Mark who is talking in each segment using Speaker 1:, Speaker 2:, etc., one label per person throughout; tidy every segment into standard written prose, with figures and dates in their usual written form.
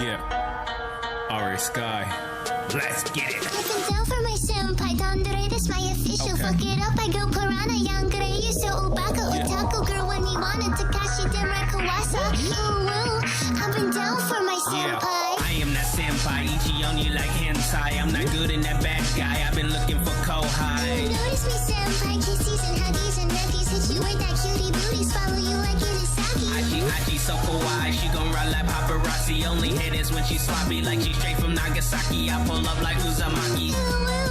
Speaker 1: Yeah. Ari Sky. Let's get it.
Speaker 2: I've been down for my senpai, Dandere, this my official. Fuck it up, I go piranha, young grey, you so ubaka, otaku girl when he wanted Takashi Demra Kawasa. Ooh, woo, I've been down for my senpai.
Speaker 3: I am that senpai, Ichi on you like hentai. I'm not good in that bad guy, I've been looking for Kohai.
Speaker 2: Notice me senpai, kisses and huggies and nuggies. Hit you with that cutie booties, follow you like Irisaki.
Speaker 3: Aji so kawaii, she gon' ride like paparazzi. Only hit is when she sloppy, like she straight from Nagasaki. I pull up like Uzumaki.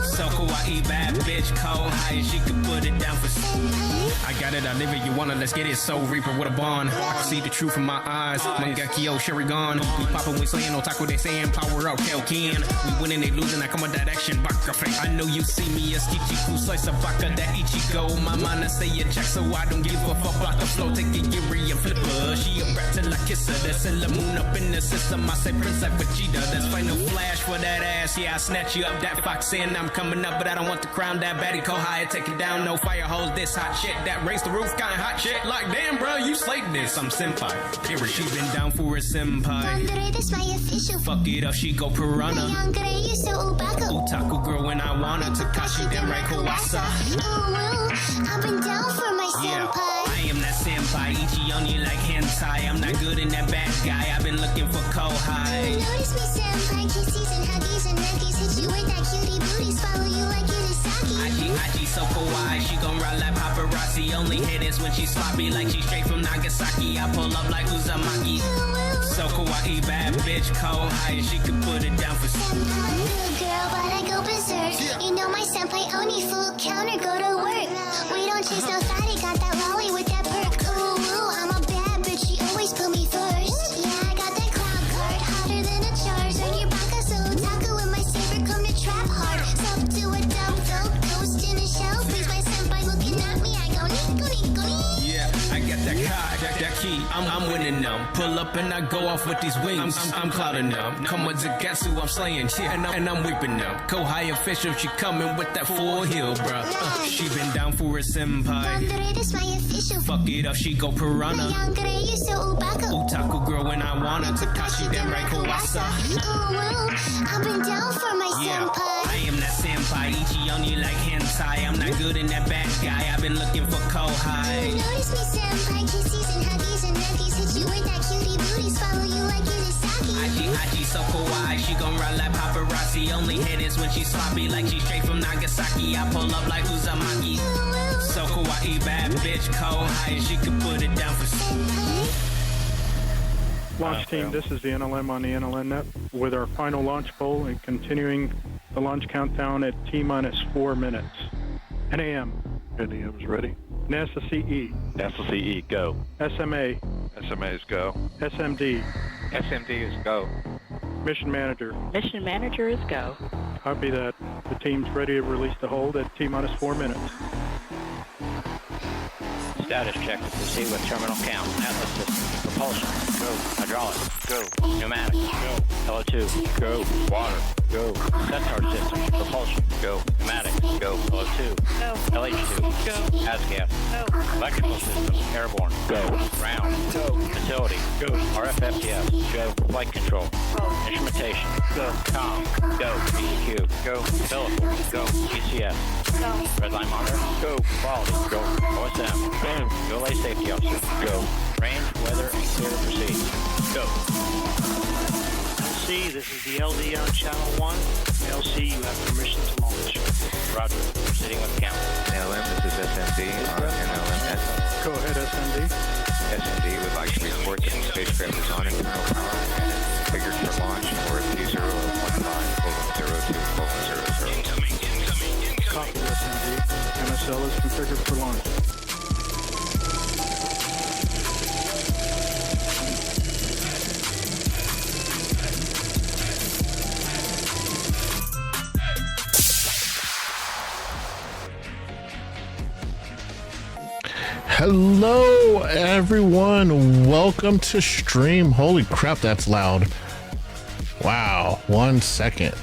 Speaker 3: So kawaii, bad bitch, Kohai, she can put it down for senpai.
Speaker 1: I got it, I live it, you wanna, let's get it. Soul Reaper with a bond. I can see the truth in my eyes. Mangekyo, Shurigan. We poppin', we slaying, otaku, they saying power up, Kelkin. We winning, they losing, I come with that action, baka face. I know you see me as Kichiku, slice of baka, that Ichigo. My mana say you check, so I don't give a fuck about the flow. Take it, Yuri and Flipper. She a rat till I kiss her. That's in the moon up in the system. I say Prince like Vegeta. That's final flash for that ass. Yeah, I snatch you up, that fox saying I'm coming up, but I don't want the crown. That baddie Kohai, take it down, no fire hose, this hot shit. That raise the roof, kinda hot shit. Like, damn, bro, you slayed this. I'm senpai. Here she been down for a senpai.
Speaker 2: Dandere, this my official.
Speaker 3: Fuck it up, she go piranha.
Speaker 2: Young grey, you so ubaka.
Speaker 3: Otaku girl when I want her. Takashi Demra Kawasa.
Speaker 2: Ooh, woo, I've been down for my senpai.
Speaker 3: I am that senpai, Ichi on you like hentai. I'm not good in that bad guy, I've been looking for Kohai.
Speaker 2: Notice me senpai, kisses and huggies and nuggies. Hit you with that cutie booties, follow you like Irisaki.
Speaker 3: Aji so kawaii, she gon' ride like paparazzi. Only hit is when she sloppy, like she straight from Nagasaki. I pull up like Uzumaki. So kawaii, bad bitch, Kohai, she can put it down for
Speaker 2: senpai. Good girl, but I go berserk. You know my senpai Oni, full counter, go to work. We don't chase no fatty, got that lolly with that perk. Ooh, woo, I'm a bad bitch, she always put me first. Yeah, I got that cloud card, hotter than a Charizard. Your baka so otaku with my saber, come to trap hard. Sub to a dumb goat, ghost in a shell. Freeze my senpai looking at me, I go nico nico nico.
Speaker 1: Yeah, I got that card, that key. I'm winning them. Pull up and I go off with these wings. I'm clouding them. Come with Zagatsu, I'm slaying shit and I'm weeping them. Kohai official, she coming with that full heel, bruh. She been down for a senpai.
Speaker 2: Dandere, this my official.
Speaker 3: Fuck it up, she go piranha.
Speaker 2: Young grey, you so ubaka.
Speaker 3: Otaku girl when I want her. Takashi Demra Kawasa.
Speaker 2: Ooh, woo, I've been down for my senpai.
Speaker 3: I am that senpai, Ichi on you like hentai. I'm not good in that bad guy, I've been looking for Kohai.
Speaker 2: Notice me senpai, kisses and huggies and nuggies. Hit you with that cutie booties, follow you like Irisaki.
Speaker 3: Aji so kawaii, she gon' ride like paparazzi. Only hit is when she sloppy, like she straight from Nagasaki. I pull up like Uzumaki. So kawaii, bad bitch, Kohai, she can put it down for
Speaker 2: senpai.
Speaker 4: Launch team, this is the NLM on the NLN net with our final launch poll and continuing the launch countdown at T-minus 4 minutes. NAM.
Speaker 5: NAM is ready.
Speaker 4: NASA CE.
Speaker 5: NASA CE, go.
Speaker 4: SMA.
Speaker 5: SMA is go.
Speaker 4: SMD.
Speaker 5: SMD is go.
Speaker 4: Mission Manager.
Speaker 6: Mission Manager is go.
Speaker 4: Copy that. The team's ready to release the hold at T-minus 4 minutes.
Speaker 7: Status check to proceed with terminal count. Atlas system. Propulsion. Go. Hydraulic. Go. Pneumatic. Go. LO2. Go. Water. Go. Centaur system. Propulsion. Go. Pneumatic. Go. LO2.
Speaker 6: Go.
Speaker 7: LH2. Go. ASGAS.
Speaker 6: Go.
Speaker 7: Electrical system. Airborne. Go. Ground. Go. Facility. Go. RFFTS. Go. Flight control.
Speaker 6: Go.
Speaker 7: Instrumentation. Go. Com. Go. ECQ. Go. Umbilical. Go. ECS.
Speaker 6: Go.
Speaker 7: Redline monitor. Go. Quality. Go. OSM. Go. Relay safety officer. Go. Range, weather, and clear to proceed. Go.
Speaker 8: LC, this is the LD on channel 1. LC, you have permission to launch.
Speaker 7: Roger. Proceeding with count.
Speaker 5: NLM, this is SMD on NLMS.
Speaker 4: Go ahead, SMD.
Speaker 5: SMD would like to report that the spacecraft is on internal power and is configured for launch for T015:00:00.
Speaker 4: Copy, SMD. MSL is configured for launch.
Speaker 9: Hello everyone, welcome to stream. Holy crap, that's loud. Wow, 1 second.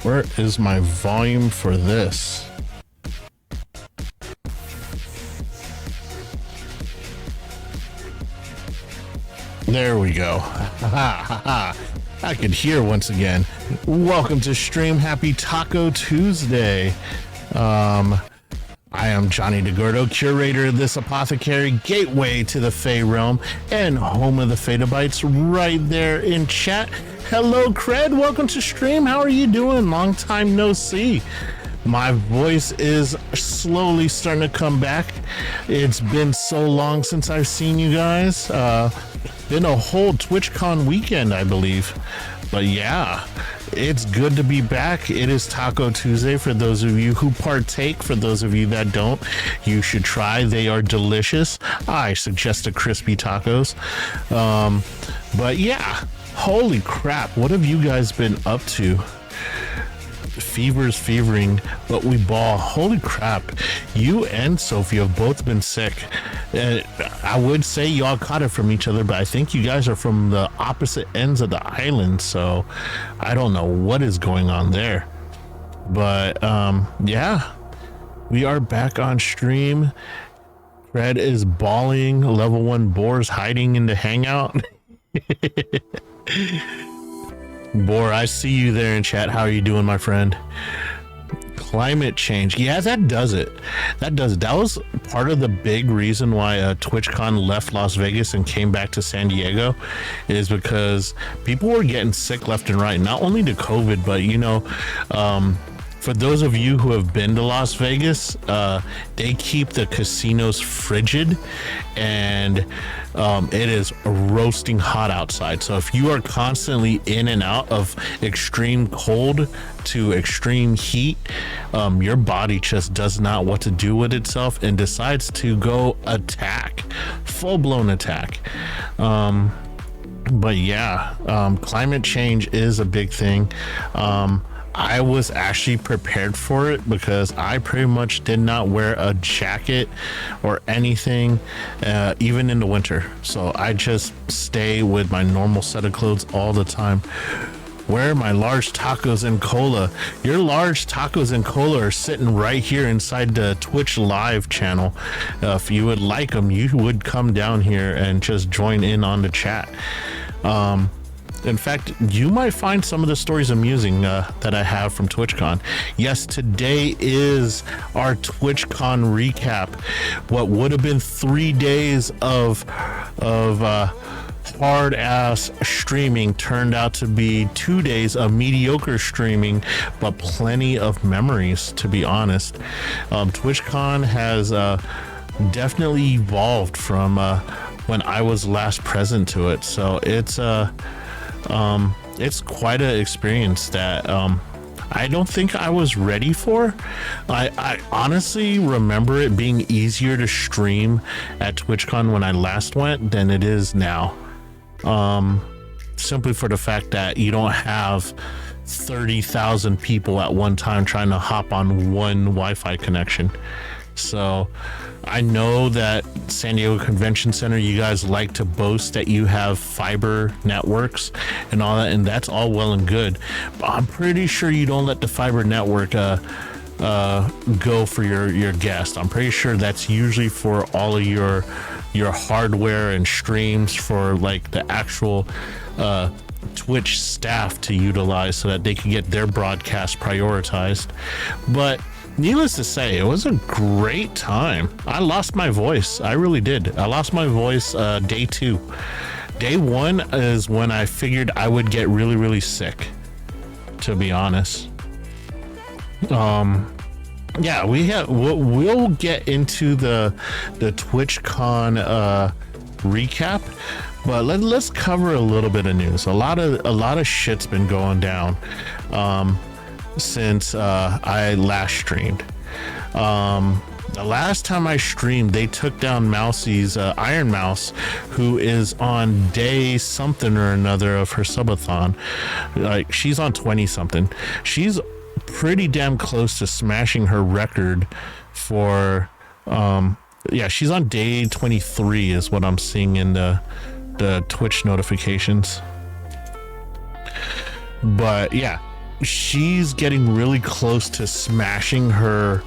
Speaker 9: Where is my volume for this? There we go. I could hear once again. Welcome to Stream. Happy Taco Tuesday. I am Johnny DeGordo, curator of this apothecary, gateway to the Fae realm, and home of the Fatabites, right there in chat. Hello, Cred. Welcome to Stream. How are you doing? Long time no see. My voice is slowly starting to come back. It's been so long since I've seen you guys. Been a whole TwitchCon weekend, I believe. But yeah, it's good to be back. It is Taco Tuesday for those of you who partake. For those of you that don't, you should try. They are delicious. I suggest the crispy tacos. But yeah, holy crap. What have you guys been up to? Fever's fevering, but we ball. Holy crap. You and Sophie have both been sick. I would say y'all caught it from each other, but I think you guys are from the opposite ends of the island, so I don't know what is going on there. But yeah, we are back on stream. Fred is bawling. Level 1 Boar's hiding in the hangout. Boar, I see you there in chat. How are you doing, my friend? Climate change. Yeah, that does it. That was part of the big reason why TwitchCon left Las Vegas and came back to San Diego, is because people were getting sick left and right. Not only to COVID, but you know, for those of you who have been to Las Vegas, they keep the casinos frigid, and it is roasting hot outside. So if you are constantly in and out of extreme cold to extreme heat, your body just does not what to do with itself and decides to go attack, full-blown attack. But yeah, climate change is a big thing. I was actually prepared for it because I pretty much did not wear a jacket or anything, even in the winter. So I just stay with my normal set of clothes all the time. Where are my large tacos and cola? Your large tacos and cola are sitting right here inside the Twitch live channel. If you would like them, you would come down here and just join in on the chat. In fact, you might find some of the stories amusing that I have from TwitchCon. Yes, today is our TwitchCon recap. What would have been 3 days of hard ass streaming turned out to be 2 days of mediocre streaming, but plenty of memories, to be honest. TwitchCon has definitely evolved from when I was last present to it. So it's quite an experience that I don't think I was ready for. I honestly remember it being easier to stream at TwitchCon when I last went than it is now. Simply for the fact that you don't have 30,000 people at one time trying to hop on one Wi-Fi connection. So I know that San Diego Convention Center, you guys like to boast that you have fiber networks and all that, and that's all well and good. But I'm pretty sure you don't let the fiber network go for your guest. I'm pretty sure that's usually for all of your hardware and streams for like the actual Twitch staff to utilize so that they can get their broadcast prioritized. But needless to say, it was a great time. I lost my voice. I really did. I lost my voice day 2. Day 1 is when I figured I would get really, really sick, to be honest. Yeah, we'll get into the TwitchCon recap, but let's cover a little bit of news. A lot of shit's been going down since I last streamed. The last time I streamed, they took down Mousie's Iron Mouse, who is on day something or another of her subathon. Like, she's on 20 something. She's pretty damn close to smashing her record for yeah, she's on day 23 is what I'm seeing in the Twitch notifications. But yeah, she's getting really close to smashing her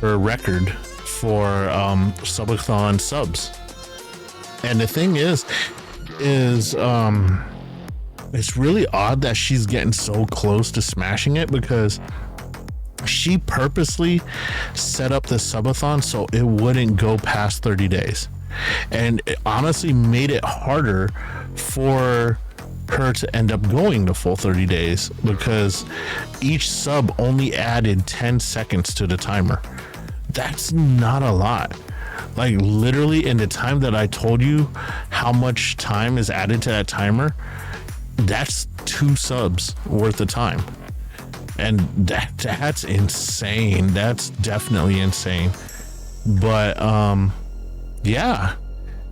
Speaker 9: record for subathon subs. And the thing is, is it's really odd that she's getting so close to smashing it, because she purposely set up the subathon so it wouldn't go past 30 days. And it honestly made it harder for her to end up going the full 30 days, because each sub only added 10 seconds to the timer. That's not a lot. Like, literally, in the time that I told you how much time is added to that timer, that's 2 subs worth of time. And that's insane. That's definitely insane. But yeah,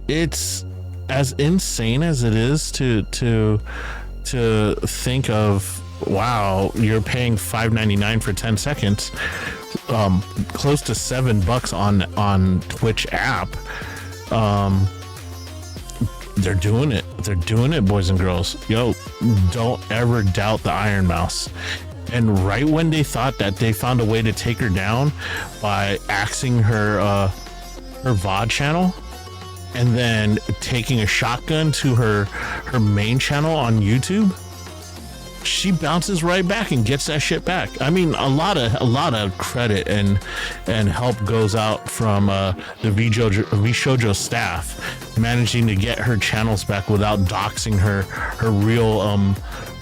Speaker 9: it's as insane as it is to think of, wow, you're paying $5.99 for 10 seconds, close to $7 on Twitch app. They're doing it, boys and girls. Yo, don't ever doubt the Iron Mouse. And right when they thought that they found a way to take her down by axing her VOD channel, and then taking a shotgun to her main channel on YouTube, she bounces right back and gets that shit back. I mean, a lot of credit and help goes out from the VShojo staff, managing to get her channels back without doxing her real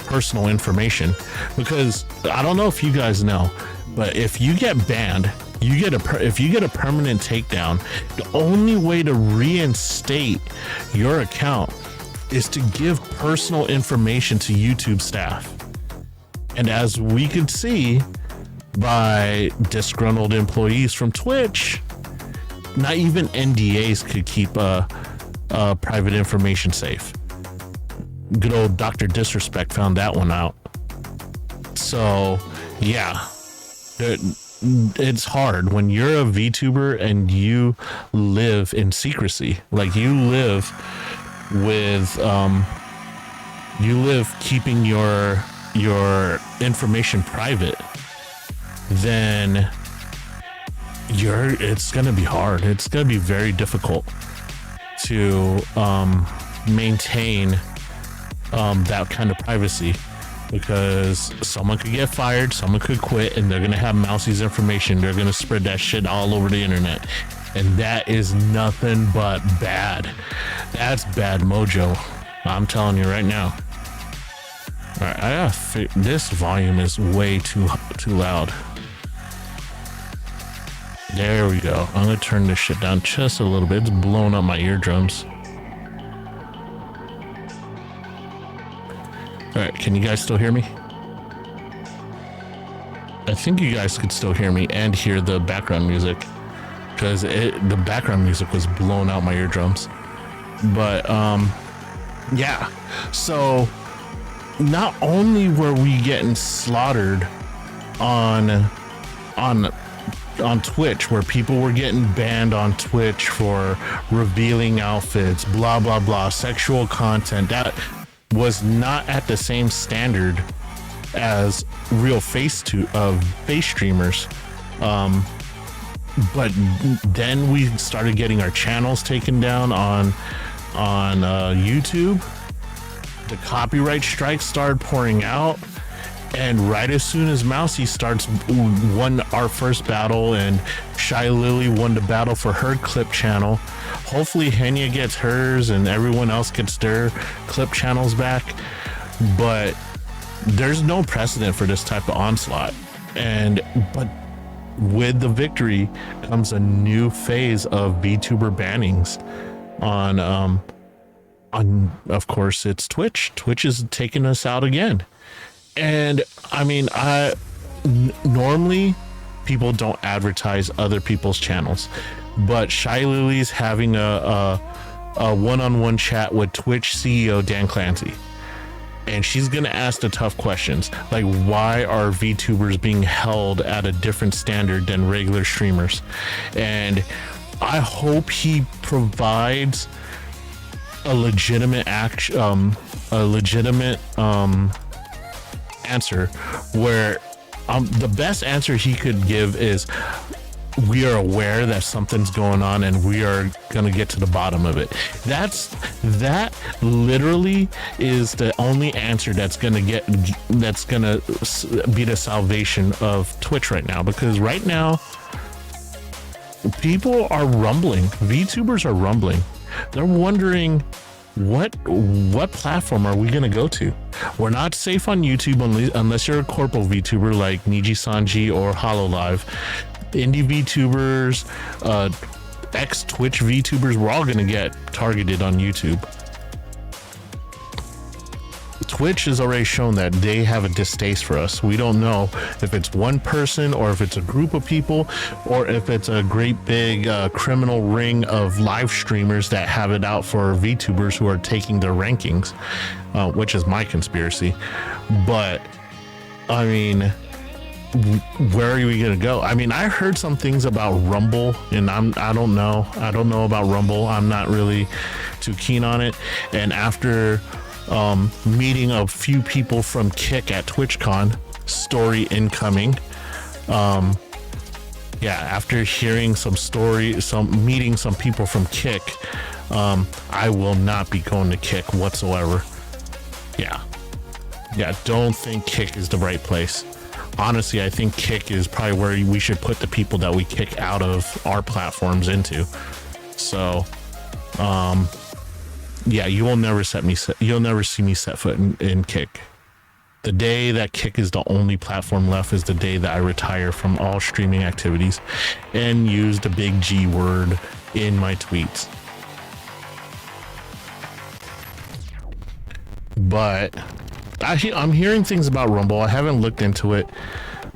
Speaker 9: personal information. Because I don't know if you guys know, but if you get banned, if you get a permanent takedown, the only way to reinstate your account is to give personal information to YouTube staff. And as we could see by disgruntled employees from Twitch, not even NDAs could keep private information safe. Good old Dr. Disrespect found that one out. So yeah, it's hard when you're a VTuber and you live in secrecy. Like, you live with keeping your information private, then it's gonna be hard. It's gonna be very difficult to maintain that kind of privacy, because someone could get fired, someone could quit, and they're gonna have Mousie's information. They're gonna spread that shit all over the internet, and that is nothing but bad. That's bad mojo, I'm telling you right now. All right, this volume is way too loud. There we go. I'm gonna turn this shit down just a little bit. It's blowing up my eardrums. All right, can you guys still hear me? I think you guys could still hear me and hear the background music, because the background music was blowing out my eardrums. But yeah, so not only were we getting slaughtered on Twitch, where people were getting banned on Twitch for revealing outfits, blah blah blah, sexual content that was not at the same standard as real face streamers. But then we started getting our channels taken down on YouTube. The copyright strikes started pouring out, and right as soon as Mousie won our first battle, and Shy Lily won the battle for her clip channel, hopefully Henya gets hers and everyone else gets their clip channels back. But there's no precedent for this type of onslaught, but with the victory comes a new phase of VTuber bannings on of course it's Twitch. Twitch is taking us out again. And I mean, normally people don't advertise other people's channels, but Shy Lily's having a one-on-one chat with Twitch CEO Dan Clancy, and she's gonna ask the tough questions, like, why are VTubers being held at a different standard than regular streamers? And I hope he provides a legitimate answer, where the best answer he could give is, we are aware that something's going on and we are going to get to the bottom of it. That literally is the only answer that's going to be the salvation of Twitch right now, because right now people are rumbling. VTubers are rumbling. They're wondering what platform are we going to go to? We're not safe on YouTube unless you're a corporal VTuber like Niji Sanji or HoloLive. Indie VTubers, ex-Twitch VTubers, we're all going to get targeted on YouTube. Twitch has already shown that they have a distaste for us. We don't know if it's one person or if it's a group of people or if it's a great big criminal ring of live streamers that have it out for VTubers who are taking their rankings, which is my conspiracy. But I mean, where are we gonna go? I mean, I heard some things about Rumble, and I don't know about Rumble. I'm not really too keen on it. And after meeting a few people from Kick at TwitchCon, story incoming. After hearing meeting some people from Kick, I will not be going to Kick whatsoever. Yeah, don't think Kick is the right place. Honestly, I think Kick is probably where we should put the people that we kick out of our platforms into. So, you'll never see me set foot in Kick. The day that Kick is the only platform left is the day that I retire from all streaming activities and use the big G word in my tweets. But I'm hearing things about Rumble. I haven't looked into it.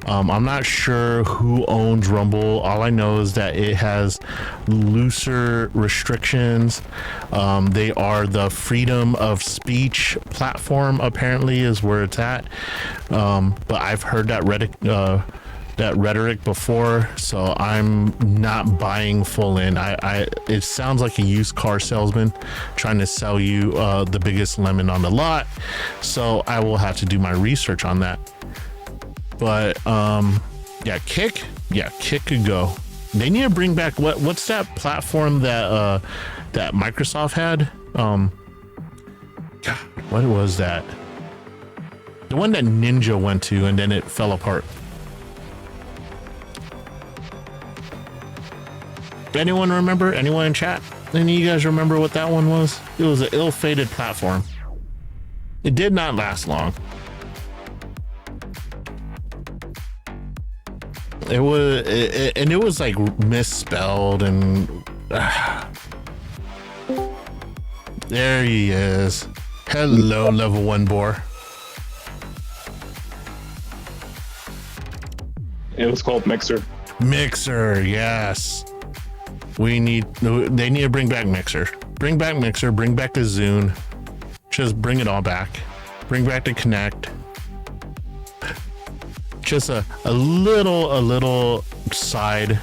Speaker 9: I'm not sure who owns Rumble. All I know is that it has looser restrictions. They are the freedom of speech platform, apparently, is where it's at. But I've heard that rhetoric before, so I'm not buying full in. It sounds like a used car salesman trying to sell you the biggest lemon on the lot. So I will have to do my research on that. But Kick could go. They need to bring back what's that platform that Microsoft had? What was that? The one that Ninja went to and then it fell apart. Anyone remember? Anyone in chat? Any of you guys remember what that one was? It was an ill-fated platform. It did not last long. It was like misspelled and there he is. Hello, level 1 boar.
Speaker 6: It was called Mixer.
Speaker 9: Mixer, yes. They need to bring back Mixer. Bring back Mixer, bring back the Zune. Just bring it all back. Bring back the Connect. Just a little side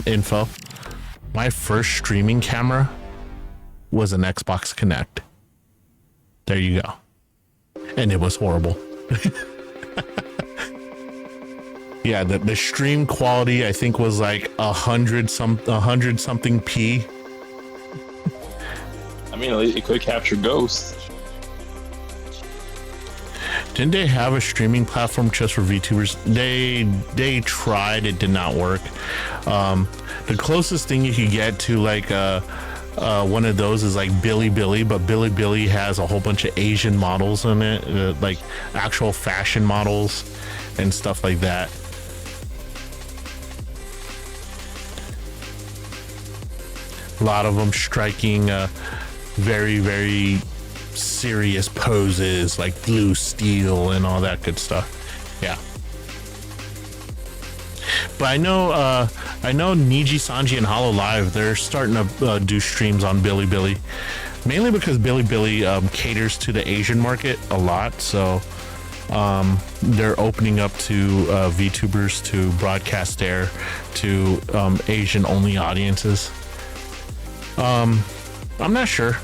Speaker 9: info. My first streaming camera was an Xbox Connect. There you go. And it was horrible. Yeah, the stream quality I think was like 100 something p.
Speaker 6: I mean, it could capture ghosts.
Speaker 9: Didn't they have a streaming platform just for VTubers? They tried, it did not work. The closest thing you could get to like one of those is like Bilibili, but Bilibili has a whole bunch of Asian models in it, like actual fashion models and stuff like that. A lot of them striking very, very serious poses like blue steel and all that good stuff. Yeah. But I know Niji Sanji and HoloLive, they're starting to do streams on Bilibili, mainly because Bilibili caters to the Asian market a lot. So they're opening up to VTubers to broadcast there to Asian only audiences. I'm not sure.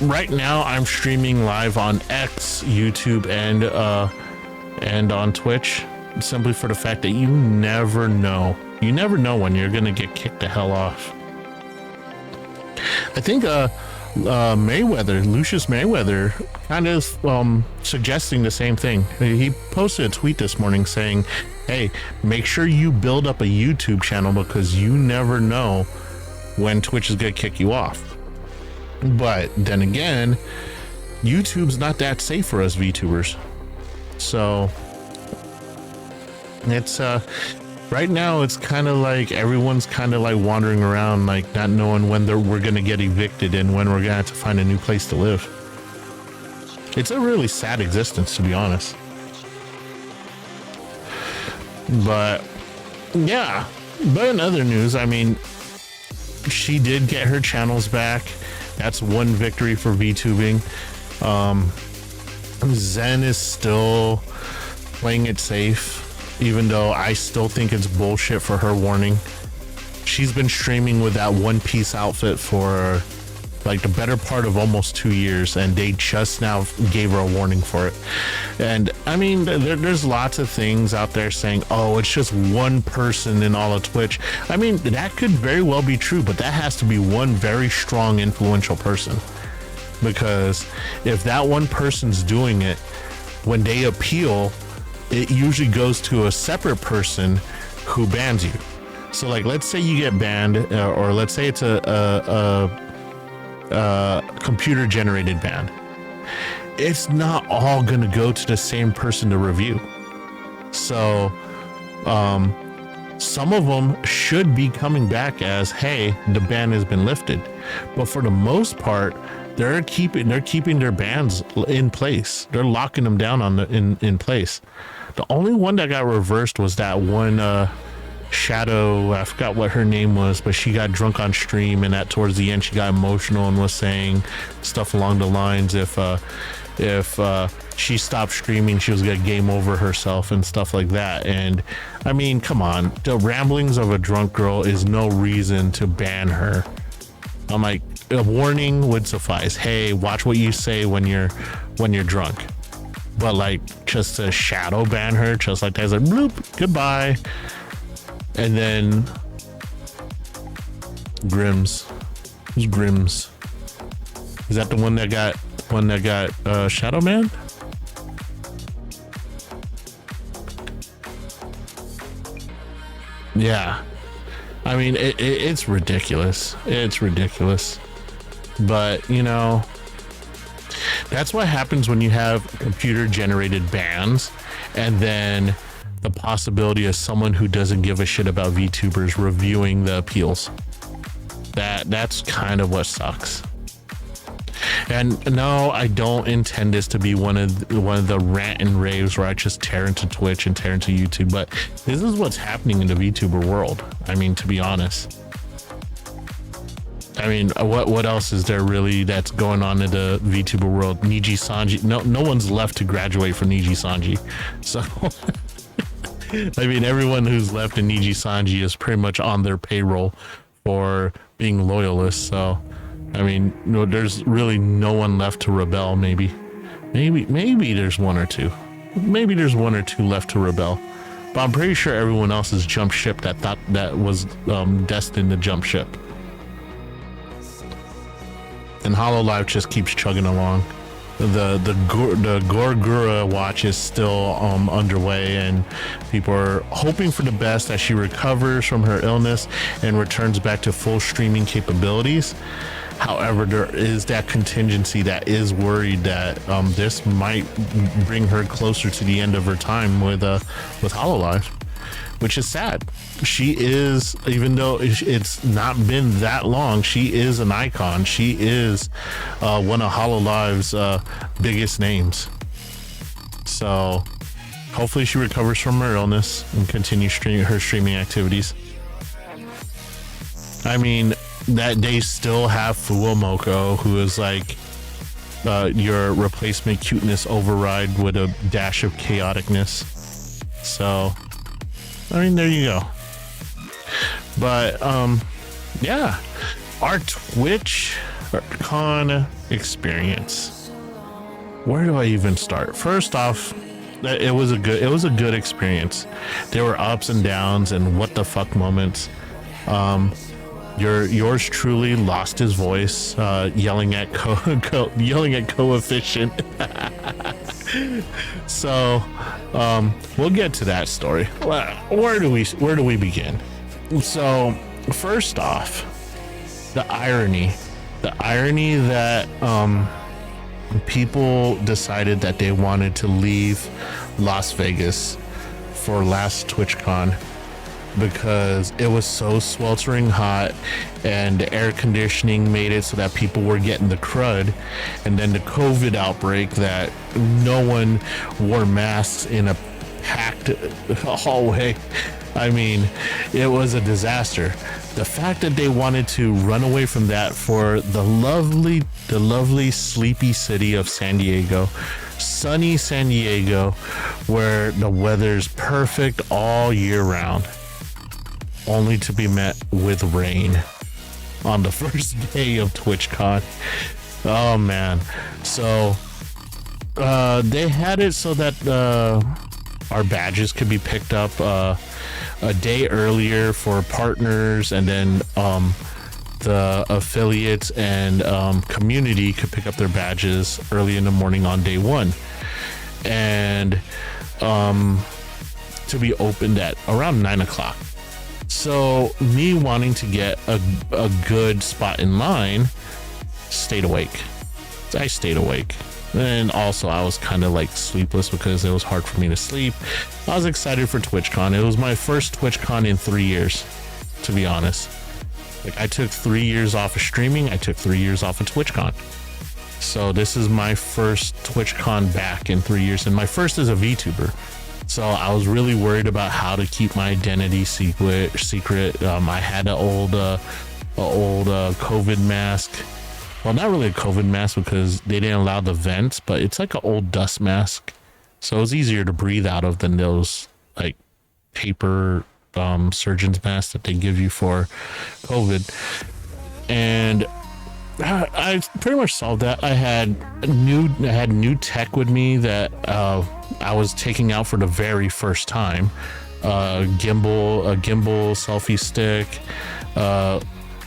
Speaker 9: Right now I'm streaming live on X, YouTube, and on Twitch, simply for the fact that you never know You never know when you're gonna get kicked the hell off. I think Lucius Mayweather kind of suggesting the same thing. He posted a tweet this morning saying, hey, make sure you build up a YouTube channel because you never know when Twitch is gonna kick you off. But then again, YouTube's not that safe for us VTubers. So it's right now it's kind of like everyone's kind of like wandering around, like not knowing when we're gonna get evicted and when we're gonna have to find a new place to live. It's a really sad existence, to be honest. But yeah, but in other news, I mean, she did get her channels back. That's one victory for VTubing. Zen is still playing it safe, even though I still think it's bullshit for her warning. She's been streaming with that one piece outfit for like the better part of almost 2 years, and they just now gave her a warning for it. And I mean, there's lots of things out there saying, oh, it's just one person in all of Twitch. I mean, that could very well be true, but that has to be one very strong, influential person. Because if that one person's doing it, when they appeal, it usually goes to a separate person who bans you. So like, let's say you get banned, or let's say it's a computer generated ban. It's not all gonna go to the same person to review. So some of them should be coming back as, hey, the ban has been lifted. But for the most part, they're keeping their bans in place. They're locking them down on in place. The only one that got reversed was that one Shadow, I forgot what her name was, but she got drunk on stream, and at towards the end she got emotional and was saying stuff along the lines if she stopped streaming, she was gonna game over herself and stuff like that. And I mean, come on, the ramblings of a drunk girl is no reason to ban her. I'm like, a warning would suffice. Hey, watch what you say when you're drunk. But like, just to shadow ban her just like that, is like bloop, goodbye. And then Grims. Who's Grims? Is that the one that got Shadow Man? Yeah. I mean, it's ridiculous. It's ridiculous. But, you know, that's what happens when you have computer generated bans and then the possibility of someone who doesn't give a shit about VTubers reviewing the appeals. That's kind of what sucks. And no, I don't intend this to be one of the rant and raves where I just tear into Twitch and tear into YouTube, but this is what's happening in the VTuber world. I mean, to be honest. I mean, what else is there really that's going on in the VTuber world? Niji Sanji, no one's left to graduate from Niji Sanji. So I mean, everyone who's left in Niji Sanji is pretty much on their payroll for being loyalists. So I mean, no, there's really no one left to rebel. Maybe there's one or two. Maybe there's one or two left to rebel. But I'm pretty sure everyone else has jumped ship that thought that was destined to jump ship. And HoloLive just keeps chugging along. The Gorgura watch is still underway, and people are hoping for the best as she recovers from her illness and returns back to full streaming capabilities. However, there is that contingency that is worried that this might bring her closer to the end of her time with HoloLive, which is sad. She is, even though it's not been that long, she is an icon. She is one of HoloLive's biggest names. So hopefully she recovers from her illness and continues her streaming activities. I mean, that they still have Fuomoko, who is like your replacement cuteness override with a dash of chaoticness. So I mean, there you go. But yeah, our TwitchCon experience. Where do I even start? First off, It was a good experience. There were ups and downs and what the fuck moments. Yours truly lost his voice, yelling at coefficient. So, we'll get to that story. Where do we begin? So, first off, the irony that people decided that they wanted to leave Las Vegas for last TwitchCon because it was so sweltering hot and the air conditioning made it so that people were getting the crud, and then the COVID outbreak that no one wore masks in a packed hallway. I mean, it was a disaster. The fact that they wanted to run away from that for the lovely sleepy city of San Diego, sunny San Diego, where the weather's perfect all year round, only to be met with rain on the first day of TwitchCon. Oh man. So they had it so that our badges could be picked up a day earlier for partners, and then the affiliates and community could pick up their badges early in the morning on day one, and to be opened at around 9 o'clock. So me wanting to get a good spot in line, stayed awake. I stayed awake. And also I was kind of like sleepless because it was hard for me to sleep. I was excited for TwitchCon. It was my first TwitchCon in 3 years, to be honest. Like, I took 3 years off of streaming. I took 3 years off of TwitchCon. So this is my first TwitchCon back in 3 years, and my first as a VTuber. So I was really worried about how to keep my identity secret. I had an old COVID mask. Well, not really a COVID mask because they didn't allow the vents, but it's like an old dust mask. So it's easier to breathe out of than those like paper surgeon's masks that they give you for COVID. And I pretty much solved that. I had new tech with me that I was taking out for the very first time. A gimbal selfie stick,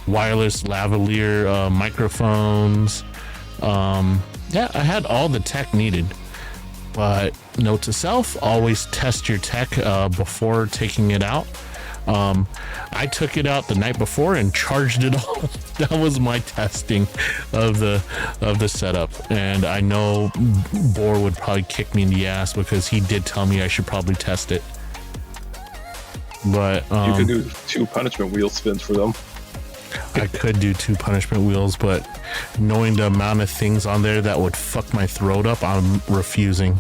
Speaker 9: wireless lavalier microphones. Yeah, I had all the tech needed. But note to self, always test your tech before taking it out. I took it out the night before and charged it all. That was my testing of the setup. And I know Boar would probably kick me in the ass because he did tell me I should probably test it. But
Speaker 6: you could do 2 punishment wheel spins for them.
Speaker 9: I could do 2 punishment wheels, but knowing the amount of things on there that would fuck my throat up, I'm refusing.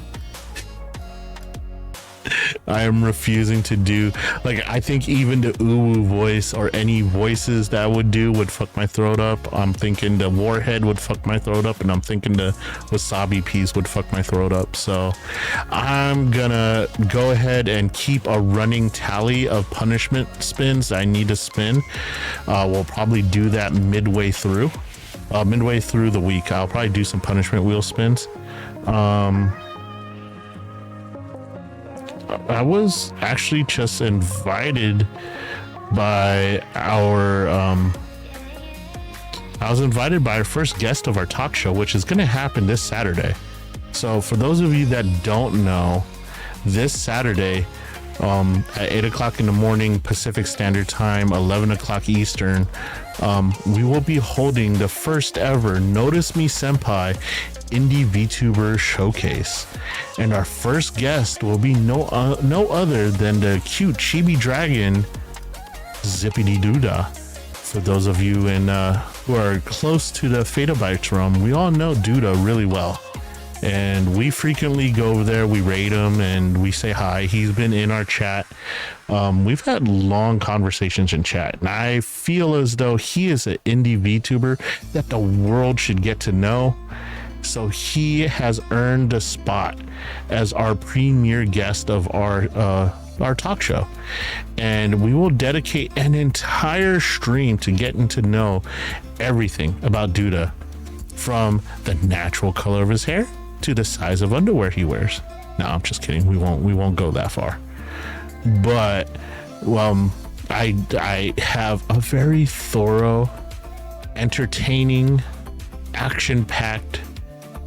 Speaker 9: I am refusing to do, like, I think even the uwu voice or any voices that would fuck my throat up. I'm thinking the warhead would fuck my throat up, and I'm thinking the wasabi piece would fuck my throat up. So I'm gonna go ahead and keep a running tally of punishment spins I need to spin. We'll probably do that midway through the week. I'll probably do some punishment wheel spins. I was actually just invited by our first guest of our talk show, which is going to happen this Saturday. So for those of you that don't know, this Saturday at 8 o'clock in the morning Pacific Standard Time, 11 o'clock Eastern, we will be holding the first ever Notice Me Senpai Indie VTuber Showcase, and our first guest will be no other than the cute chibi dragon Zippity Doodah. For those of you who are close to the Fatabytes room, we all know Doodah really well, and we frequently go over there, we raid him, and we say hi. He's been in our chat. We've had long conversations in chat, and I feel as though he is an indie VTuber that the world should get to know. So he has earned a spot as our premier guest of our talk show, and we will dedicate an entire stream to getting to know everything about Doodah, from the natural color of his hair to the size of underwear he wears. No, I'm just kidding. We won't go that far. But I have a very thorough, entertaining, action-packed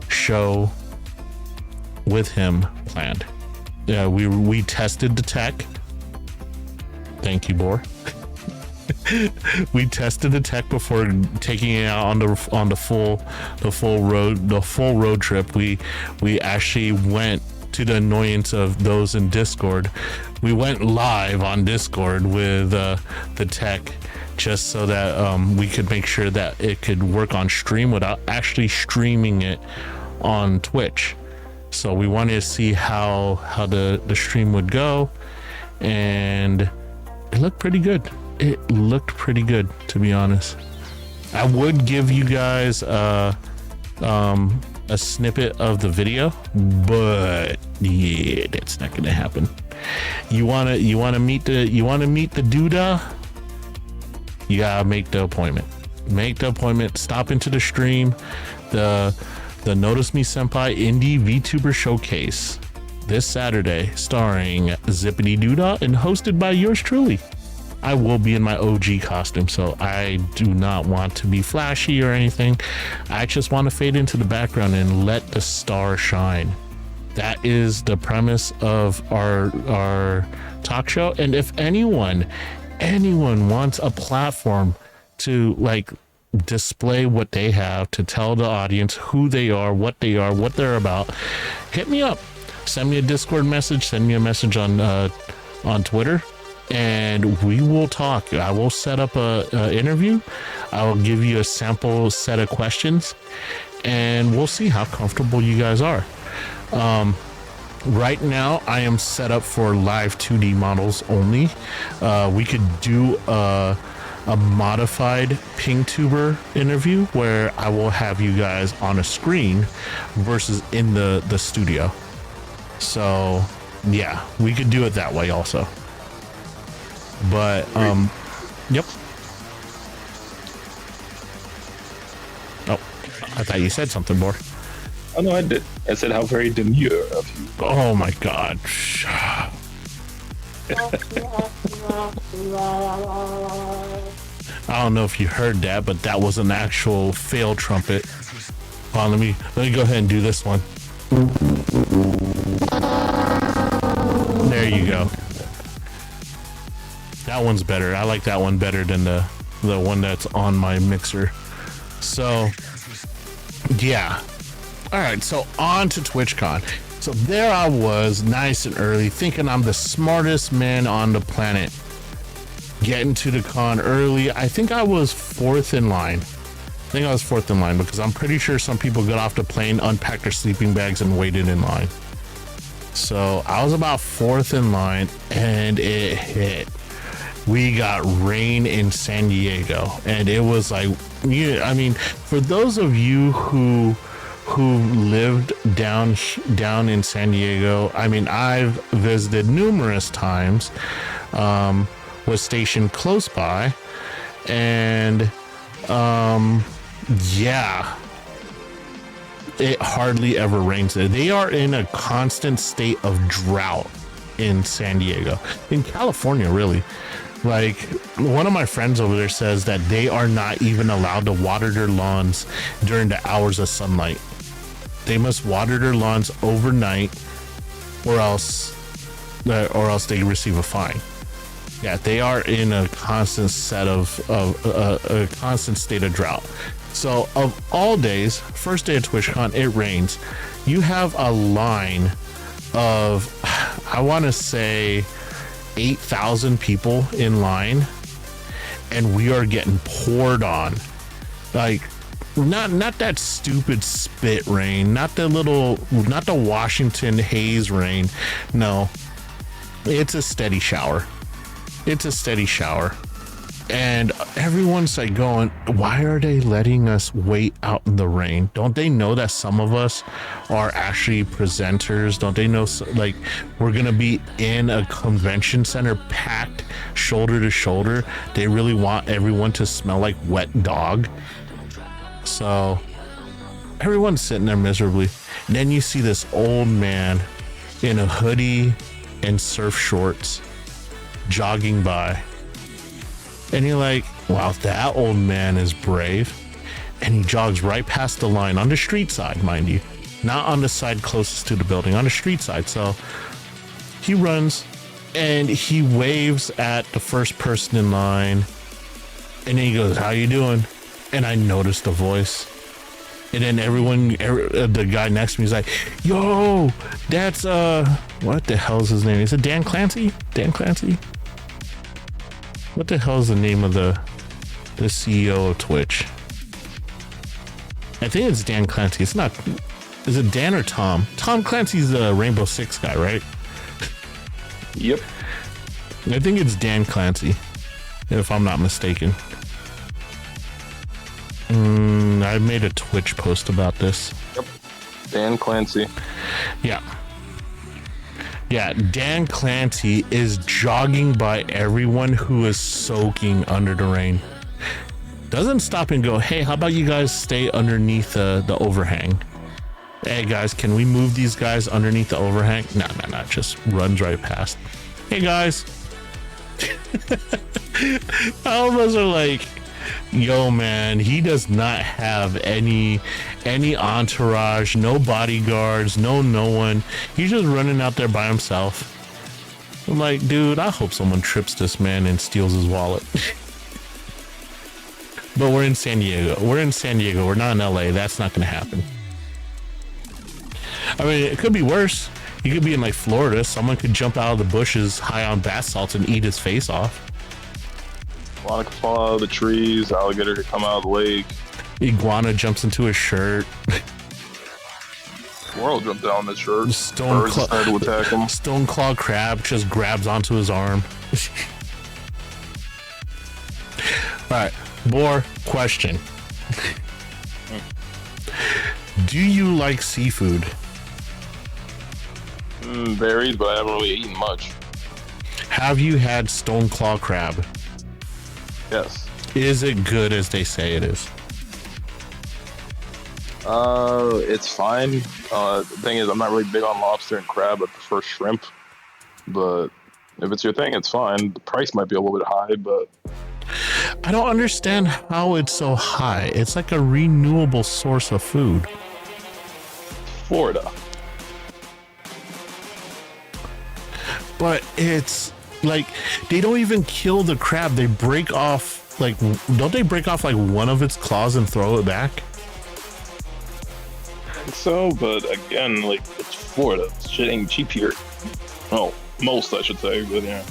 Speaker 9: show with him planned. Yeah, we tested the tech. Thank you, Bor. We tested the tech before taking it out on the full road trip. We actually went, to the annoyance of those in Discord, we went live on Discord with the tech, just so that we could make sure that it could work on stream without actually streaming it on Twitch. So we wanted to see how the stream would go, and it looked pretty good. It looked pretty good, to be honest. I would give you guys a snippet of the video, but yeah, that's not gonna happen. You wanna meet the duda, you gotta make the appointment. Stop into the stream, the Notice Me Senpai Indie VTuber Showcase this Saturday, starring Zippity Doodah and hosted by yours truly. I will be in my OG costume, so I do not want to be flashy or anything. I just want to fade into the background and let the star shine. That is the premise of our talk show. And if anyone wants a platform to like display what they have, to tell the audience who they are, what they're about, hit me up. Send me a Discord message, send me a message on Twitter, and we will talk. I will set up a interview. I will give you a sample set of questions, and we'll see how comfortable you guys are. Right now, I am set up for live 2D models only. We could do a modified PingTuber interview where I will have you guys on a screen versus in the studio. So yeah, we could do it that way also. But yep. Oh, I thought you said something more.
Speaker 6: Oh no, I did. I said how very demure of you.
Speaker 9: Oh my god. I don't know if you heard that, but that was an actual fail trumpet. Hold on, let me go ahead and do this one. There you go. That one's better. I like that one better than the one that's on my mixer. So yeah. All right, so on to TwitchCon. So there I was, nice and early, thinking I'm the smartest man on the planet. Getting to the con early. I think I was fourth in line. Because I'm pretty sure some people got off the plane, unpacked their sleeping bags, and waited in line. So I was about fourth in line, and it hit. We got rain in San Diego, and it was like, I mean, for those of you who lived down in San Diego, I mean, I've visited numerous times, was stationed close by, and yeah, it hardly ever rains there. They are in a constant state of drought in San Diego, in California, really. Like, one of my friends over there says that they are not even allowed to water their lawns during the hours of sunlight. They must water their lawns overnight, or else they receive a fine. Yeah, they are in a constant state of drought. So of all days, first day of TwitchCon, it rains. You have a line of, I want to say, 8,000 people in line, and we are getting poured on. Like, not that stupid spit rain, not the Washington haze rain. No, it's a steady shower. And everyone's like going, why are they letting us wait out in the rain? Don't they know that some of us are actually presenters? Don't they know, like, we're going to be in a convention center packed shoulder to shoulder? They really want everyone to smell like wet dog. So everyone's sitting there miserably. And then you see this old man in a hoodie and surf shorts jogging by. And you're like, wow, that old man is brave. And he jogs right past the line on the street side, mind you, not on the side closest to the building, on the street side. So he runs and he waves at the first person in line. And then he goes, how you doing? And I noticed the voice. And then the guy next to me is like, yo, that's, what the hell's his name? Is it Dan Clancy? Dan Clancy? What the hell is the name of the CEO of Twitch? I think it's Dan Clancy. It's not, is it Dan or Tom? Tom Clancy's the Rainbow Six guy, right?
Speaker 6: Yep.
Speaker 9: I think it's Dan Clancy, if I'm not mistaken. I made a Twitch post about this.
Speaker 6: Yep. Dan Clancy.
Speaker 9: Yeah. Yeah, Dan Clancy is jogging by everyone who is soaking under the rain. Doesn't stop and go, hey, how about you guys stay underneath the overhang? Hey guys, can we move these guys underneath the overhang? No, just runs right past. Hey guys. All of us are like, yo man, he does not have any entourage, no bodyguards, no one. He's just running out there by himself. I'm like, dude, I hope someone trips this man and steals his wallet. But we're in San Diego. We're not in LA. That's not gonna happen. I mean, it could be worse. You could be in like Florida. Someone could jump out of the bushes high on bath salts and eat his face off.
Speaker 6: Iguana could fall out of the trees. Alligator could come out of the lake.
Speaker 9: Iguana jumps into his shirt.
Speaker 6: Squirrel jumped down his shirt.
Speaker 9: Birds
Speaker 6: decided to attack him.
Speaker 9: Stone Claw Crab just grabs onto his arm. All right, more question. Do you like seafood?
Speaker 6: Varies, but I haven't really eaten much.
Speaker 9: Have you had Stone Claw Crab?
Speaker 6: Yes.
Speaker 9: Is it good as they say it is?
Speaker 6: It's fine. The thing is, I'm not really big on lobster and crab. I prefer shrimp. But if it's your thing, it's fine. The price might be a little bit high, but
Speaker 9: I don't understand how it's so high. It's like a renewable source of food.
Speaker 6: Florida.
Speaker 9: But it's like they don't even kill the crab. They break off, like, don't they break off like one of its claws and throw it back?
Speaker 6: So, but again, like, it's Florida. Shit ain't cheap here. Well, most I should say, but yeah.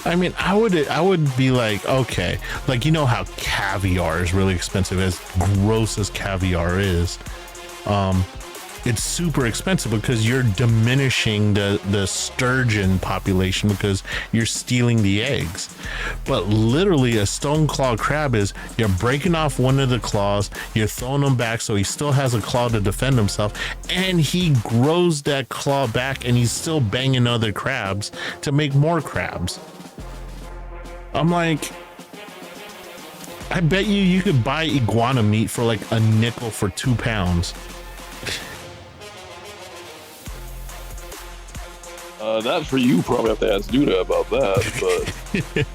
Speaker 9: I mean, I would be like, okay, like, you know how caviar is really expensive, as gross as caviar is. It's super expensive because you're diminishing the sturgeon population because you're stealing the eggs. But literally a stone claw crab is, you're breaking off one of the claws, you're throwing him back so he still has a claw to defend himself, and he grows that claw back and he's still banging other crabs to make more crabs. I'm like, I bet you could buy iguana meat for like a nickel for 2 pounds.
Speaker 6: That for you, probably have to ask Duda about that, but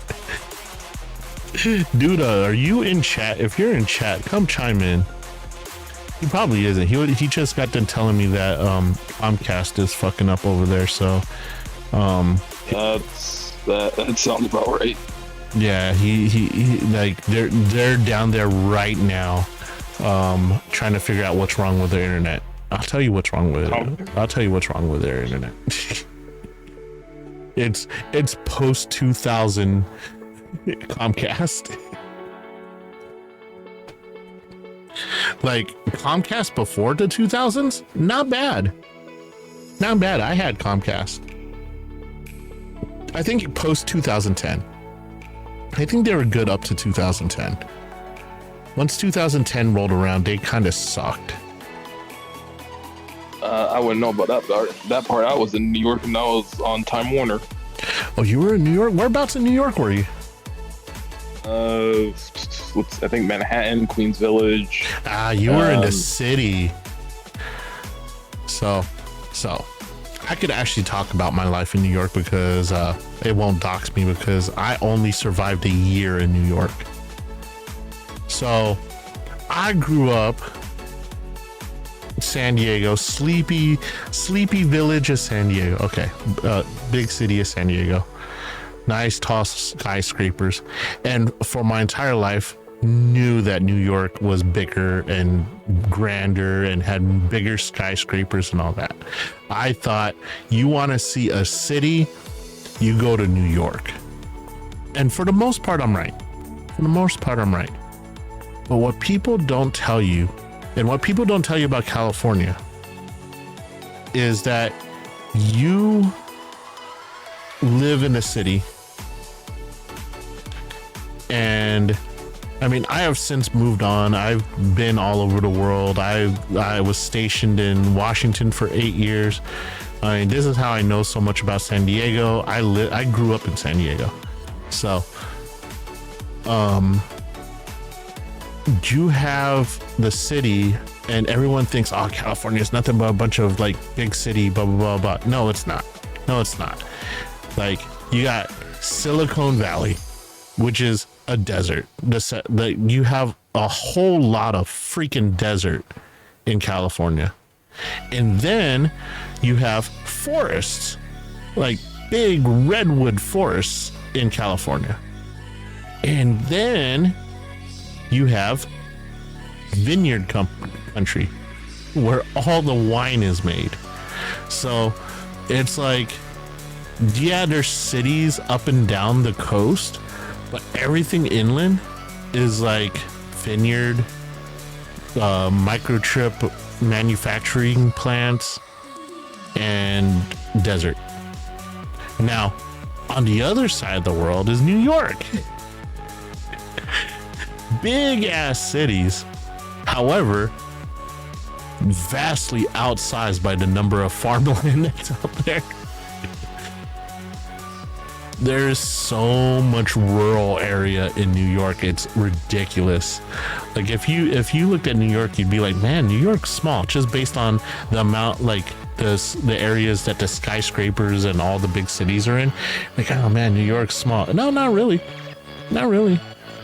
Speaker 9: Duda, are you in chat? If you're in chat, come chime in. He probably isn't. He just got done telling me that Comcast is fucking up over there, so
Speaker 6: that sounds about right.
Speaker 9: Yeah, he like they're down there right now trying to figure out what's wrong with their internet. I'll tell you what's wrong with it. I'll tell you what's wrong with their internet. It's post 2000 Comcast. Like Comcast before the 2000s, not bad. I had Comcast. I think post 2010. I think they were good up to 2010. Once 2010 rolled around, they kind of sucked.
Speaker 6: I wouldn't know about that part. That part, I was in New York and I was on Time Warner.
Speaker 9: Oh, you were in New York? Whereabouts in New York were you?
Speaker 6: I think Manhattan, Queens Village.
Speaker 9: You were in the city. So I could actually talk about my life in New York because it won't dox me because I only survived a year in New York. So I grew up in San Diego, sleepy village of San Diego. Okay, big city of San Diego. Nice tall skyscrapers. And for my entire life, knew that New York was bigger and grander and had bigger skyscrapers and all that. I thought, you want to see a city, you go to New York. And for the most part, I'm right. But what people don't tell you, and what people don't tell you about California, is that you live in a city, and I mean, I have since moved on. I've been all over the world. I was stationed in Washington for 8 years. I mean, this is how I know so much about San Diego. I grew up in San Diego. So, you have the city, and everyone thinks, oh, California is nothing but a bunch of like big city, blah, blah, blah, blah. No, it's not. Like, you got Silicon Valley, which is a desert. You have a whole lot of freaking desert in California. And then you have forests, like big redwood forests in California. And then you have vineyard country where all the wine is made. So it's like, yeah, there's cities up and down the coast, but everything inland is like vineyard, microchip manufacturing plants, and desert. Now, on the other side of the world is New York. Big ass cities, however, vastly outsized by the number of farmland that's out there. There's so much rural area in New York, it's ridiculous. Like if you looked at New York, you'd be like, man, New York's small, just based on the amount, like the areas that the skyscrapers and all the big cities are in. Like, oh man, New York's small. No, not really.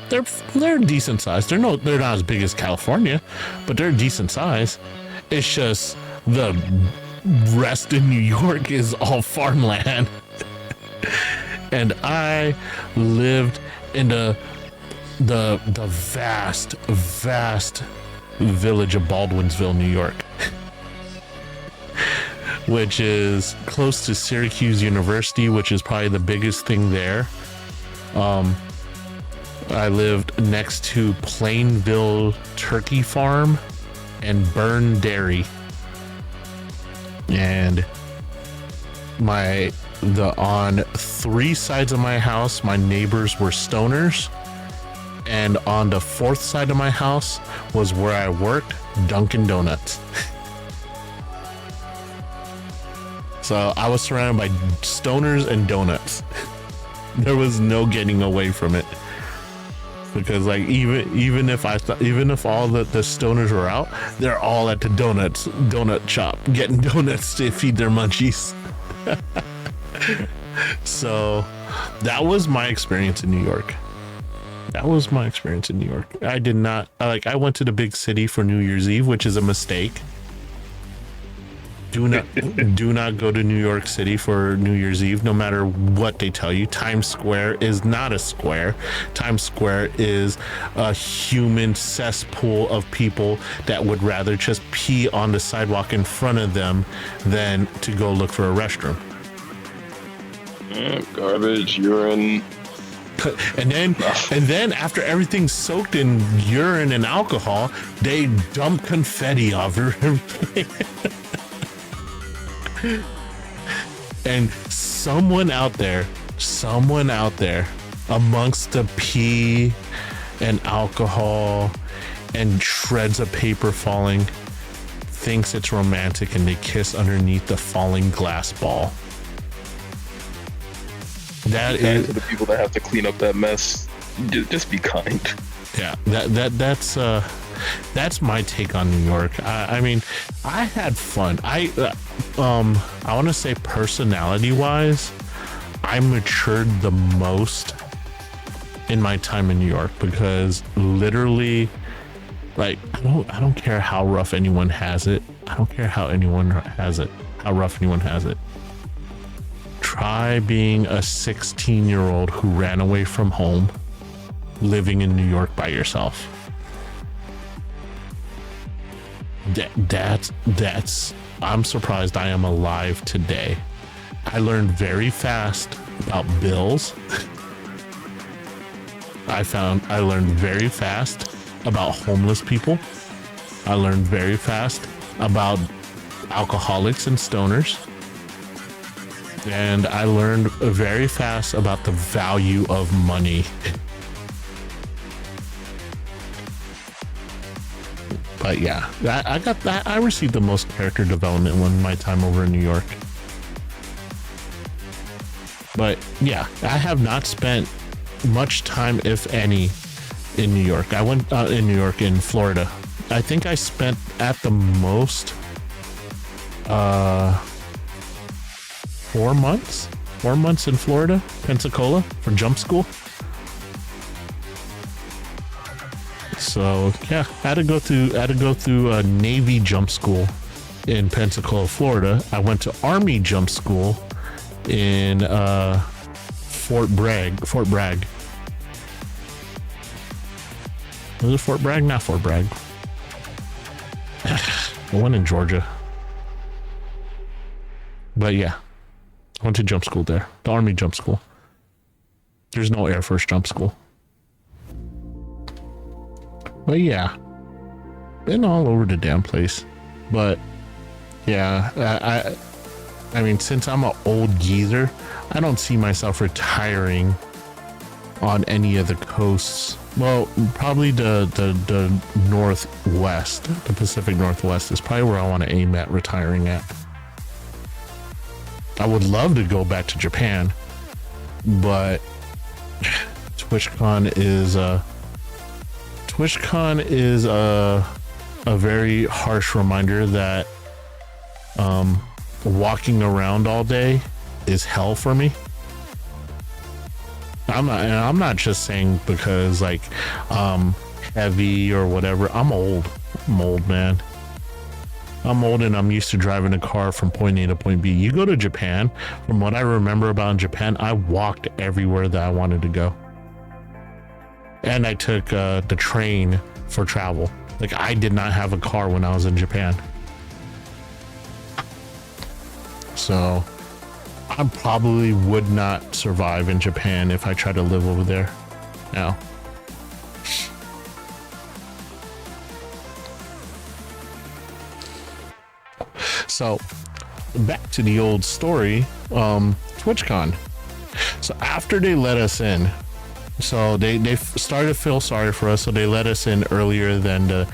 Speaker 9: They're decent size. They're not as big as California, but they're decent size. It's just the rest of New York is all farmland. And I lived in the vast village of Baldwinsville, New York, which is close to Syracuse University, which is probably the biggest thing there. I lived next to Plainville Turkey Farm and Burn Dairy. And on 3 sides of my house, my neighbors were stoners. And on the 4th side of my house was where I worked, Dunkin' Donuts. So I was surrounded by stoners and donuts. There was no getting away from it. Because like even if all the stoners were out, they're all at the donut shop getting donuts to feed their munchies. So that was my experience in New York. I went to the big city for New Year's Eve, which is a mistake. Do not go to New York City for New Year's Eve, no matter what they tell you. Times Square is not a square. Times Square is a human cesspool of people that would rather just pee on the sidewalk in front of them than to go look for a restroom.
Speaker 6: Yeah, garbage, urine.
Speaker 9: And then after everything's soaked in urine and alcohol, they dump confetti over everything. And someone out there amongst the pee and alcohol and shreds of paper falling thinks it's romantic, and they kiss underneath the falling glass ball. That is
Speaker 6: to the people that have to clean up that mess. Just be kind.
Speaker 9: Yeah, that's that's my take on New York. I mean, I had fun. I want to say personality wise, I matured the most in my time in New York, because literally, like, I don't care how rough anyone has it. I don't care how anyone has it, how rough anyone has it. Try being a 16-year-old who ran away from home, living in New York by yourself. That's I'm surprised I am alive today. I learned very fast about bills. I learned very fast about homeless people. I learned very fast about alcoholics and stoners. And I learned very fast about the value of money. But yeah, I got that. I received the most character development in my time over in New York. But yeah, I have not spent much time, if any, in New York. I went in Florida. I think I spent at the most 4 months in Florida, Pensacola, for jump school. So yeah, I had to go through a Navy jump school in Pensacola, Florida. I went to Army jump school in Fort Bragg. Was it Fort Bragg? Not Fort Bragg. The one in Georgia. But yeah, I went to jump school there, the Army jump school. There's no Air Force jump school. But yeah, been all over the damn place. But yeah, I mean, since I'm an old geezer, I don't see myself retiring on any of the coasts. Well, probably the Northwest, the Pacific Northwest is probably where I want to aim at retiring at. I would love to go back to Japan, but TwitchCon is a very harsh reminder that walking around all day is hell for me. I'm not just saying because like heavy or whatever. I'm old, man. I'm old and I'm used to driving a car from point A to point B. You go to Japan, from what I remember about in Japan, I walked everywhere that I wanted to go. And I took the train for travel. Like, I did not have a car when I was in Japan. So I probably would not survive in Japan if I tried to live over there now. So back to the old story, TwitchCon. So after they let us in, so they started to feel sorry for us, so they let us in earlier than the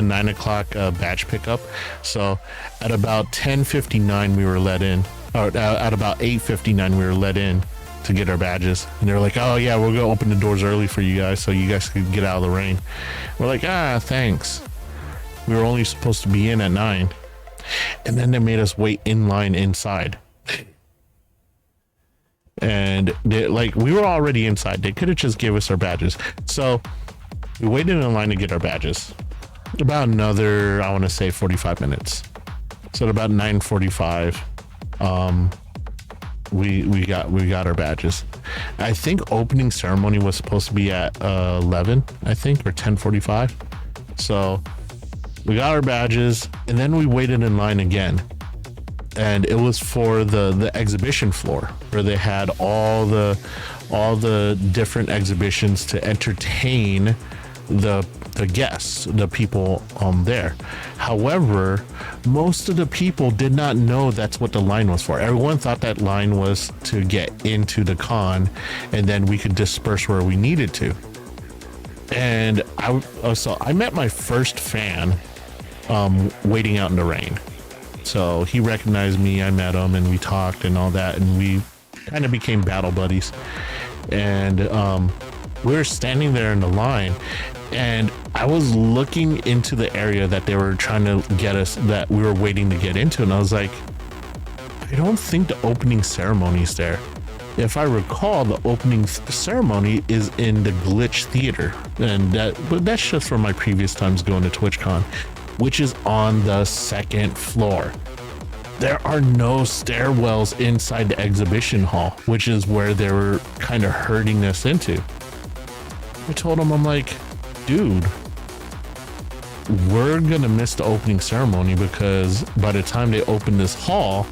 Speaker 9: 9 o'clock batch pickup. So at about 10:59 we were let in, or at about 8:59 we were let in to get our badges, and they were like, "Oh yeah, we're gonna open the doors early for you guys so you guys could get out of the rain." We're like, thanks. We were only supposed to be in at 9, and then they made us wait in line inside. And we were already inside. They could have just gave us our badges. So we waited in line to get our badges. About another, I want to say 45 minutes. So at about 9:45, we got our badges. I think opening ceremony was supposed to be at 11, I think, or 10:45. So we got our badges, and then we waited in line again. And it was for the exhibition floor, where they had all the different exhibitions to entertain the guests, the people there. However, most of the people did not know that's what the line was for. Everyone thought that line was to get into the con, and then we could disperse where we needed to. And I met my first fan waiting out in the rain. So he recognized me, I met him, and we talked and all that, and we kind of became battle buddies. And we were standing there in the line, and I was looking into the area that they were trying to get us, that we were waiting to get into, and I was like, I don't think the opening ceremony is there. If I recall, the opening ceremony is in the Glitch Theater, and that's just from my previous times going to TwitchCon, which is on the second floor. There are no stairwells inside the exhibition hall, which is where they were kind of herding us into. I told him, I'm like, dude, we're gonna miss the opening ceremony because by the time they open this hall,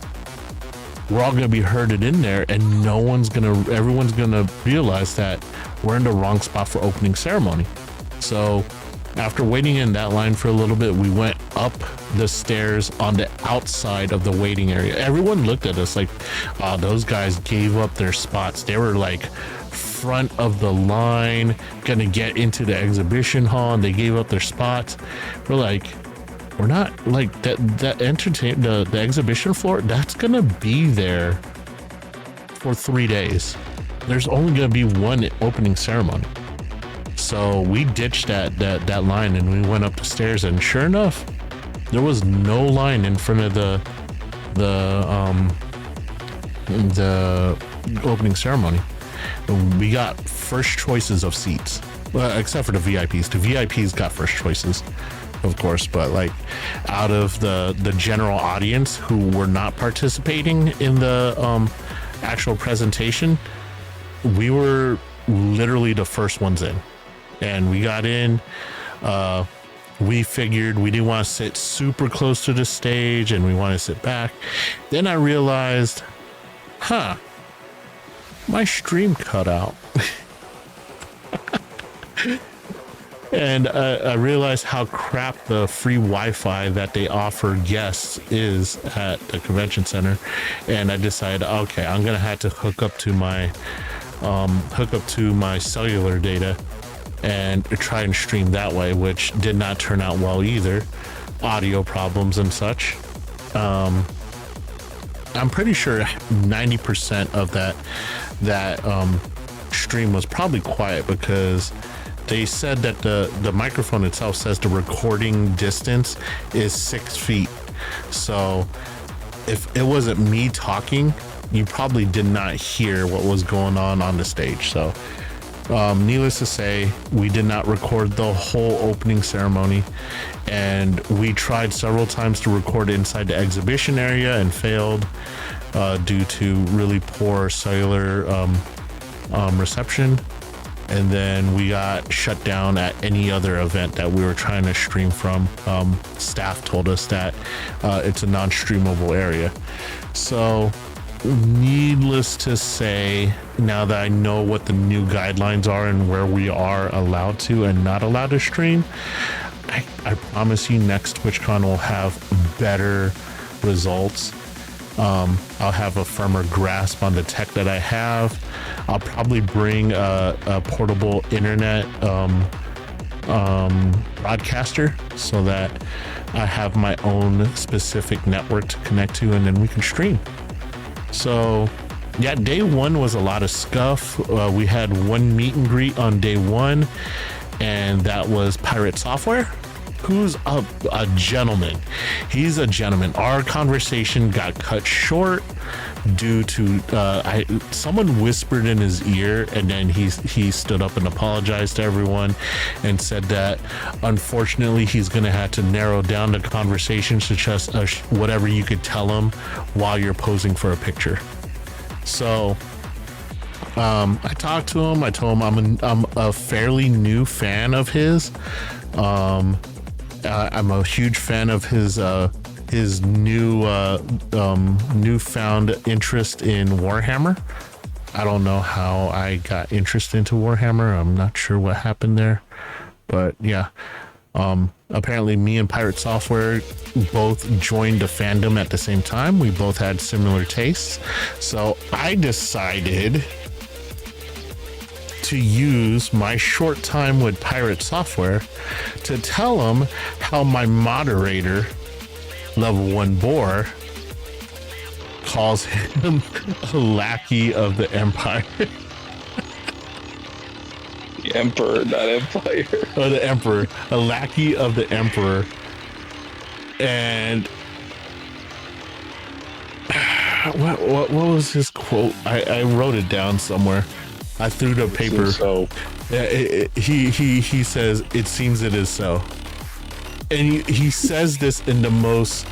Speaker 9: we're all gonna be herded in there, and everyone's gonna realize that we're in the wrong spot for opening ceremony. So after waiting in that line for a little bit, we went up the stairs on the outside of the waiting area. Everyone looked at us like, oh, those guys gave up their spots. They were like front of the line, gonna get into the exhibition hall, and they gave up their spots. We're like, we're not like that the exhibition floor, that's gonna be there for 3 days. There's only gonna be one opening ceremony. So we ditched that line and we went up the stairs, and sure enough, there was no line in front of the opening ceremony. We got first choices of seats, well, except for the VIPs. The VIPs got first choices, of course, but like out of the general audience who were not participating in the actual presentation, we were literally the first ones in. And we got in, we figured we didn't want to sit super close to the stage and we want to sit back. Then I realized, my stream cut out. And I realized how crap the free Wi-Fi that they offer guests is at the convention center. And I decided, okay, I'm going to have to hook up to my cellular data and try and stream that way, which did not turn out well either. Audio problems and such. I'm pretty sure 90% of that stream was probably quiet, because they said that the microphone itself says the recording distance is 6 feet. So if it wasn't me talking, you probably did not hear what was going on the stage. So needless to say, we did not record the whole opening ceremony, and we tried several times to record inside the exhibition area and failed due to really poor cellular reception. And then we got shut down at any other event that we were trying to stream from. Staff told us that it's a non-streamable area. So needless to say, now that I know what the new guidelines are and where we are allowed to and not allowed to stream, I promise you next TwitchCon will have better results. I'll have a firmer grasp on the tech that I have. I'll probably bring a portable internet broadcaster so that I have my own specific network to connect to, and then we can stream. So yeah, day one was a lot of scuff. We had one meet and greet on day one, and that was Pirate Software, who's a gentleman. He's a gentleman. Our conversation got cut short due to someone whispered in his ear, and then he stood up and apologized to everyone and said that unfortunately he's gonna have to narrow down the conversation to just whatever you could tell him while you're posing for a picture. So I talked to him. I told him I'm a fairly new fan of his. I'm a huge fan of his newfound interest in Warhammer. I don't know how I got interest into Warhammer. I'm not sure what happened there, but yeah. Apparently me and Pirate Software both joined the fandom at the same time. We both had similar tastes. So I decided to use my short time with Pirate Software to tell him how my moderator, Level 1 Boar, calls him a lackey of the Empire.
Speaker 6: The Emperor, not Empire.
Speaker 9: Oh, the Emperor, a lackey of the Emperor. And what was his quote? I wrote it down somewhere. I threw the paper.
Speaker 6: So
Speaker 9: He says, "It seems it is so," and he says this in the most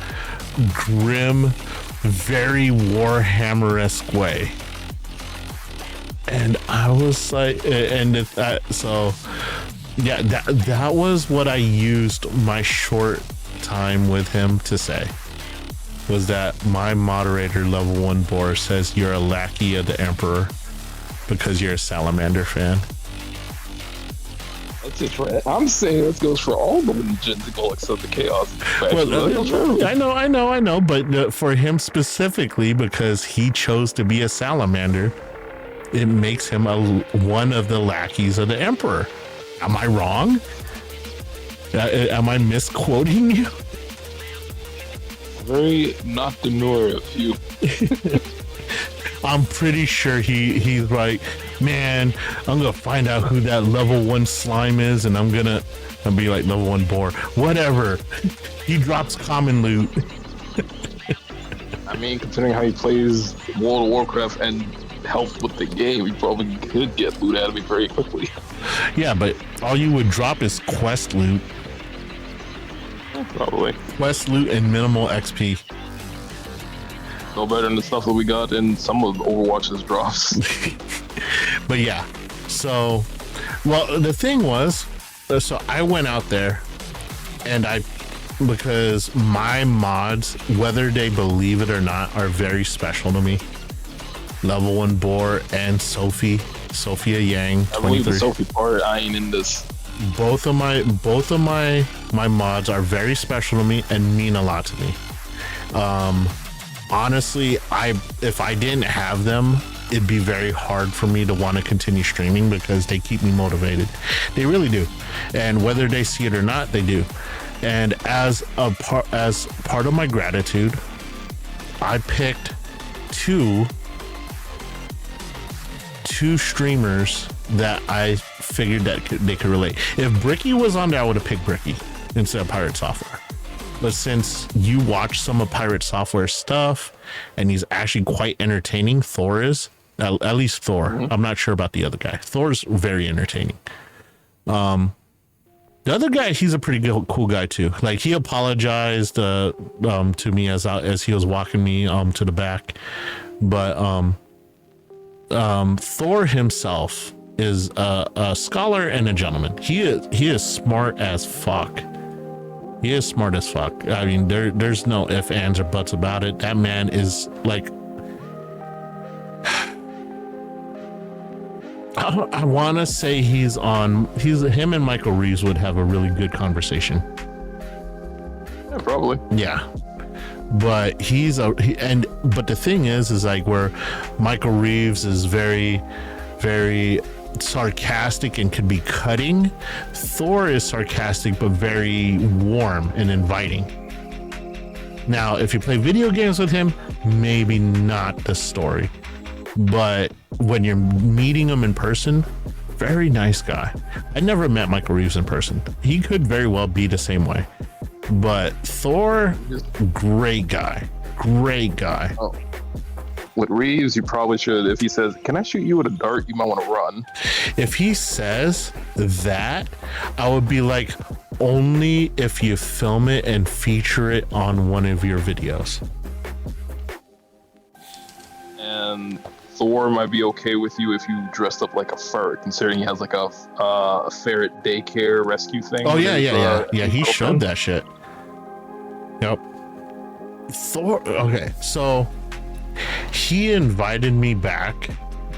Speaker 9: grim, very Warhammer-esque way. And I was like, so yeah, that was what I used my short time with him to say, was that my moderator level 1 boar says you're a lackey of the Emperor because you're a Salamander fan.
Speaker 6: that's it. I'm saying this goes for all the legions that go except the Chaos.
Speaker 9: Well, I know, but for him specifically, because he chose to be a Salamander, it makes him one of the lackeys of the Emperor. Am I wrong? Am I misquoting you?
Speaker 6: Very not demure of you.
Speaker 9: I'm pretty sure he's like, man, I'm gonna find out who that level 1 slime is, and I'll be like, level 1 boar, whatever. He drops common loot.
Speaker 6: I mean, considering how he plays World of Warcraft and helped with the game, he probably could get loot out of me very quickly.
Speaker 9: Yeah, but all you would drop is quest loot.
Speaker 6: Probably.
Speaker 9: Quest loot and minimal XP.
Speaker 6: No better than the stuff that we got in some of Overwatch's drops.
Speaker 9: But yeah, so, well, the thing was, so I went out there and because my mods, whether they believe it or not, are very special to me. Level 1 boar and Sophia Yang, 23.
Speaker 6: I believe the Sophie part, I ain't in this.
Speaker 9: Both of my mods are very special to me and mean a lot to me. Honestly, if I didn't have them, it'd be very hard for me to want to continue streaming because they keep me motivated. They really do. And whether they see it or not, they do. And as part of my gratitude, I picked two streamers that I figured that they could relate. If Bricky was on there, I would have picked Bricky instead of Pirate Software. But since you watch some of Pirate Software stuff and he's actually quite entertaining, Thor is, at least Thor. Mm-hmm. I'm not sure about the other guy. Thor's very entertaining. The other guy, he's a pretty cool guy too. Like, he apologized to me as he was walking me to the back. But Thor himself is a scholar and a gentleman. He is smart as fuck. He is smart as fuck. I mean, there's no ifs, ands, or buts about it. That man is like, I want to say him and Michael Reeves would have a really good conversation.
Speaker 6: Yeah, probably.
Speaker 9: Yeah. But but the thing is like, where Michael Reeves is very, very sarcastic and could be cutting, Thor is sarcastic but very warm and inviting. Now, if you play video games with him, maybe not the story, but when you're meeting him in person, very nice guy. I never met Michael Reeves in person. He could very well be the same way, but Thor, great guy. Oh.
Speaker 6: With Reeves, you probably should, if he says, "Can I shoot you with a dart?" you might want to run.
Speaker 9: If he says that, I would be like, only if you film it and feature it on one of your videos.
Speaker 6: And Thor might be okay with you if you dressed up like a ferret, considering he has like a ferret daycare rescue thing.
Speaker 9: Oh yeah. He showed that shit. Yep. Thor. Okay, so he invited me back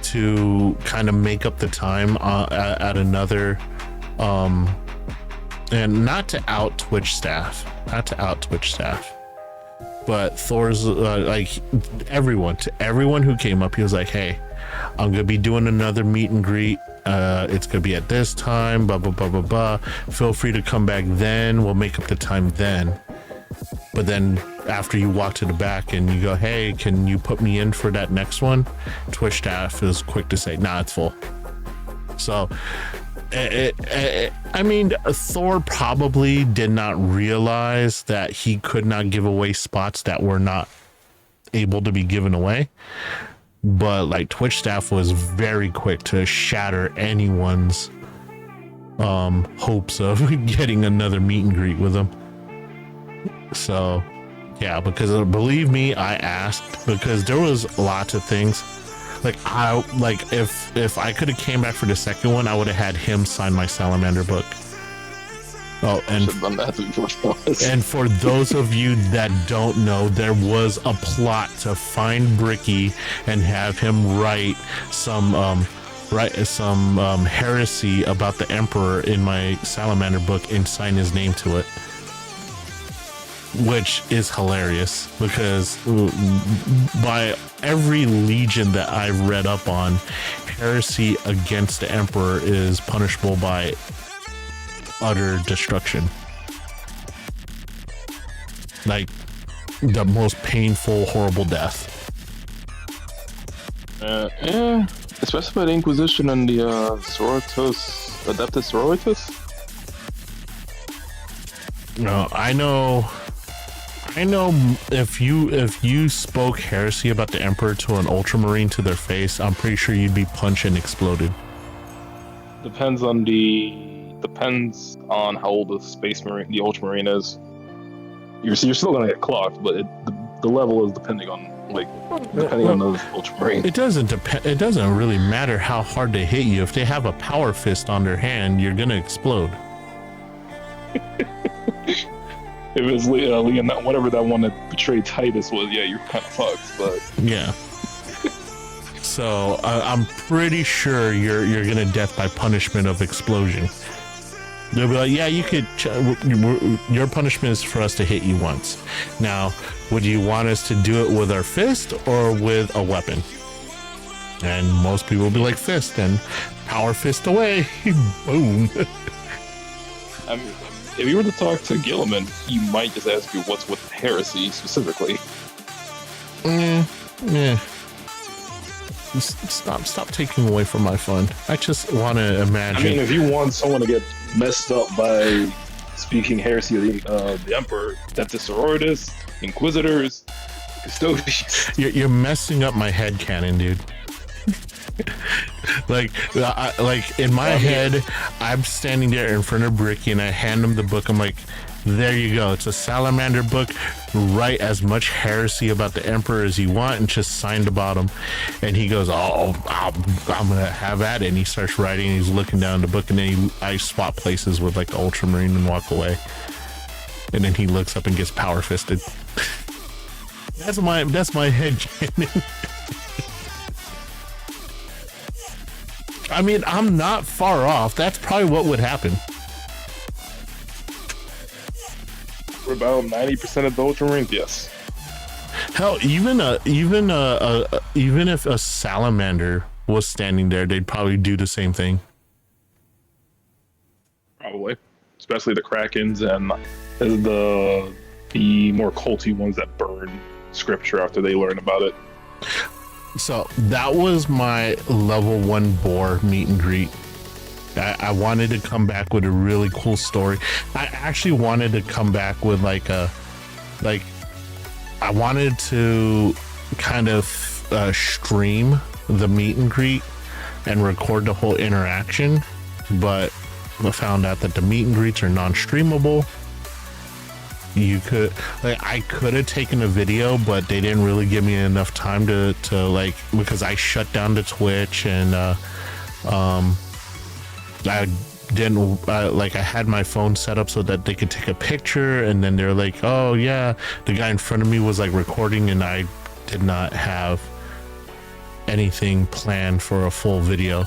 Speaker 9: to kind of make up the time at another, and not to out Twitch staff, but Thor's like, everyone who came up, he was like, "Hey, I'm gonna be doing another meet and greet. It's gonna be at this time, blah blah blah blah blah. Feel free to come back then. We'll make up the time then." But then after you walk to the back and you go, "Hey, can you put me in for that next one?" Twitch staff is quick to say, "Nah, it's full." So I mean, Thor probably did not realize that he could not give away spots that were not able to be given away. But like Twitch staff was very quick to shatter anyone's hopes of getting another meet and greet with him. So yeah, because believe me, I asked, because there was lots of things. Like if I could have came back for the second one, I would have had him sign my Salamander book. Oh, and for those of you that don't know, there was a plot to find Bricky and have him write some heresy about the Emperor in my Salamander book and sign his name to it, which is hilarious because by every legion that I've read up on, heresy against the Emperor is punishable by utter destruction. Like the most painful, horrible death.
Speaker 6: Especially by the Inquisition and the Sororitas, Adeptus Sororitas.
Speaker 9: No, I know if you spoke heresy about the Emperor to an Ultramarine to their face, I'm pretty sure you'd be punched and exploded.
Speaker 6: Depends on how old the Ultramarine is. You're still gonna get clocked, but the level is depending on the Ultramarine.
Speaker 9: It doesn't really matter how hard they hit you. If they have a power fist on their hand, you're gonna explode.
Speaker 6: If it's Leon, whatever that one that betrayed Titus was, yeah, you're kind of fucked. But
Speaker 9: yeah. So I'm pretty sure you're gonna death by punishment of explosion. They'll be like, yeah, you could. Your punishment is for us to hit you once. Now, would you want us to do it with our fist or with a weapon? And most people will be like fist, and power fist away. Boom.
Speaker 6: I mean, if you were to talk to Gilliman, he might just ask you what's with heresy specifically.
Speaker 9: Yeah. Stop taking away from my fun. I just want to imagine.
Speaker 6: I mean, if you want someone to get messed up by speaking heresy of the Emperor, that's the Sororitas, Inquisitors, Custodians.
Speaker 9: You're messing up my head canon, dude. like in my head, I'm standing there in front of Bricky and I hand him the book. I'm like, there you go. It's a Salamander book. Write as much heresy about the Emperor as you want and just sign the bottom. And he goes, I'm gonna have at it. And he starts writing and he's looking down the book, and then I swap places with like the Ultramarine and walk away. And then he looks up and gets power fisted. That's my head canon. I mean, I'm not far off. That's probably what would happen.
Speaker 6: For about 90% of the Ultramarines, yes.
Speaker 9: Hell, even if a Salamander was standing there, they'd probably do the same thing.
Speaker 6: Probably, especially the Krakens and the more culty ones that burn scripture after they learn about it.
Speaker 9: So that was my level 1 boar meet and greet. I wanted to come back with a really cool story. I actually wanted to come back with I wanted to kind of stream the meet and greet and record the whole interaction, but I found out that the meet and greets are non-streamable. I could have taken a video, but they didn't really give me enough time to because I shut down the Twitch and I didn't I had my phone set up so that they could take a picture, and then they're like, oh yeah, the guy in front of me was like recording, and I did not have anything planned for a full video.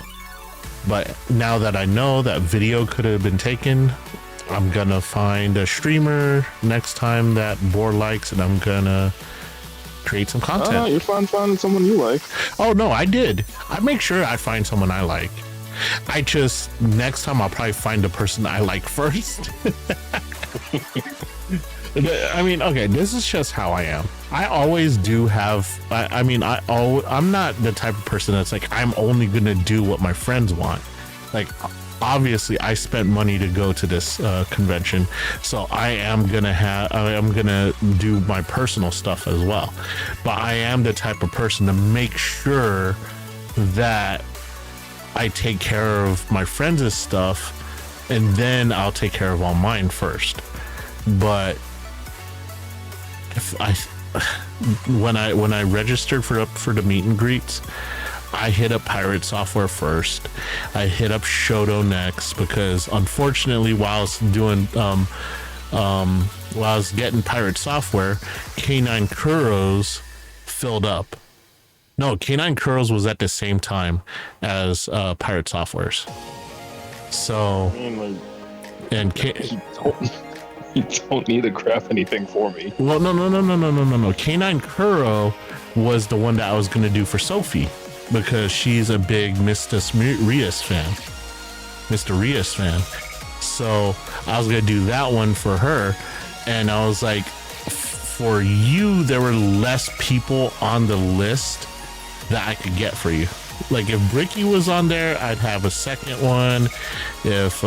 Speaker 9: But now that I know that video could have been taken, I'm gonna find a streamer next time that Boar likes, and I'm gonna create some content.
Speaker 6: You're finding someone you like.
Speaker 9: Oh no, I did. I make sure I find someone I like. I just, next time I'll probably find the person I like first. I mean, okay, this is just how I am. I always do have, I'm not the type of person that's like, I'm only gonna do what my friends want. Like, obviously I spent money to go to this convention, so I am gonna do my personal stuff as well. But I am the type of person to make sure that I take care of my friends' stuff, and then I'll take care of all mine first. But if when I registered for the meet and greets, I hit up Pirate Software first. I hit up Shoto next, because unfortunately, while I was doing while I was getting Pirate Software, K9 Kuros filled up. No, K9 Kuros was at the same time as Pirate Software's. So,
Speaker 6: I mean, like,
Speaker 9: and
Speaker 6: you don't need to craft anything for me.
Speaker 9: Well, no. K9 Kuro was the one that I was going to do for Sophie, because she's a big Mr. Rios fan. So I was going to do that one for her. And I was like, for you, there were less people on the list that I could get for you. Like if Bricky was on there, I'd have a second one. If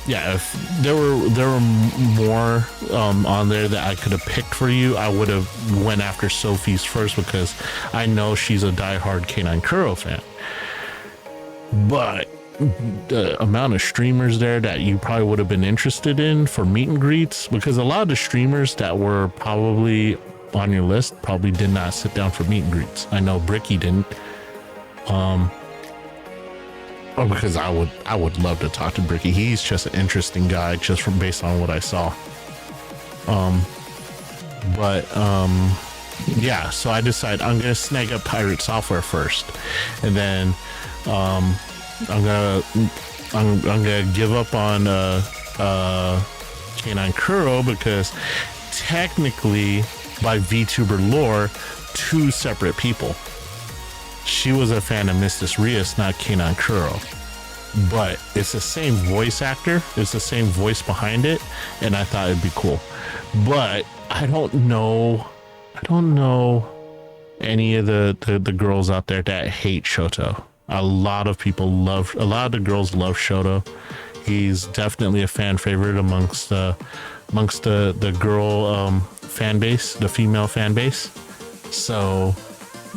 Speaker 9: if there were more on there that I could have picked for you, I would have went after Sophie's first, because I know she's a diehard K9 Kuro fan. But the amount of streamers there that you probably would have been interested in for meet and greets, because a lot of the streamers that were probably on your list probably did not sit down for meet and greets. I know Bricky didn't. Because I would love to talk to Bricky. He's just an interesting guy, just from based on what I saw. Yeah. So I decided I'm gonna snag up Pirate Software first, and then I'm gonna give up on K9 Kuro, because technically by VTuber lore, two separate people. She was a fan of Mrs. Rios, not K9 Kuro. But it's the same voice actor. It's the same voice behind it. And I thought it'd be cool. But I don't know any of the girls out there that hate Shoto. A lot of the girls love Shoto. He's definitely a fan favorite amongst the girl fan base, the female fan base. So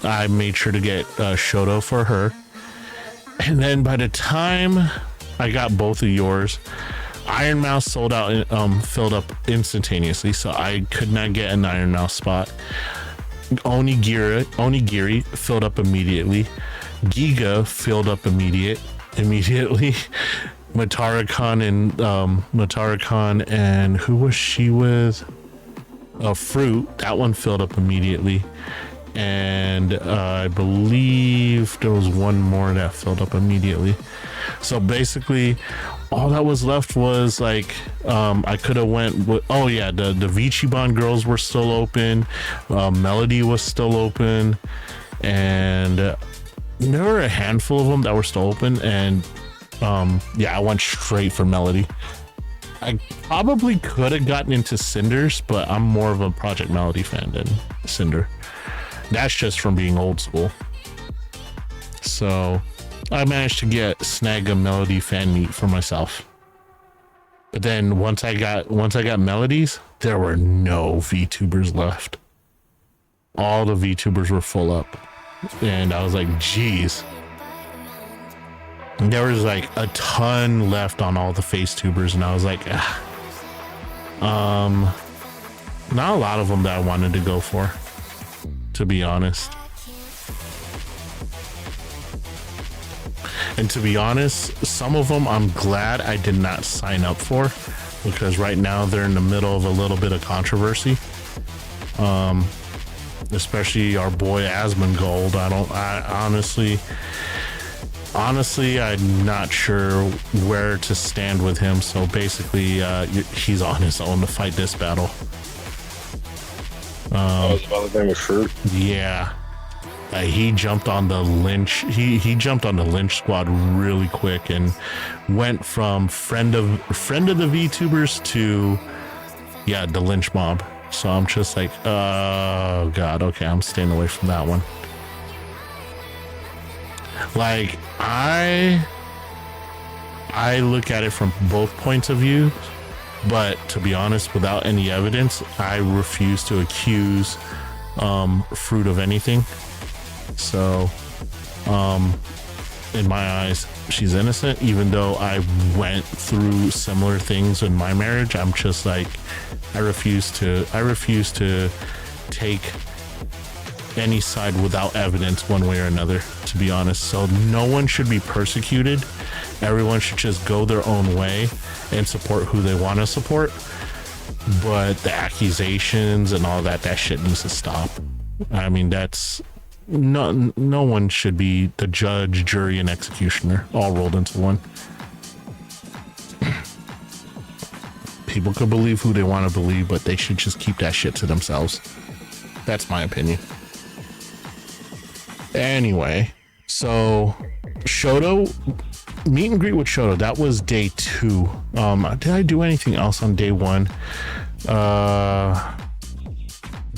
Speaker 9: I made sure to get Shoto for her. And then by the time I got both of yours, Iron Mouse sold out, filled up instantaneously, so I could not get an Iron Mouse spot. Onigiri filled up immediately. Giga filled up immediately. Matarakon and who was she with? Fruit, that one filled up immediately. And I believe there was one more that filled up immediately. So basically all that was left was like I could have went with, the VtuberEN girls were still open, Melody was still open, and there were a handful of them that were still open. And I went straight for Melody. I probably could have gotten into Cinders, but I'm more of a Project Melody fan than Cinder. That's just from being old school. So I managed to snag a Melody fan meet for myself. But then once I got Melodies, there were no VTubers left. All the VTubers were full up. And I was like, geez. And there was like a ton left on all the FaceTubers, and I was like, not a lot of them that I wanted to go for, to be honest. And to be honest, some of them I'm glad I did not sign up for, because right now they're in the middle of a little bit of controversy. Especially our boy Asmongold. Honestly, I'm not sure where to stand with him. So basically, he's on his own to fight this battle. Yeah. He jumped on the lynch. He jumped on the lynch squad really quick and went from friend of the VTubers to the lynch mob. So I'm just like, oh god, okay, I'm staying away from that one. Like I look at it from both points of view, but to be honest, without any evidence, I refuse to accuse Fruit of anything. So in my eyes, she's innocent, even though I went through similar things in my marriage. I'm just like, I refuse to take any side without evidence one way or another, to be honest. So no one should be persecuted. Everyone should just go their own way and support who they want to support. But the accusations and all that shit needs to stop. I mean, that's no one should be the judge, jury, and executioner all rolled into one. People could believe who they want to believe, but they should just keep that shit to themselves. That's my opinion. Anyway, so Shoto, meet and greet with Shoto, that was day 2. Did I do anything else on day 1?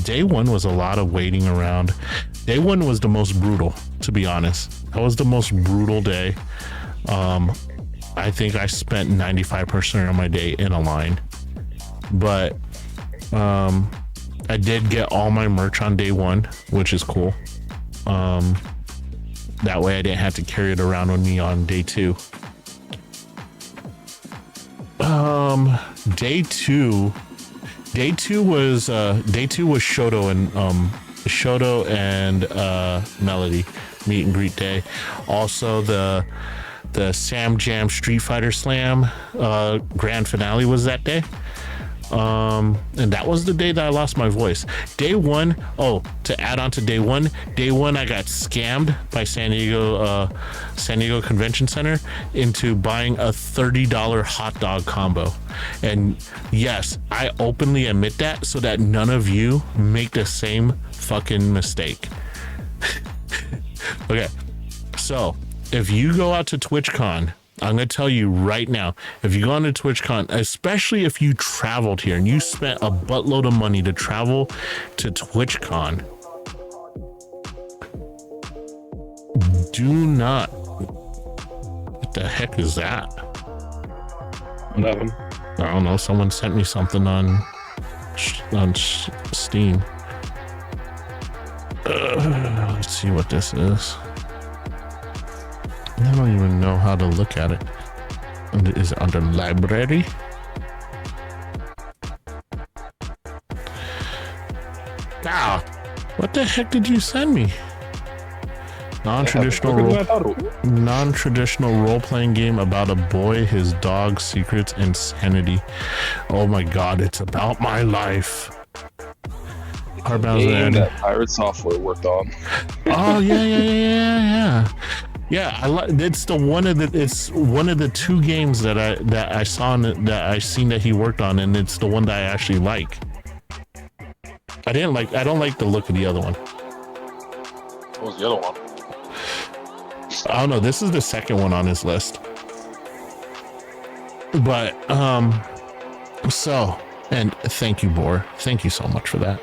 Speaker 9: Day 1 was a lot of waiting around. Day 1 was the most brutal, to be honest. That was the most brutal day. I think I spent 95% of my day in a line, but I did get all my merch on day 1, which is cool. That way I didn't have to carry it around with me on day 2. Day two was Shoto and Melody meet and greet day. Also the Sam Jam Street Fighter Slam grand finale was that day. And that was the day that I lost my voice. Day 1, to add on to day 1 I got scammed by San Diego Convention Center into buying a $30 hot dog combo. And yes, I openly admit that so that none of you make the same fucking mistake. Okay, so if you go out to TwitchCon, I'm going to tell you right now, if you go on to TwitchCon, especially if you traveled here and you spent a buttload of money to travel to TwitchCon, do not. What the heck is that?
Speaker 6: Nothing.
Speaker 9: I don't know. Someone sent me something on Steam. Let's see what this is. I don't even know how to look at it. Is it under library? Ah, what the heck did you send me? Non-traditional role-playing game about a boy, his dog, secrets, and sanity. Oh my god, it's about my life.
Speaker 6: Game that Pirate Software worked on.
Speaker 9: Oh yeah. Yeah, it's one of the 2 games that I saw that I seen that he worked on, and it's the one that I actually like. I don't like the look of the other one.
Speaker 6: What was the other one?
Speaker 9: I don't know. This is the second one on his list. But so, and thank you, Boar. Thank you so much for that.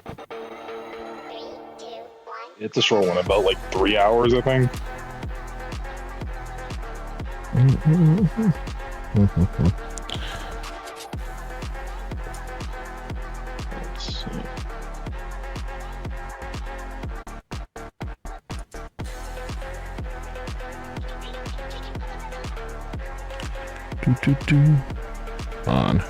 Speaker 6: It's a short one, about like 3 hours, I think. Let's see.
Speaker 9: On.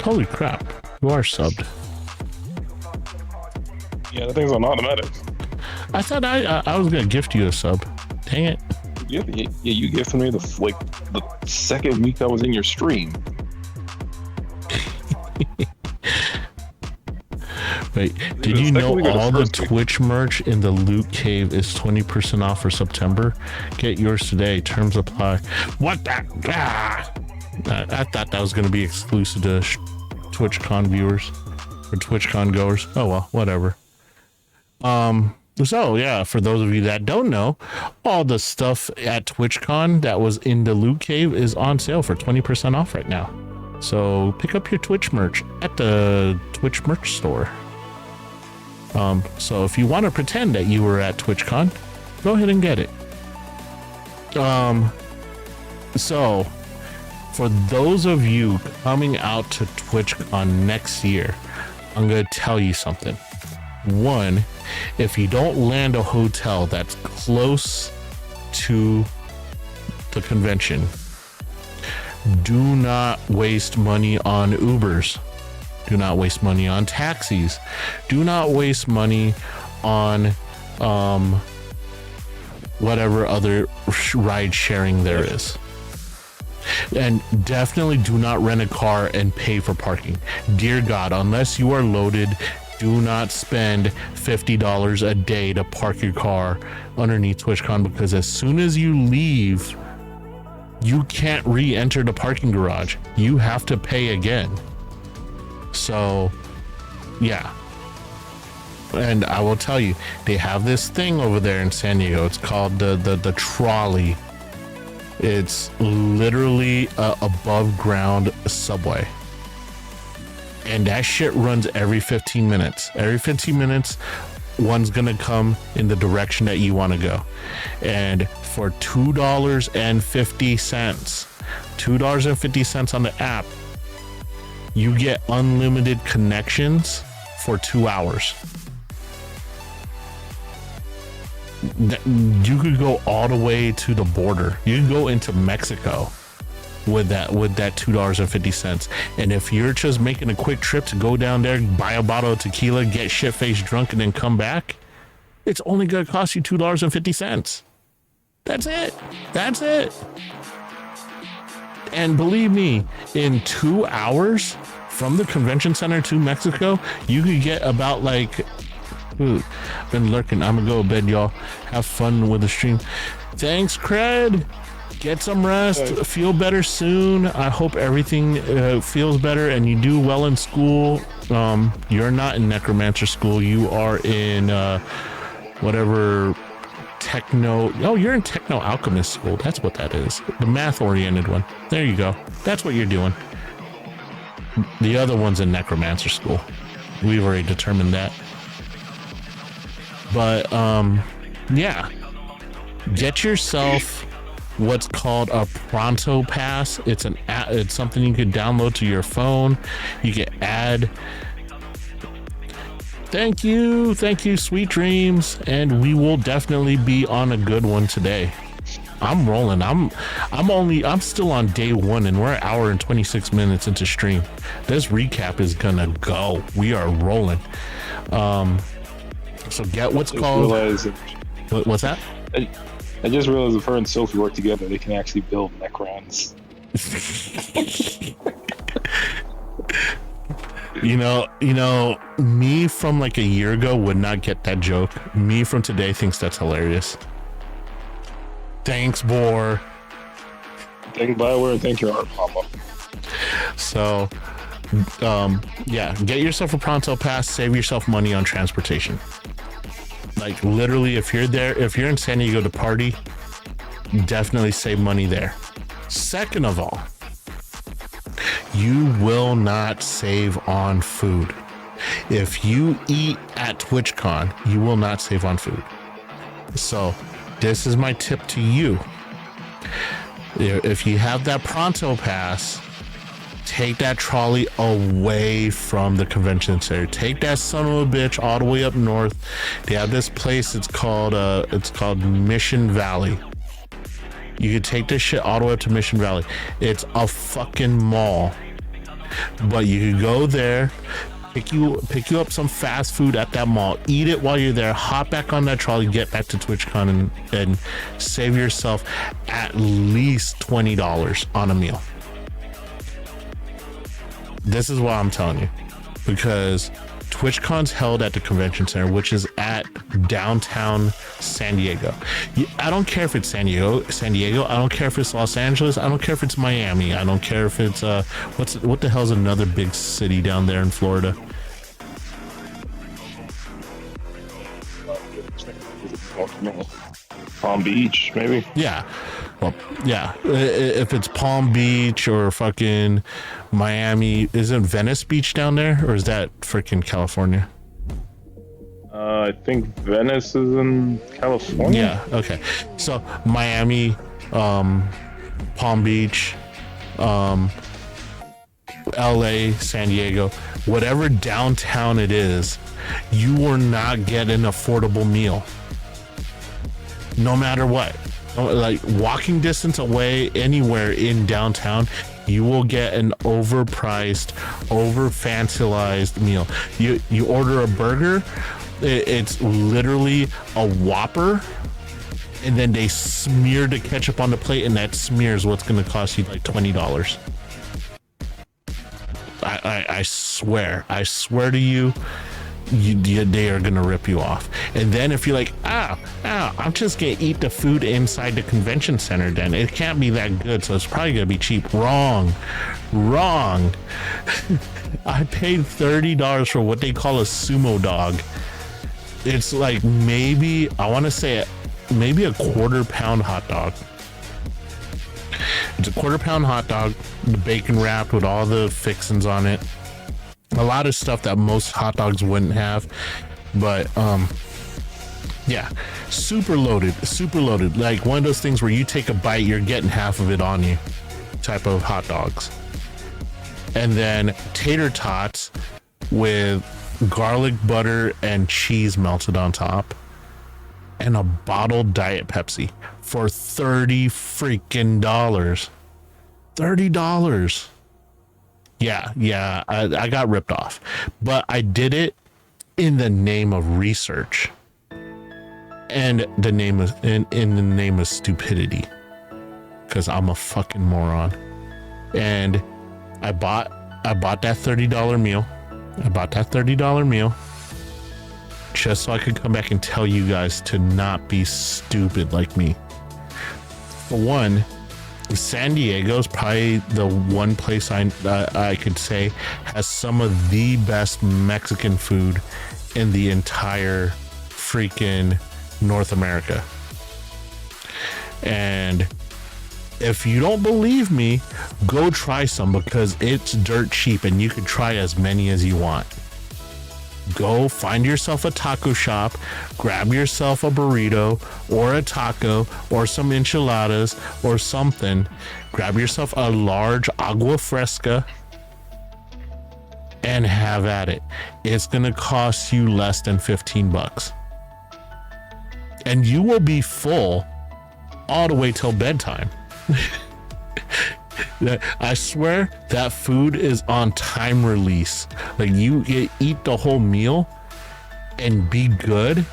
Speaker 9: Holy crap, you are subbed.
Speaker 6: Yeah, that thing's on automatic.
Speaker 9: I thought I was gonna gift you a sub. Dang it.
Speaker 6: Yeah, you gifted me the second week I was in your stream.
Speaker 9: Wait, did you know all the Twitch merch in the Loot Cave is 20% off for September? Get yours today. Terms apply. What the? I thought that was going to be exclusive to TwitchCon viewers or TwitchCon goers. Oh well, whatever. So yeah, for those of you that don't know, all the stuff at TwitchCon that was in the Loot Cave is on sale for 20% off right now. So pick up your Twitch merch at the Twitch merch store. So if you want to pretend that you were at TwitchCon, go ahead and get it. So for those of you coming out to TwitchCon next year, I'm going to tell you something. One, if you don't land a hotel that's close to the convention, do not waste money on Ubers. Do not waste money on taxis. Do not waste money on whatever other ride sharing there is. And definitely do not rent a car and pay for parking. Dear God, unless you are loaded, do not spend $50 a day to park your car underneath TwitchCon, because as soon as you leave, you can't re-enter the parking garage. You have to pay again. So, yeah. And I will tell you, they have this thing over there in San Diego. It's called the trolley. It's literally a above ground subway. And that shit runs every 15 minutes. Every 15 minutes, one's gonna come in the direction that you want to go. And for $2.50 on the app, you get unlimited connections for 2 hours. You could go all the way to the border. You can go into Mexico with that $2.50. And if you're just making a quick trip to go down there, buy a bottle of tequila, get shit-faced drunk, and then come back, it's only gonna cost you $2.50. That's it. That's it. And believe me, in 2 hours from the convention center to Mexico, you could get about like, ooh, been lurking. I'm gonna go to bed, y'all. Have fun with the stream. Thanks, Cred. Get some rest. Feel better soon. I hope everything feels better and you do well in school. You're not in necromancer school. You are in whatever techno. Oh, you're in techno alchemist school. That's what that is. The math oriented one. There you go. That's what you're doing. The other one's in necromancer school. We've already determined that. But yeah, get yourself what's called a Pronto Pass. It's an it's something you can download to your phone. You can add. Thank you, sweet dreams, and we will definitely be on a good one today. I'm rolling. I'm still on day one, and we're an hour and 26 minutes into stream. This recap is gonna go. We are rolling. So get what's called. What's that?
Speaker 6: I just realized if her and Sophie work together, they can actually build Necrons.
Speaker 9: You know, me from like a year ago would not get that joke. Me from today thinks that's hilarious. Thanks, Boar.
Speaker 6: Thank Bioware and thank your art, Mama.
Speaker 9: So, yeah, get yourself a Pronto Pass, save yourself money on transportation. Like literally, if you're in San Diego to party, definitely save money there. Second of all, you will not save on food. If you eat at TwitchCon, you will not save on food. So this is my tip to you. If you have that Pronto Pass, take that trolley away from the convention center. Take that son of a bitch all the way up north. They have this place. It's called Mission Valley. You could take this shit all the way up to Mission Valley. It's a fucking mall, but you could go there, pick you up some fast food at that mall, eat it while you're there, hop back on that trolley, get back to TwitchCon, and save yourself at least $20 on a meal. This is what I'm telling you, because TwitchCon's held at the convention center, which is at downtown San Diego. I don't care if it's San Diego. I don't care if it's Los Angeles. I don't care if it's Miami. I don't care if it's what the hell's another big city down there in Florida?
Speaker 6: Palm Beach, maybe.
Speaker 9: Yeah. Well, yeah. If it's Palm Beach or fucking Miami, isn't Venice Beach down there, or is that freaking California?
Speaker 6: I think Venice is in California.
Speaker 9: Yeah, okay. So Miami, Palm Beach, LA, San Diego, whatever downtown it is, you will not get an affordable meal. No matter what. Like walking distance away anywhere in downtown, you will get an overpriced, over fantasized meal. You order a burger, it's literally a Whopper, and then they smear the ketchup on the plate, and that smear is what's going to cost you like $20. I swear to you, they are gonna rip you off. And then if you're like, I'm just gonna eat the food inside the convention center, then it can't be that good, so it's probably gonna be cheap. Wrong. I paid $30 for what they call a sumo dog. It's like maybe, I want to say maybe a quarter-pound hot dog. It's a quarter-pound hot dog, the bacon wrapped with all the fixings on it. A lot of stuff that most hot dogs wouldn't have, but yeah, super loaded. Like one of those things where you take a bite, you're getting half of it on you type of hot dogs. And then tater tots with garlic butter and cheese melted on top, and a bottled Diet Pepsi for $30 freaking dollars. $30. Yeah, I got ripped off, but I did it in the name of research and the name of in the name of stupidity, because I'm a fucking moron. And I bought that $30 meal. I bought that $30 meal just so I could come back and tell you guys to not be stupid like me. For one, San Diego is probably the one place I could say has some of the best Mexican food in the entire freaking North America. And if you don't believe me, go try some, because it's dirt cheap and you can try as many as you want. Go find yourself a taco shop, grab yourself a burrito or a taco or some enchiladas or something. Grab yourself a large agua fresca and have at it. It's going to cost you less than $15. And you will be full all the way till bedtime. I swear that food is on time release. Like you eat the whole meal and be good,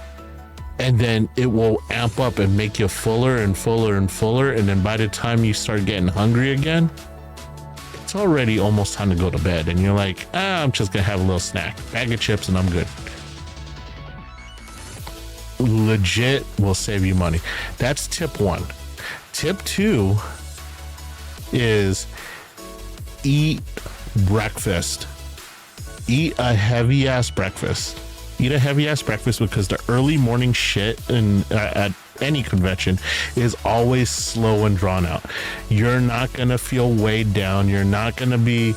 Speaker 9: and then it will amp up and make you fuller and fuller and fuller, and then by the time you start getting hungry again, it's already almost time to go to bed, and you're like, I'm just gonna have a little snack, bag of chips, and I'm good. Legit will save you money. That's tip 1. Tip 2 is eat breakfast. Eat a heavy ass breakfast. Because the early morning shit at any convention is always slow and drawn out. You're not gonna feel weighed down. You're not gonna be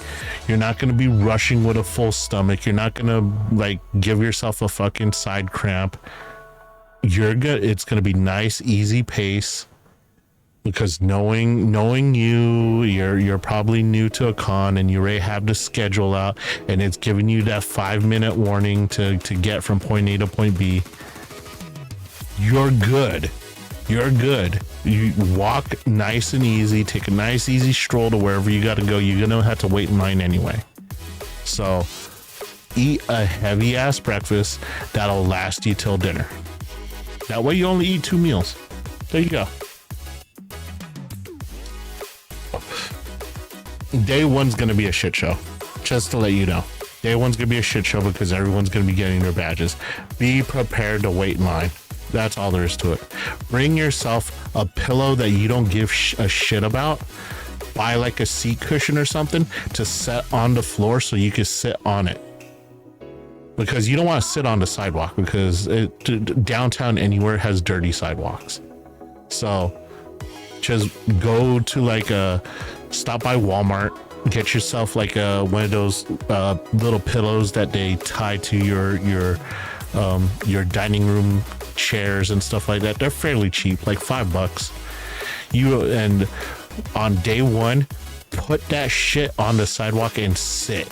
Speaker 9: rushing with a full stomach. You're not gonna like give yourself a fucking side cramp. It's gonna be nice, easy pace. Because knowing you're probably new to a con and you already have the schedule out, and it's giving you that 5-minute warning to get from point A to point B. You're good. You walk nice and easy, take a nice easy stroll to wherever you got to go. You're gonna have to wait in line anyway. So eat a heavy ass breakfast that'll last you till dinner. That way you only eat 2 meals. There you go. Day 1's gonna be a shit show, just to let you know. Day 1's gonna be a shit show because everyone's gonna be getting their badges. Be prepared to wait in line. That's all there is to it. Bring yourself a pillow that you don't give a shit about. Buy like a seat cushion or something to set on the floor so you can sit on it. Because you don't want to sit on the sidewalk, because downtown anywhere has dirty sidewalks. So just go to stop by Walmart, get yourself one of those little pillows that they tie to your your dining room chairs and stuff like that. They're fairly cheap, like $5. And on day one, put that shit on the sidewalk and sit.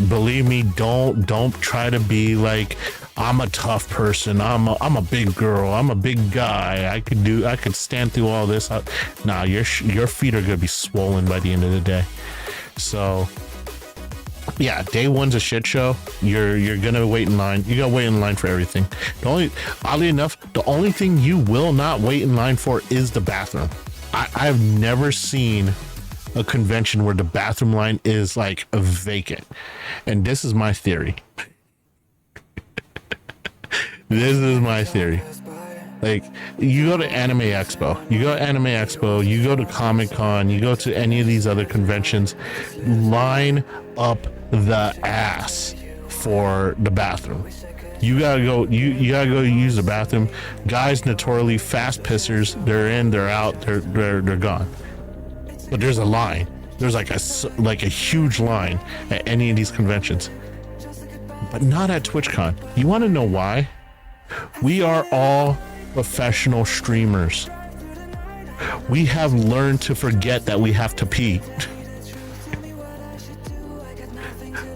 Speaker 9: Believe me, don't try to be like, I'm a tough person, I'm a big girl, I'm a big guy, I could stand through all this. Nah, your feet are gonna be swollen by the end of the day. So yeah, day one's a shit show. You're gonna wait in line. You gotta wait in line for everything. Oddly enough, the only thing you will not wait in line for is the bathroom. I've never seen a convention where the bathroom line is like vacant. And this is my theory. This is my theory. Like, you go to Anime Expo, you go to Comic Con, you go to any of these other conventions, line up the ass for the bathroom. You gotta go use the bathroom. Guys notoriously fast pissers. They're in, they're out, they're gone. But there's a line. There's like a huge line at any of these conventions, but not at TwitchCon. You want to know why? We are all professional streamers. We have learned to forget that we have to pee.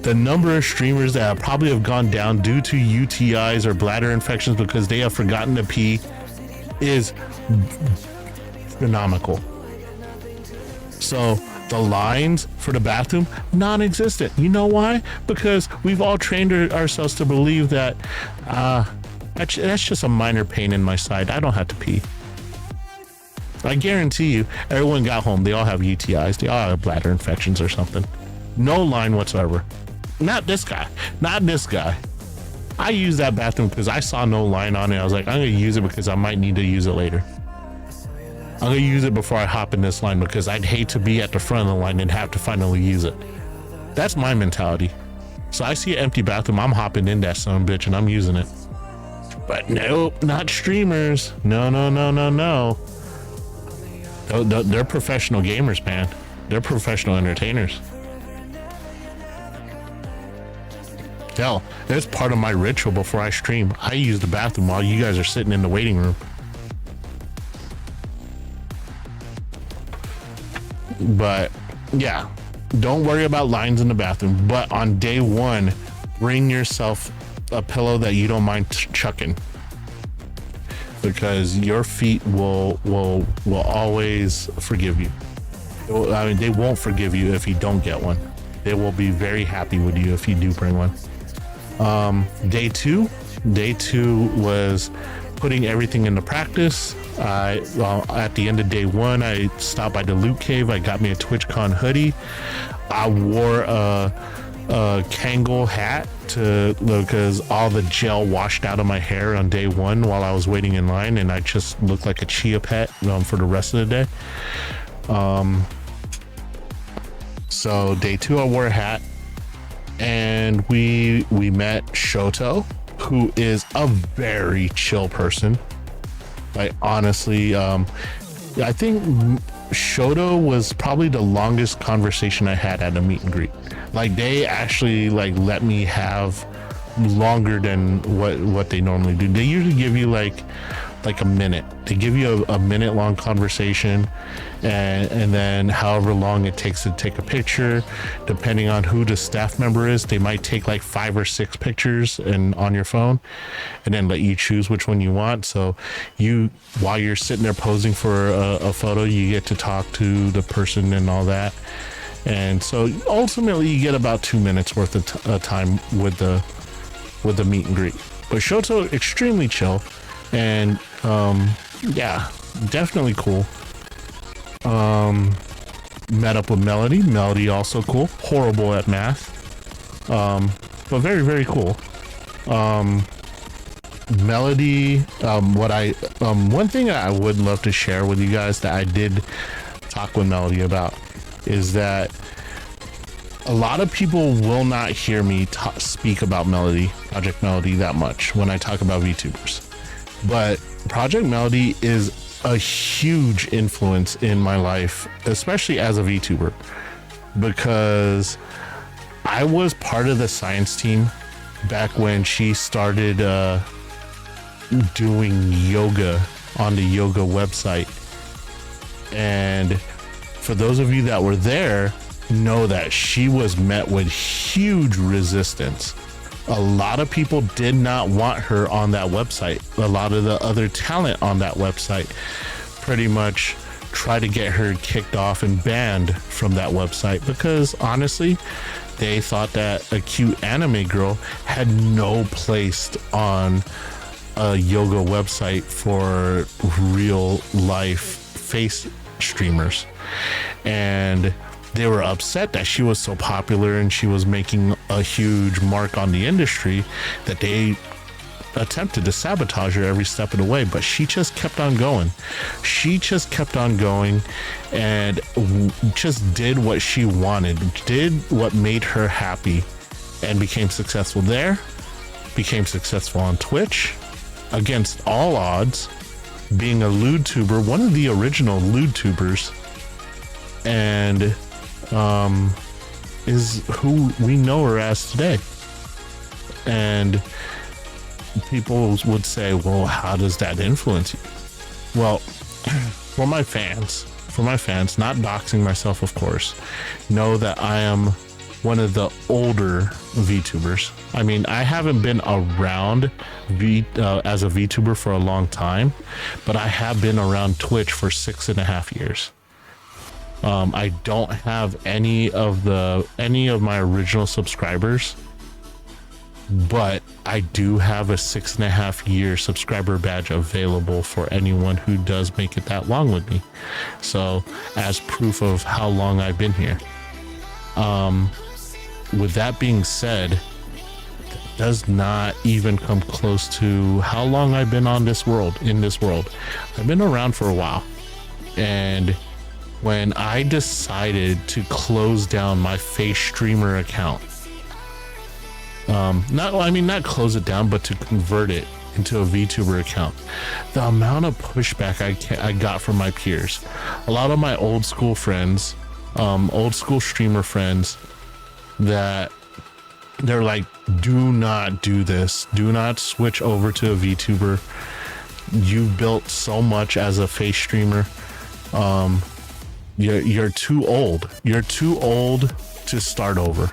Speaker 9: The number of streamers that probably have gone down due to UTIs or bladder infections because they have forgotten to pee is phenomenal. So the lines for the bathroom, non-existent. You know why? Because we've all trained ourselves to believe that that's just a minor pain in my side. I don't have to pee. I guarantee you, everyone got home. They all have UTIs. They all have bladder infections or something. No line whatsoever. Not this guy. Not this guy. I used that bathroom because I saw no line on it. I was like, I'm going to use it because I might need to use it later. I'm going to use it before I hop in this line because I'd hate to be at the front of the line and have to finally use it. That's my mentality. So I see an empty bathroom, I'm hopping in that son of a bitch and I'm using it. But nope, not streamers. No. They're professional gamers, man. They're professional entertainers. Hell, it's part of my ritual before I stream. I use the bathroom while you guys are sitting in the waiting room. But yeah, don't worry about lines in the bathroom. But on day one, bring yourself a pillow that you don't mind chucking, because your feet will always forgive you. I mean, they won't forgive you if you don't get one. They will be very happy with you if you do bring one. Day two was putting everything into practice. At the end of day one, I stopped by the Loot Cave. I got me a TwitchCon hoodie. I wore a Kangol hat because all the gel washed out of my hair on day one while I was waiting in line, and I just looked like a chia pet for the rest of the day. So day two, I wore a hat, and we met Shoto, who is a very chill person. Like, honestly, I think Shoto was probably the longest conversation I had at a meet and greet. Like, they actually let me have longer than what they normally do. They usually give you like a minute. They give you a minute long conversation, and then however long it takes to take a picture, depending on who the staff member is, they might take like 5 or 6 pictures on your phone, and then let you choose which one you want. So while you're sitting there posing for a photo, you get to talk to the person and all that. And so ultimately you get about 2 minutes worth of time with the meet and greet. But Shoto, extremely chill, and yeah, definitely cool. Met up with Melody, also cool. Horrible at math, but very, very cool. Melody, one thing I would love to share with you guys that I did talk with Melody about is that a lot of people will not hear me speak about Project Melody that much when I talk about VTubers. But Project Melody is a huge influence in my life, especially as a VTuber, because I was part of the science team back when she started doing yoga on the yoga website. And for those of you that were there, know that she was met with huge resistance. A lot of people did not want her on that website. A lot of the other talent on that website pretty much tried to get her kicked off and banned from that website because honestly, they thought that a cute anime girl had no place on a yoga website for real life face streamers. And they were upset that she was so popular and she was making a huge mark on the industry that they attempted to sabotage her every step of the way. But she just kept on going. She just kept on going and just did what she wanted, did what made her happy, and became successful there, became successful on Twitch against all odds, being a lewd tuber, one of the original lewd tubers, and is who we know her as today. And people would say, well, how does that influence you? Well, for my fans, not doxing myself, of course, know that I am one of the older VTubers. I mean, I haven't been around as a VTuber for a long time, but I have been around Twitch for 6.5 years. I don't have any of my original subscribers, but I do have a 6.5 year subscriber badge available for anyone who does make it that long with me. So as proof of how long I've been here. With that being said, that does not even come close to how long I've been in this world. I've been around for a while. And when I decided to close down my face streamer account, not close it down, but to convert it into a VTuber account, the amount of pushback I got from my peers, a lot of my old school friends, old school streamer friends, that they're like, do not do this, do not switch over to a VTuber. You've built so much as a face streamer. You're too old. You're too old to start over.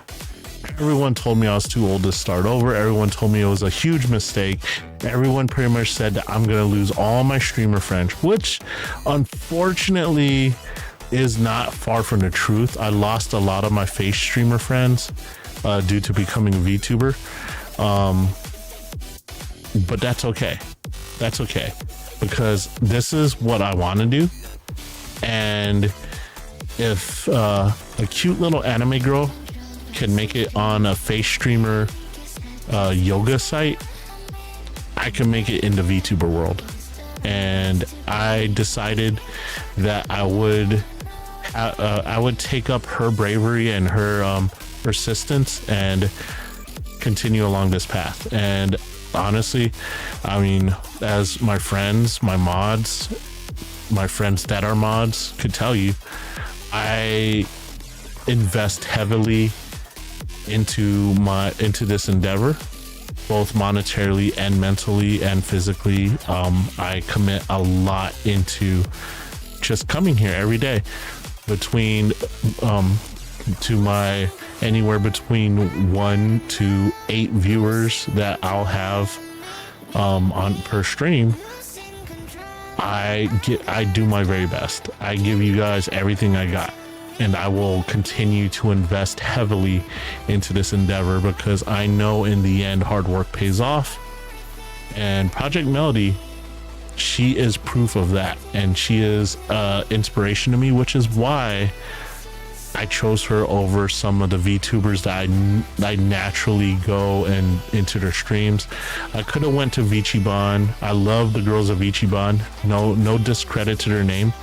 Speaker 9: Everyone told me I was too old to start over. Everyone told me it was a huge mistake. Everyone pretty much said that I'm going to lose all my streamer friends, which unfortunately is not far from the truth. I lost a lot of my face streamer friends due to becoming a VTuber. But that's okay. That's okay. Because this is what I want to do. And if a cute little anime girl can make it on a face streamer yoga site, I can make it in the VTuber world. And I decided that I would take up her bravery and her persistence and continue along this path. And honestly, I mean, as my friends, my mods, my friends that are mods could tell you, I invest heavily into this endeavor, both monetarily and mentally and physically. I commit a lot into just coming here every day, between to my anywhere between 1 to 8 viewers that I'll have on per stream. I do my very best. I give you guys everything I got, and I will continue to invest heavily into this endeavor because I know in the end hard work pays off. And Project Melody, she is proof of that, and she is inspiration to me, which is why I chose her over some of the VTubers that I naturally go and into their streams. I could have went to VtuberEN. I love the girls of VtuberEN. No discredit to their name.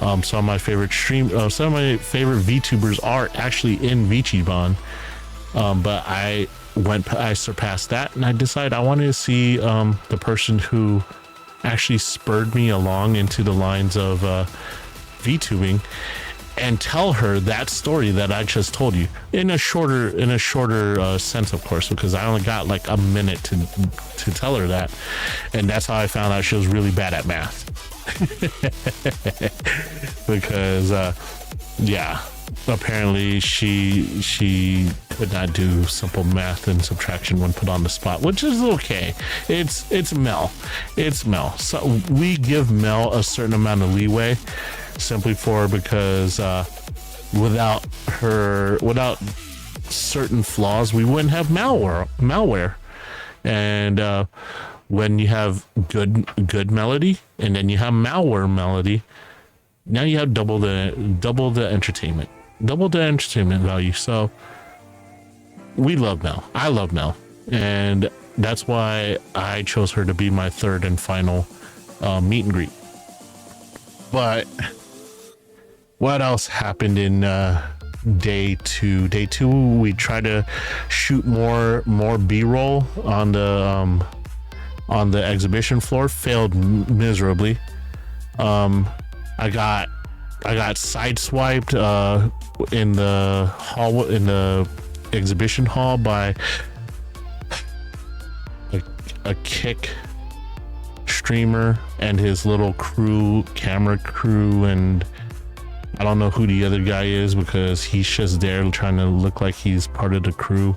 Speaker 9: Some of my favorite VTubers are actually in VtuberEN. But I surpassed that, and I decided I wanted to see the person who actually spurred me along into the lines of VTubing. and tell her that story that I just told you in a shorter sense, of course, because I only got like a minute to tell her that. And that's how I found out she was really bad at math. Because yeah, apparently she could not do simple math and subtraction when put on the spot, which is okay. It's Mel. So we give Mel a certain amount of leeway simply because without certain flaws, we wouldn't have malware. And when you have good melody and then you have malware melody, now you have double the entertainment value. So we love Mel. I love Mel, and that's why I chose her to be my third and final meet and greet. But what else happened in day two? Day two, we tried to shoot more B-roll on the exhibition floor. Failed miserably. I got sideswiped in the exhibition hall by a kick streamer and his little camera crew, and I don't know who the other guy is because he's just there trying to look like he's part of the crew.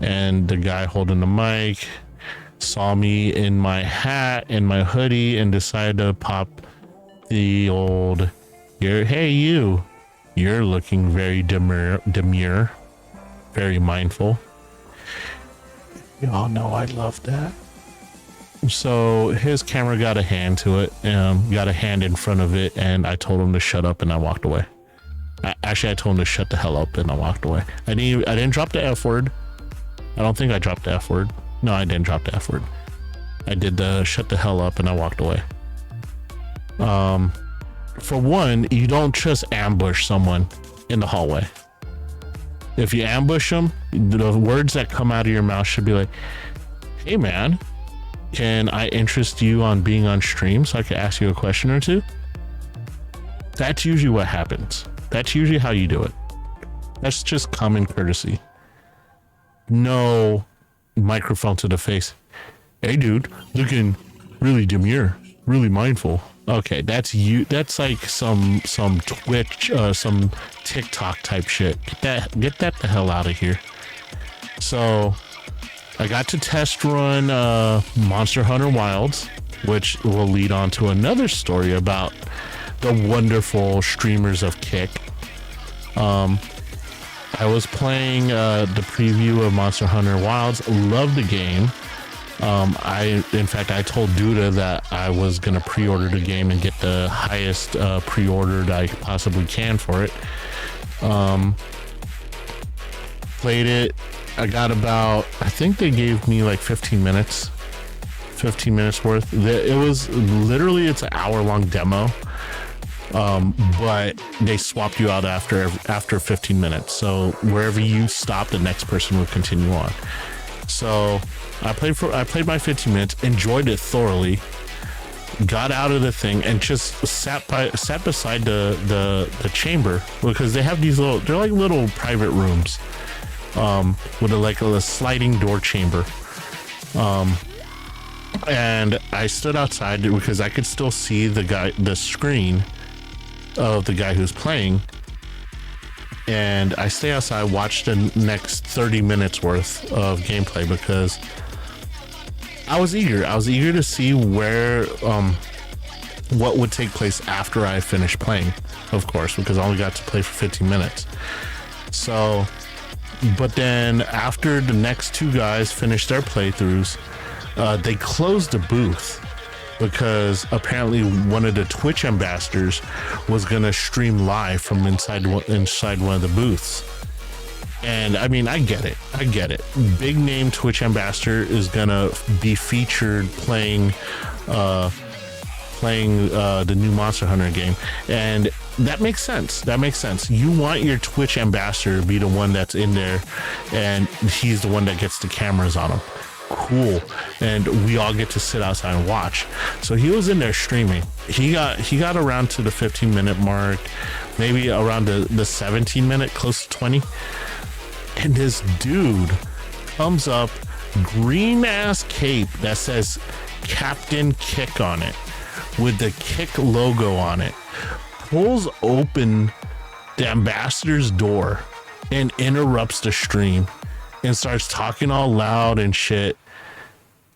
Speaker 9: And the guy holding the mic saw me in my hat and my hoodie and decided to pop the old, hey you're looking very demure, very mindful. Y'all know I love that. So his camera got a hand to it, got a hand in front of it, and I told him to shut up and I walked away. I told him to shut the hell up and I walked away. I didn't drop the F word. I don't think I dropped the F word. No, I didn't drop the F word. I did the shut the hell up and I walked away. For one, you don't just ambush someone in the hallway. If you ambush them, the words that come out of your mouth should be like, hey man, can I interest you on being on stream so I can ask you a question or two? That's usually what happens. That's usually how you do it. That's just common courtesy. No microphone to the face. Hey dude, looking really demure, really mindful. Okay, that's you. That's like some Twitch, some TikTok type shit. Get that the hell out of here. So I got to test run Monster Hunter Wilds, which will lead on to another story about the wonderful streamers of Kick. I was playing the preview of Monster Hunter Wilds. Loved the game. In fact, I told Duda that I was going to pre-order the game and get the highest pre-order that I possibly can for it. Played it. I got about, I think they gave me like 15 minutes worth. It was literally, it's an hour-long demo. But they swapped you out after 15 minutes. So wherever you stop, the next person will continue on. So I played my 15 minutes, enjoyed it thoroughly, got out of the thing and just sat beside the chamber, because they have these they're like little private rooms with a sliding door chamber. And I stood outside because I could still see the screen of the guy who's playing, and I stay outside, watch the next 30 minutes worth of gameplay because I was eager to see where what would take place after I finished playing, of course, because I only got to play for 15 minutes. So, but then after the next two guys finished their playthroughs, they closed the booth because apparently one of the Twitch ambassadors was gonna stream live from inside one of the booths. And I mean, I get it. Big name Twitch ambassador is gonna be featured playing the new Monster Hunter game, and that makes sense. You want your Twitch ambassador to be the one that's in there, and he's the one that gets the cameras on him. Cool. And we all get to sit outside and watch. So he was in there streaming. He got around to the 15-minute mark. maybe around the 17 minute, close to 20. And this dude comes up, green ass cape that says Captain Kick on it with the Kick logo on it, pulls open the ambassador's door and interrupts the stream and starts talking all loud and shit.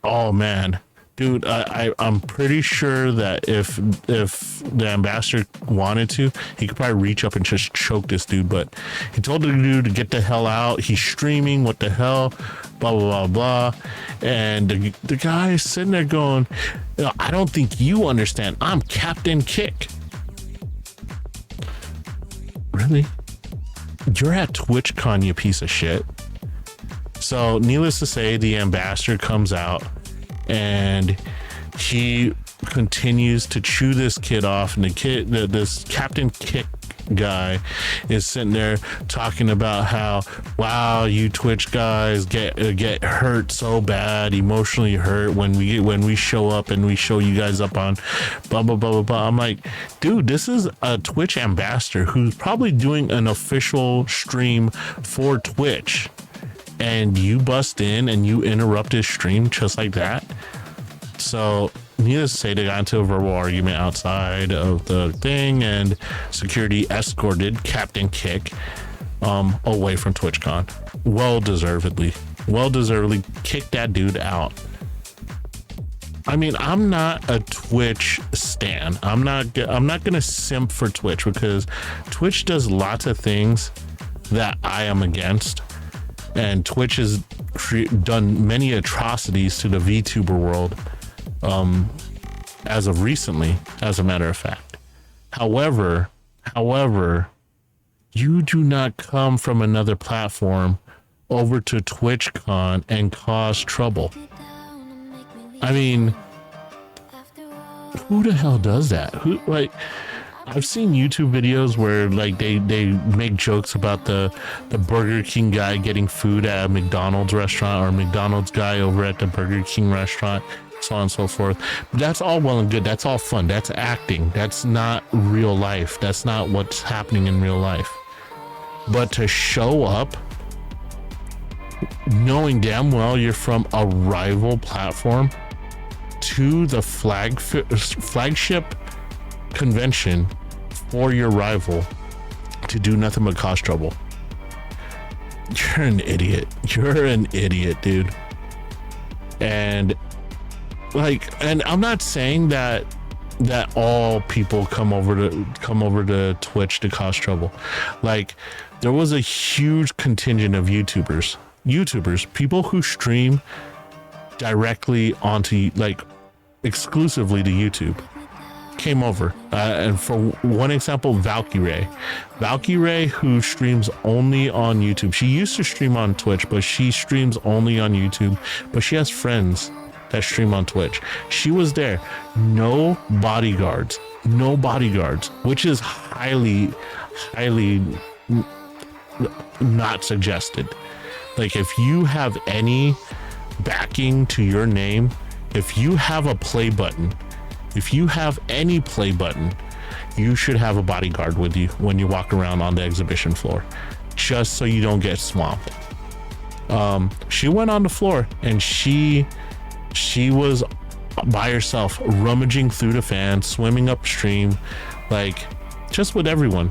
Speaker 9: Oh man, dude, I'm pretty sure that if the ambassador wanted to, he could probably reach up and just choke this dude, but he told the dude to get the hell out. He's streaming, what the hell, blah blah blah blah. And the guy is sitting there going, I don't think you understand, I'm Captain Kick. Really? You're at TwitchCon, you piece of shit. So needless to say, the ambassador comes out and he continues to chew this kid off, and this Captain Kick guy is sitting there talking about how, wow, you Twitch guys get hurt so bad, emotionally hurt when we show up and we show you guys up on blah blah blah blah blah. I'm like, dude, this is a Twitch ambassador who's probably doing an official stream for Twitch, and you bust in and you interrupt his stream just like that. So needless to say, they got into a verbal argument outside of the thing, and security escorted Captain Kick away from TwitchCon. Well deservedly kicked that dude out. I mean, I'm not a Twitch stan. I'm not gonna simp for Twitch, because Twitch does lots of things that I am against, and Twitch has done many atrocities to the VTuber world as of recently, as a matter of fact. However, you do not come from another platform over to TwitchCon and cause trouble. I mean, who the hell does that? Who, like, I've seen YouTube videos where like they make jokes about the Burger King guy getting food at a McDonald's restaurant, or McDonald's guy over at the Burger King restaurant, so on and so forth. But that's all well and good. That's all fun. That's acting. That's not real life. That's not what's happening in real life. But to show up knowing damn well you're from a rival platform to the flagship convention for your rival to do nothing but cause trouble, you're an idiot. You're an idiot, dude. And I'm not saying that all people come over to Twitch to cause trouble. Like, there was a huge contingent of YouTubers, people who stream directly onto, like, exclusively to YouTube, came over. And for one example, Valkyrae, who streams only on YouTube. She used to stream on Twitch, but she streams only on YouTube. But she has friends that stream on Twitch. She was there. No bodyguards, which is highly not suggested. Like, if you have any backing to your name, if you have a play button, if you have any play button, you should have a bodyguard with you when you walk around on the exhibition floor, just so you don't get swamped. She went on the floor and she was by herself, rummaging through the fans, swimming upstream, like, just with everyone,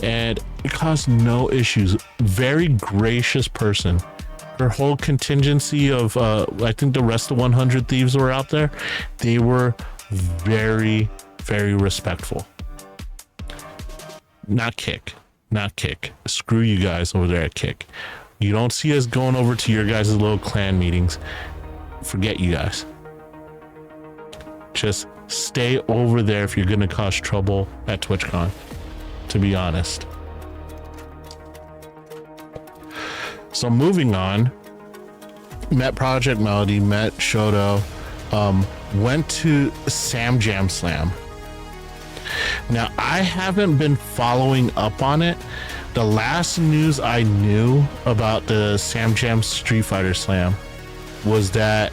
Speaker 9: and it caused no issues. Very gracious person. Her whole contingency of I think the rest of 100 Thieves were out there. They were very, very respectful. Not Kick. Screw you guys over there at Kick. You don't see us going over to your guys' little clan meetings. Forget you guys. Just stay over there if you're gonna cause trouble at TwitchCon, to be honest. So moving on, met Project Melody, met Shoto, went to Sam Jam Slam. Now, I haven't been following up on it. The last news I knew about the Sam Jam Street Fighter Slam was that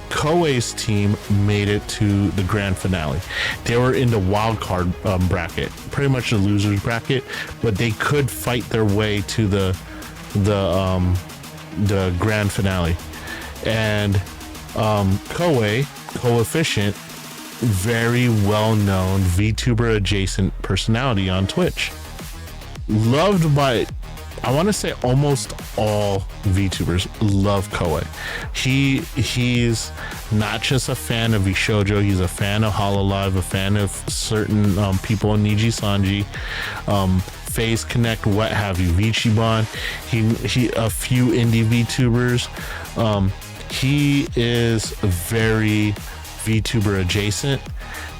Speaker 9: Koei's team made it to the grand finale. They were in the wild card bracket, pretty much the losers bracket, but they could fight their way to the grand finale. And Koei, Coefficient, very well-known VTuber adjacent personality on Twitch, loved by, I want to say, almost all VTubers love Koei. He's not just a fan of Ishoujo, he's a fan of Hololive, a fan of certain people in Niji Sanji, Phase Connect, what have you, Vichibon, he a few indie VTubers. He is very VTuber adjacent,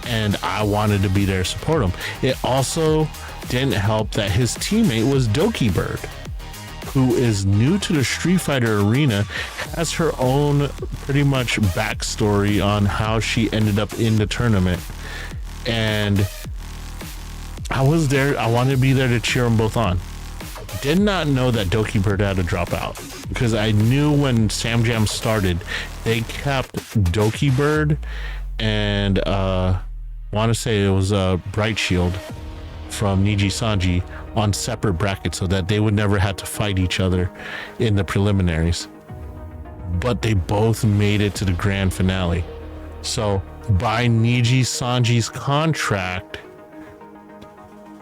Speaker 9: and I wanted to be there to support him. It also didn't help that his teammate was Doki Bird, who is new to the Street Fighter arena, has her own pretty much backstory on how she ended up in the tournament. And I was there, I wanted to be there to cheer them both on. Did not know that Doki Bird had to drop out, because I knew when Sam Jam started, they kept Doki Bird and want to say it was Bright Shield from Niji Sanji on separate brackets so that they would never have to fight each other in the preliminaries. But they both made it to the grand finale. So by Niji Sanji's contract,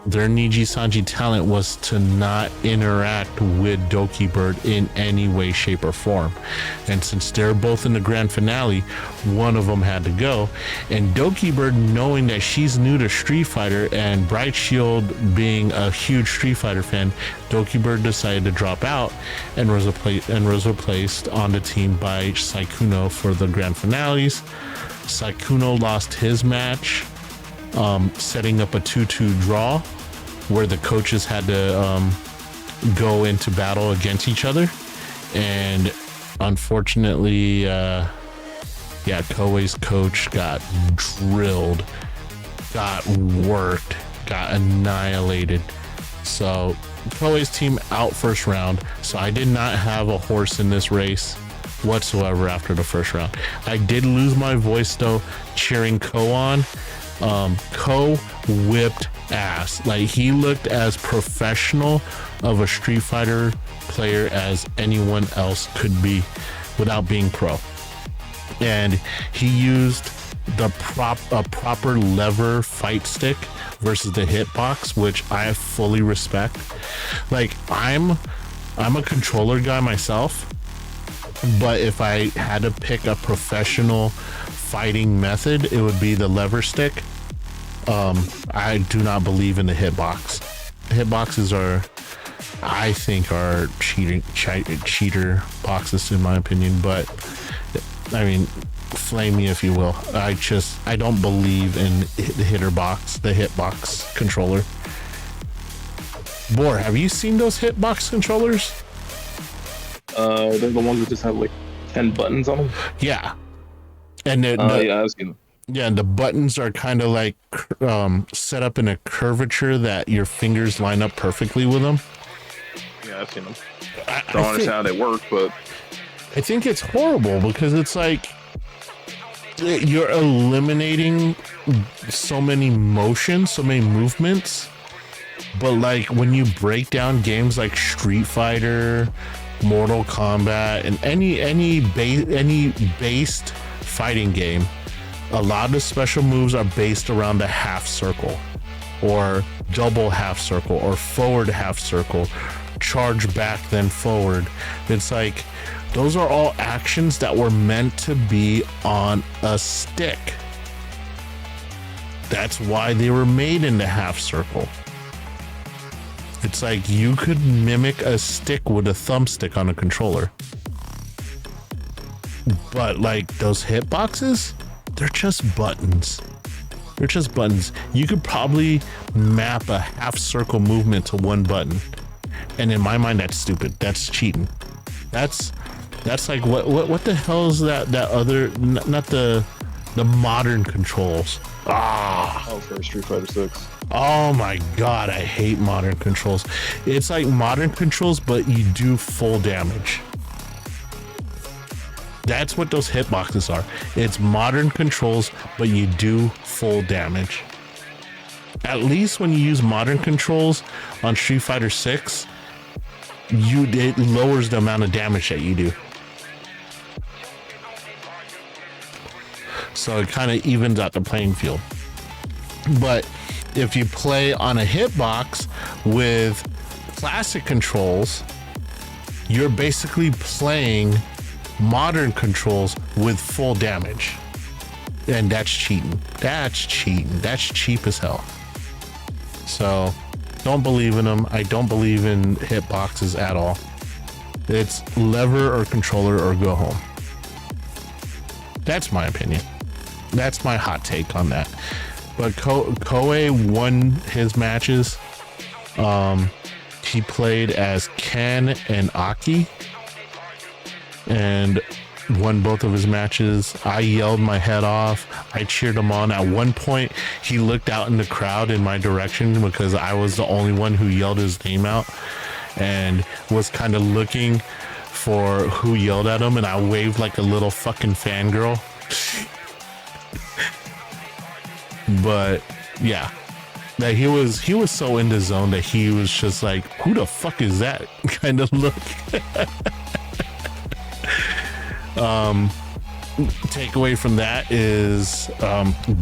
Speaker 9: their Niji Sanji talent was to not interact with Doki Bird in any way, shape, or form. And since they're both in the grand finale, one of them had to go. And Doki Bird, knowing that she's new to Street Fighter and Bright Shield being a huge Street Fighter fan, Doki Bird decided to drop out and was replaced on the team by Saikuno for the grand finales. Saikuno lost his match, setting up a 2-2 draw where the coaches had to go into battle against each other. And unfortunately, Koei's coach got drilled, got worked, got annihilated. So Koei's team out first round. So I did not have a horse in this race whatsoever after the first round. I did lose my voice though cheering Ko on. Ko whipped ass. Like, he looked as professional of a Street Fighter player as anyone else could be without being pro. And he used a proper lever fight stick versus the hitbox, which I fully respect. Like, I'm a controller guy myself, but if I had to pick a professional fighting method, it would be the lever stick. I do not believe in the hitbox. Hitboxes I think are cheater boxes in my opinion, but I mean, flame me if you will. I don't believe in the hitbox controller. Bor, have you seen those hitbox controllers?
Speaker 6: They're the ones that just have like 10 buttons on them.
Speaker 9: Yeah. And
Speaker 6: yeah, I've seen them.
Speaker 9: Yeah, and the buttons are kind of like set up in a curvature that your fingers line up perfectly with them.
Speaker 6: Yeah, I've seen them. Don't understand how they work, but
Speaker 9: I think it's horrible because it's like you're eliminating so many motions, so many movements. But like when you break down games like Street Fighter, Mortal Kombat, and any based fighting game, a lot of special moves are based around the half circle or double half circle or forward half circle, charge back then forward. It's like those are all actions that were meant to be on a stick. That's why they were made in the half circle. It's like you could mimic a stick with a thumbstick on a controller. But like those hitboxes, they're just buttons. They're just buttons. You could probably map a half circle movement to one button. And in my mind, that's stupid. That's cheating. That's like what the hell is that other, not the modern controls.
Speaker 6: Oh, for Street Fighter 6.
Speaker 9: Oh my god, I hate modern controls. It's like modern controls, but you do full damage. That's what those hitboxes are. It's modern controls, but you do full damage. At least when you use modern controls on Street Fighter 6, it lowers the amount of damage that you do. So it kind of evens out the playing field. But if you play on a hitbox with classic controls, you're basically playing modern controls with full damage. And that's cheating. That's cheating. That's cheap as hell. So don't believe in them. I don't believe in hitboxes at all. It's lever or controller or go home. That's my opinion. That's my hot take on that. But Koei won his matches. He played as Ken and Aki and won both of his matches. I yelled my head off. I cheered him on. At one point, he looked out in the crowd in my direction because I was the only one who yelled his name out and was kind of looking for who yelled at him, and I waved like a little fucking fangirl. But yeah, that he was so in the zone that he was just like, who the fuck is that kind of look. Takeaway from that is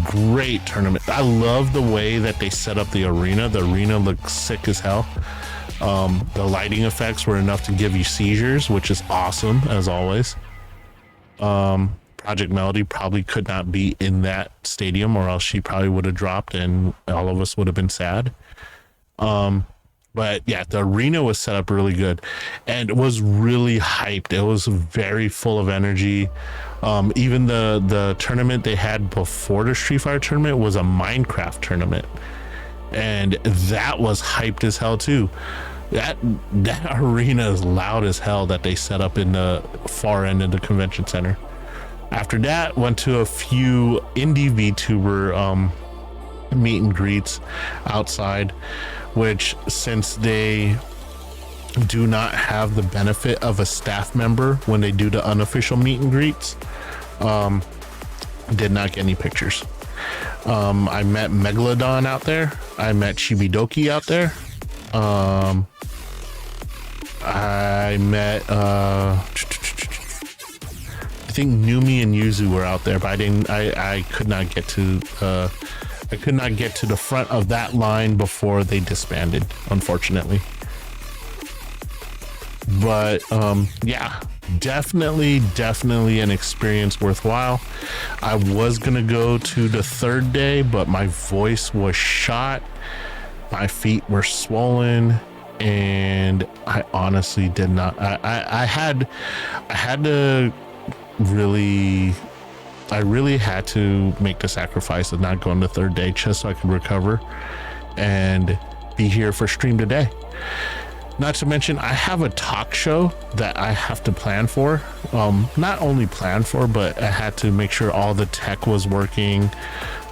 Speaker 9: great tournament. I love the way that they set up the arena. The arena looks sick as hell. The lighting effects were enough to give you seizures, which is awesome as always. Project Melody probably could not be in that stadium, or else she probably would have dropped and all of us would have been sad. But yeah, the arena was set up really good and it was really hyped. It was very full of energy. Even the tournament they had before the Street Fighter tournament was a Minecraft tournament, and that was hyped as hell too. That arena is loud as hell that they set up in the far end of the convention center. After that, went to a few indie VTuber meet and greets outside, which, since they do not have the benefit of a staff member when they do the unofficial meet and greets, did not get any pictures. I met Megalodon out there. I met Chibidoki out there. I met I think Numi and Yuzu were out there, but I could not get to the front of that line before they disbanded, unfortunately. But yeah, definitely an experience worthwhile. I was gonna go to the third day, but my voice was shot, my feet were swollen, and I honestly did not. I really had to make the sacrifice of not going the third day just so I could recover and be here for stream today. Not to mention, I have a talk show that I have to plan for. Not only plan for, but I had to make sure all the tech was working,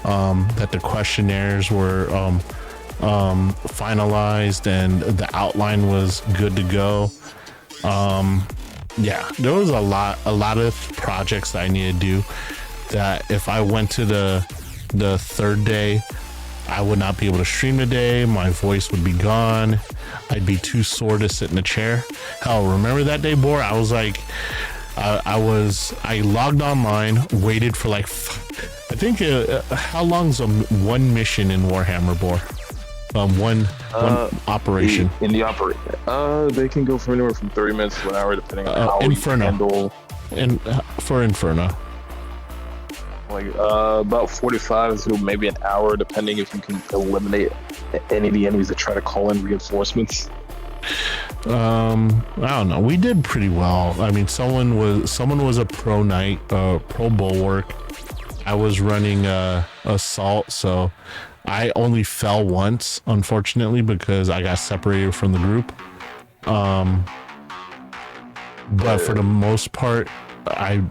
Speaker 9: that the questionnaires were finalized and the outline was good to go. Yeah, there was a lot of projects that I needed to do that if I went to the third day, I would not be able to stream today. My voice would be gone. I'd be too sore to sit in a chair. Hell, remember that day, Bor? I was like, I logged online, waited for like, I think, how long's one mission in Warhammer, Bor? One operation.
Speaker 6: In the operation, they can go from anywhere from 30 minutes to an hour, depending on how
Speaker 9: Inferno.
Speaker 6: You handle.
Speaker 9: For Inferno,
Speaker 6: like about 45 to maybe an hour, depending if you can eliminate any of the enemies that try to call in reinforcements.
Speaker 9: I don't know. We did pretty well. I mean, someone was a pro knight, pro bulwark. I was running assault, so I only fell once, unfortunately, because I got separated from the group. But for the most part, I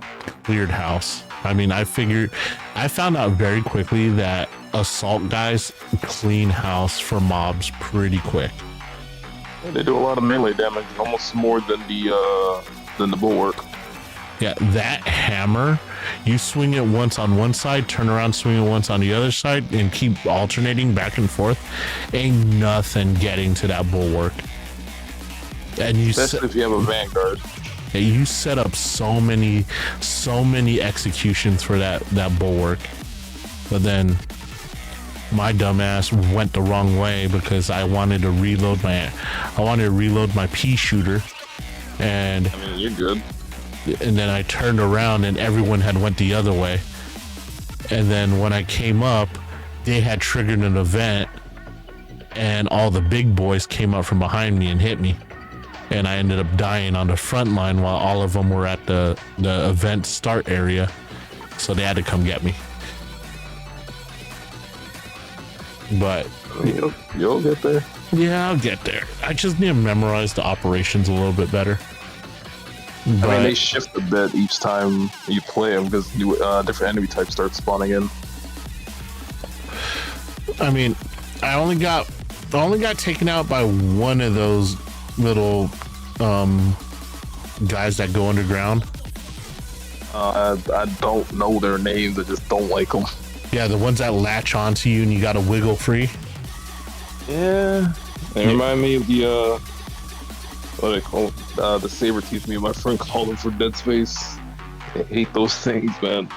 Speaker 9: cleared house. I mean, I found out very quickly that assault guys clean house for mobs pretty quick.
Speaker 6: Yeah, they do a lot of melee damage, almost more than the bulwark.
Speaker 9: Yeah, that hammer, you swing it once on one side, turn around, swing it once on the other side, and keep alternating back and forth. Ain't nothing getting to that bulwark. And you
Speaker 6: especially if you have a Vanguard.
Speaker 9: You set up so many executions for that bulwark, but then my dumbass went the wrong way because I wanted to reload my pea shooter, and
Speaker 6: I mean, you're good.
Speaker 9: And then I turned around and everyone had went the other way. And then when I came up, they had triggered an event, and all the big boys came up from behind me and hit me. And I ended up dying on the front line while all of them were at the event start area. So they had to come get me. But
Speaker 6: you'll get there.
Speaker 9: Yeah, I'll get there. I just need to memorize the operations a little bit better. But,
Speaker 6: I mean, they shift a bit each time you play them because different enemy types start spawning in.
Speaker 9: I mean, I only got taken out by one of those little guys that go underground.
Speaker 6: I don't know their names. I just don't like them.
Speaker 9: Yeah, the ones that latch onto you and you gotta wiggle free.
Speaker 6: Yeah, they remind me of the what do they call the saber teeth. Me and my friend called them for Dead Space. I hate those things, man.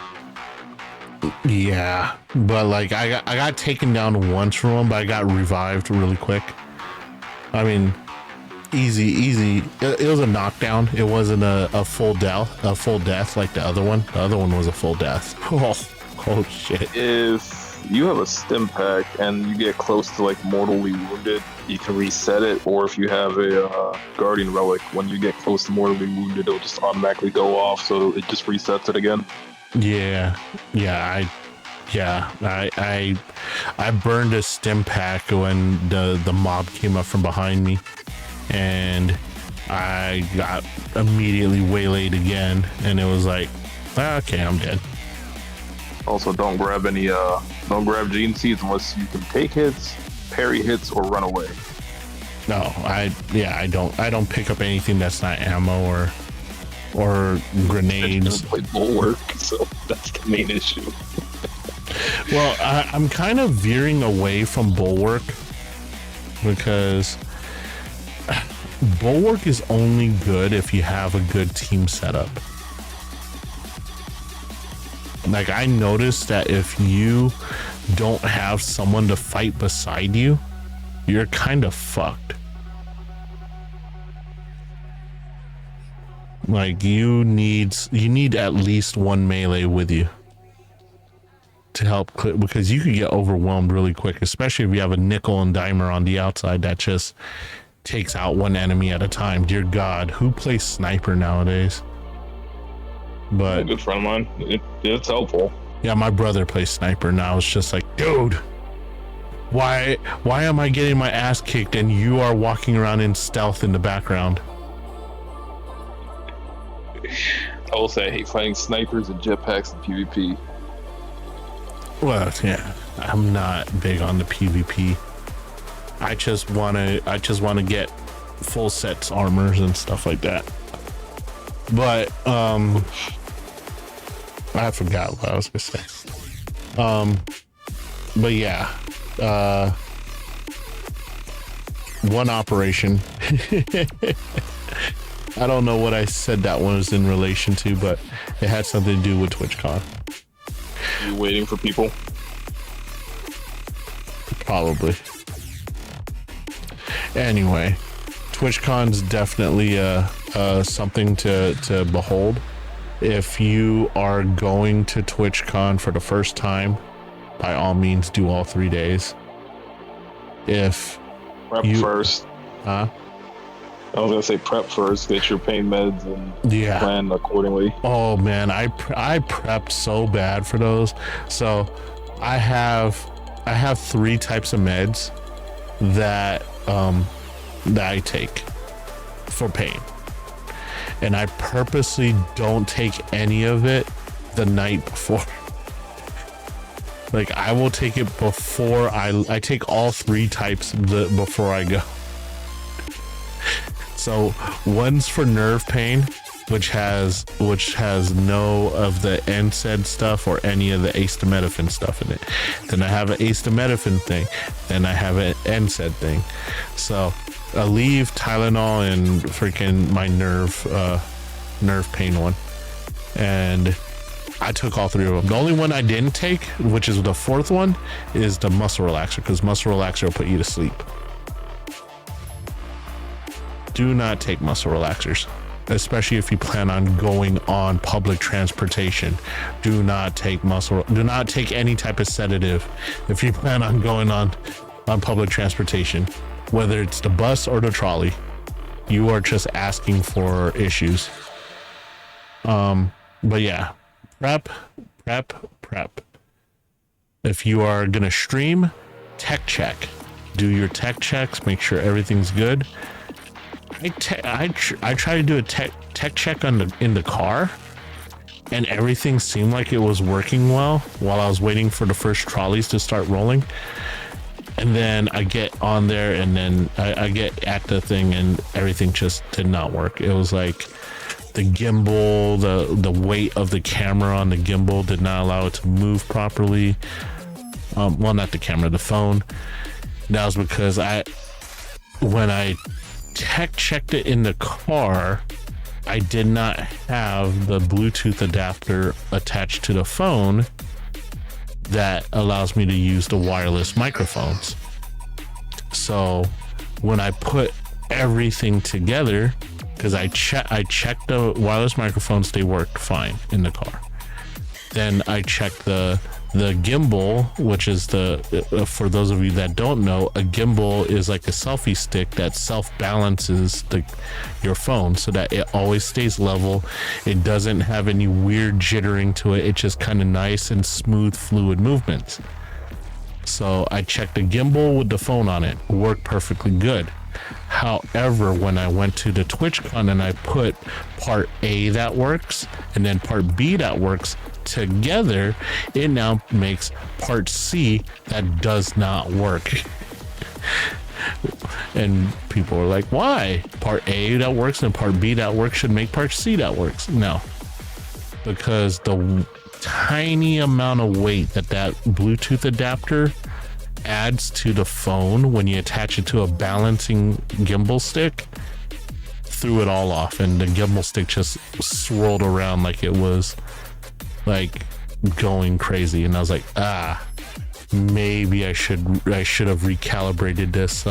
Speaker 9: Yeah, but like I got taken down once from them, but I got revived really quick. I mean, easy. It was a knockdown. It wasn't a full death like the other one. The other one was a full death. Oh shit.
Speaker 6: If you have a stim pack and you get close to like mortally wounded, you can reset it. Or if you have a guardian relic, when you get close to mortally wounded, it'll just automatically go off, so it just resets it again. I burned a stim pack when the mob came up from behind me, and I got immediately waylaid again, and it was like, okay, I'm dead. Also, don't grab gene seeds unless you can take hits, parry hits, or run away.
Speaker 9: No, I don't pick up anything that's not ammo or grenades.
Speaker 6: Play bulwark, so that's the main issue.
Speaker 9: Well, I'm kind of veering away from bulwark because bulwark is only good if you have a good team setup. Like, I noticed that if you don't have someone to fight beside you, you're kind of fucked. Like, you need at least one melee with you to help clear, because you could get overwhelmed really quick, especially if you have a nickel and dimer on the outside that just takes out one enemy at a time. Dear God, who plays sniper nowadays? But
Speaker 6: a good friend of mine, it's helpful.
Speaker 9: Yeah, my brother plays sniper now. It's just like, dude, why am I getting my ass kicked and you are walking around in stealth in the background?
Speaker 6: I will say I hate fighting snipers and jetpacks in PvP.
Speaker 9: Well, yeah, I'm not big on the PvP. I just wanna get full sets armors and stuff like that. But I forgot what I was gonna say. But yeah, one operation. I don't know what I said that one was in relation to, but it had something to do with TwitchCon.
Speaker 6: Are you waiting for people?
Speaker 9: Probably. Anyway, TwitchCon's definitely something to behold. If you are going to TwitchCon for the first time, by all means do all 3 days. If
Speaker 6: prep first.
Speaker 9: Huh?
Speaker 6: I was gonna say prep first, get your pain meds and plan accordingly.
Speaker 9: Oh man, I prepped so bad for those. So I have 3 types of meds that I take for pain, and I purposely don't take any of it the night before. Like, I will take it before I take all 3 types before I go. So one's for nerve pain,
Speaker 6: which has no of the NSAID stuff or any of the acetaminophen stuff in it. Then I have an acetaminophen thing. Then I have an NSAID thing. So Aleve, Tylenol, and freaking my nerve pain one. And I took all 3 of them. The only one I didn't take, which is the 4th one, is the muscle relaxer, because muscle relaxer will put you to sleep. Do not take muscle relaxers, especially if you plan on going on public transportation. Do not take any type of sedative if you plan on going on public transportation, whether it's the bus or the trolley. You are just asking for issues. But yeah, prep. If you are gonna stream, tech check. Do your tech checks, make sure everything's good. I tried to do a tech check in the car, and everything seemed like it was working well while I was waiting for the first trolleys to start rolling. And then I get on there, and then I get at the thing, and everything just did not work. It was like the gimbal, the weight of the camera on the gimbal did not allow it to move properly. Well, not the camera, the phone. That was because when I tech checked it in the car, I did not have the Bluetooth adapter attached to the phone that allows me to use the wireless microphones. So when I put everything together, because I checked the wireless microphones, they worked fine in the car. Then I checked the gimbal, which is for those of you that don't know, a gimbal is like a selfie stick that self-balances your phone so that it always stays level. It doesn't have any weird jittering to it. It's just kind of nice and smooth, fluid movements. So I checked the gimbal with the phone on it. Worked perfectly good. However, when I went to the TWITCHCON and I put part A that works and then part B that works together, it now makes part C that does not work. And people are like, why? Part A that works and part B that works should make part C that works. No, because the tiny amount of weight that Bluetooth adapter adds to the phone when you attach it to a balancing gimbal stick threw it all off, and the gimbal stick just swirled around like it was like going crazy. And I was like, maybe I should have recalibrated this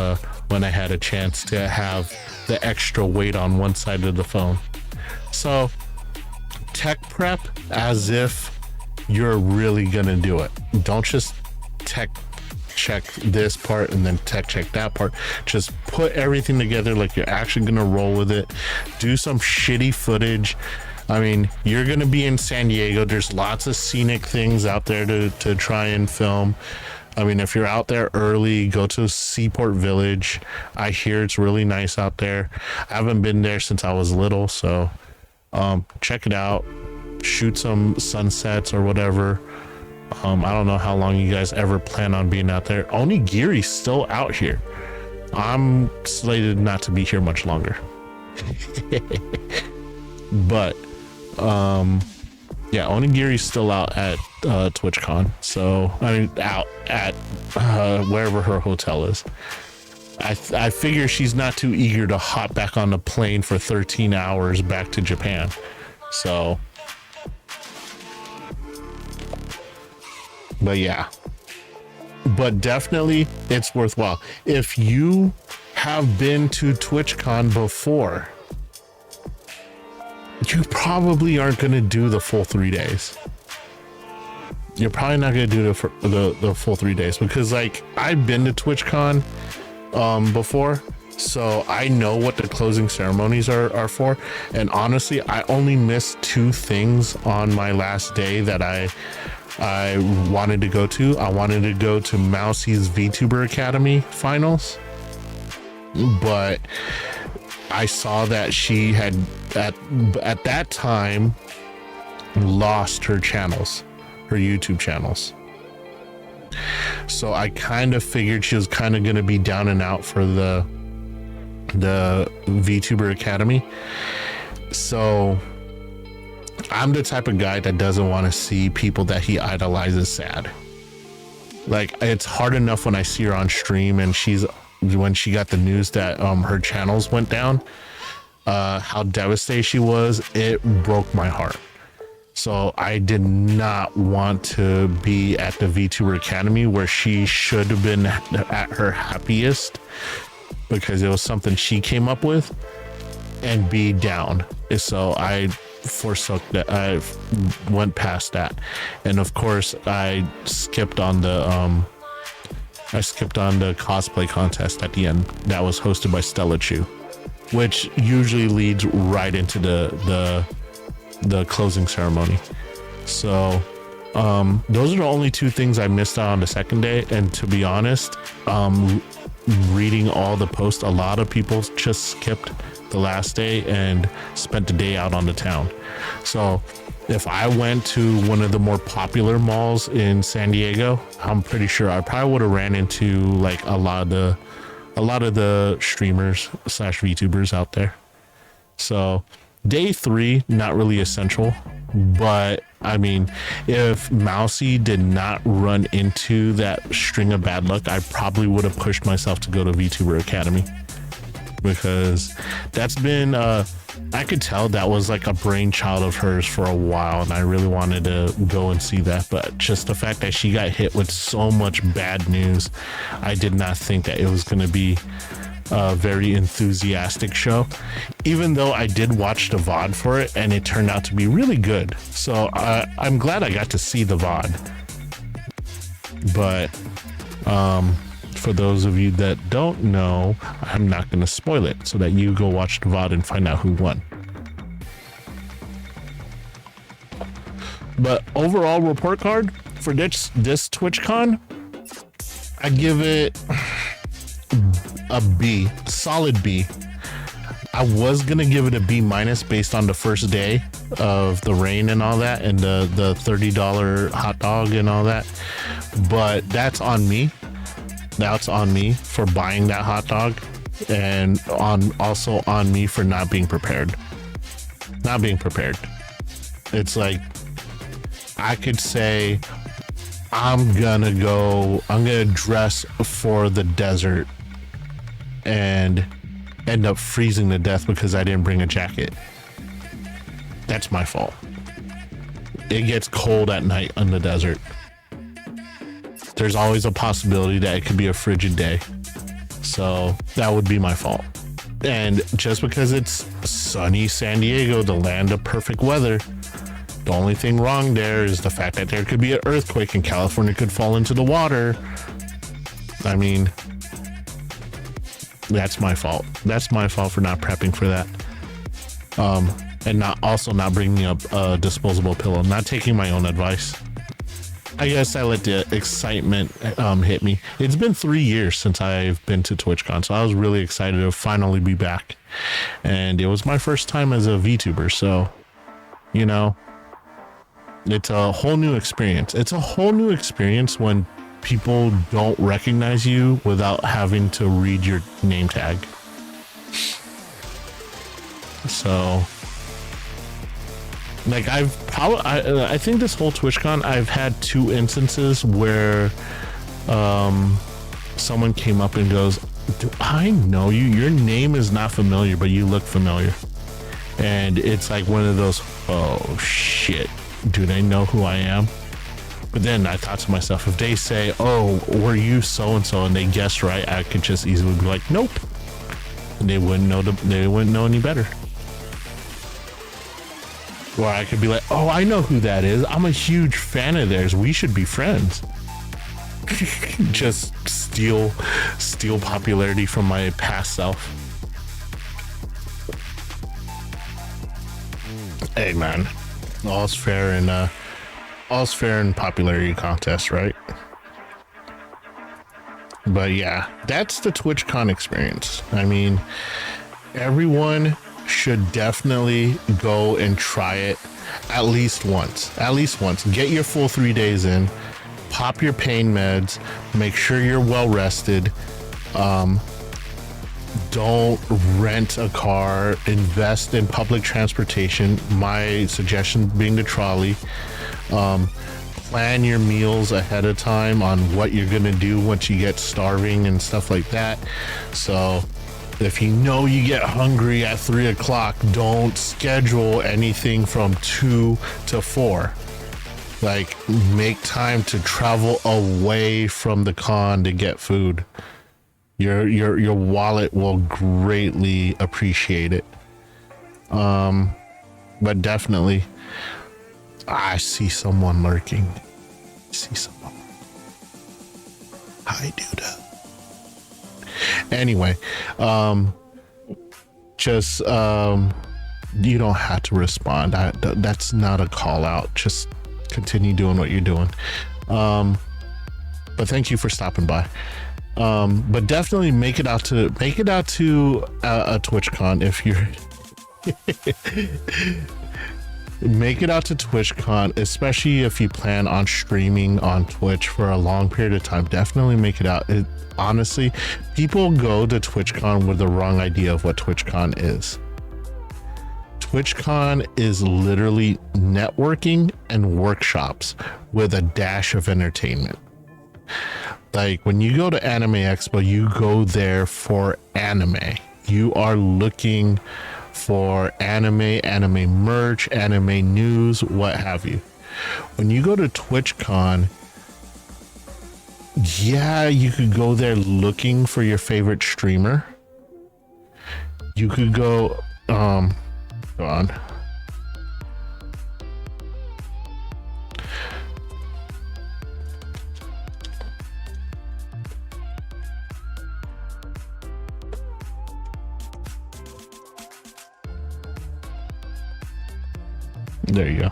Speaker 6: when I had a chance to have the extra weight on one side of the phone. So tech prep as if you're really gonna do it. Don't just tech check this part and then tech check that part. Just put everything together like you're actually gonna roll with it. Do some shitty footage. I mean, you're gonna be in San Diego. There's lots of scenic things out there to try and film. I mean, if you're out there early, go to Seaport Village. I hear it's really nice out there. I haven't been there since I was little, so check it out. Shoot some sunsets or whatever. I don't know how long you guys ever plan on being out there. Onigiri's still out here. I'm slated not to be here much longer. But yeah, Onigiri's still out at TwitchCon. So I mean, out at wherever her hotel is. I figure she's not too eager to hop back on the plane for 13 hours back to Japan. So but yeah, but definitely it's worthwhile. If you have been to TwitchCon before, you probably aren't going to do the full 3 days. You're probably not going to do the full 3 days, because like I've been to TwitchCon before, so I know what the closing ceremonies are for. And honestly, I only missed 2 things on my last day that I wanted to go to. I wanted to go to Mousie's VTuber Academy finals, but I saw that she had at that time lost her channels, her YouTube channels. So I kind of figured she was kind of going to be down and out for the VTuber Academy. So I'm the type of guy that doesn't want to see people that he idolizes sad. Like, it's hard enough when I see her on stream and when she got the news that her channels went down, how devastated she was. It broke my heart. So I did not want to be at the VTuber Academy where she should have been at her happiest, because it was something she came up with, and be down. So I forsook that. I went past that, and of course I skipped on the cosplay contest at the end that was hosted by Stella Chu, which usually leads right into the closing ceremony. So those are the only two things I missed out on the second day. And to be honest, reading all the posts, a lot of people just skipped the last day and spent the day out on the town. So if I went to one of the more popular malls in San Diego, I'm pretty sure I probably would have ran into like a lot of the streamers / VTubers out there. So day 3, not really essential, but I mean, if Mousy did not run into that string of bad luck, I probably would have pushed myself to go to VTuber Academy, because that's been I could tell that was like a brainchild of hers for a while, and I really wanted to go and see that. But just the fact that she got hit with so much bad news, I did not think that it was going to be a very enthusiastic show, even though I did watch the VOD for it and it turned out to be really good. So I'm glad I got to see the VOD. But for those of you that don't know, I'm not going to spoil it so that you go watch the VOD and find out who won. But overall report card for this TwitchCon, I give it a B, solid B. I was gonna give it a B- based on the first day of the rain and all that, and the $30 hot dog and all that, but that's on me. That's on me for buying that hot dog, and also on me for not being prepared. It's like, I could say I'm gonna dress for the desert and end up freezing to death because I didn't bring a jacket. That's my fault. It gets cold at night in the desert. There's always a possibility that it could be a frigid day. So that would be my fault. And just because it's sunny San Diego, the land of perfect weather, the only thing wrong there is the fact that there could be an earthquake and California could fall into the water. I mean, that's my fault. That's my fault for not prepping for that. And not bringing up a disposable pillow, not taking my own advice. I guess I let the excitement hit me. It's been 3 years since I've been to TwitchCon, so I was really excited to finally be back. And it was my first time as a VTuber, so, you know, it's a whole new experience. It's a whole new experience when people don't recognize you without having to read your name tag. So, like, I think this whole TwitchCon, I've had 2 instances where someone came up and goes, "Do I know you? Your name is not familiar, but you look familiar." And it's like one of those, oh shit, do they know who I am? But then I thought to myself, if they say, "Oh, were you so-and-so," and they guess right, I could just easily be like, "Nope." And they wouldn't know any better. Or I could be like, "Oh, I know who that is. I'm a huge fan of theirs. We should be friends." Just steal popularity from my past self. Hey man, all's fair in popularity contests, right? But yeah, that's the TwitchCon experience. I mean, everyone should definitely go and try it at least once. Get your full 3 days in, pop your pain meds, make sure you're well rested, don't rent a car, invest in public transportation. My suggestion being the trolley. Plan your meals ahead of time on what you're gonna do once you get starving and stuff like that. So if you know you get hungry at 3 o'clock, don't schedule anything from 2 to 4. Like, make time to travel away from the con to get food. Your wallet will greatly appreciate it. But definitely, I see someone lurking. Hi, dude. Anyway, just you don't have to respond. That's not a call out. Just continue doing what you're doing. But thank you for stopping by. But definitely make it out to a TwitchCon if you're make it out to TwitchCon, especially if you plan on streaming on Twitch for a long period of time. Definitely make it out. Honestly, people go to TwitchCon with the wrong idea of what TwitchCon is. TwitchCon is literally networking and workshops with a dash of entertainment. Like, when you go to Anime Expo, you go there for anime. You are looking for anime merch, anime news, what have you. When you go to TwitchCon, yeah, you could go there looking for your favorite streamer. You could go, go on. There you go.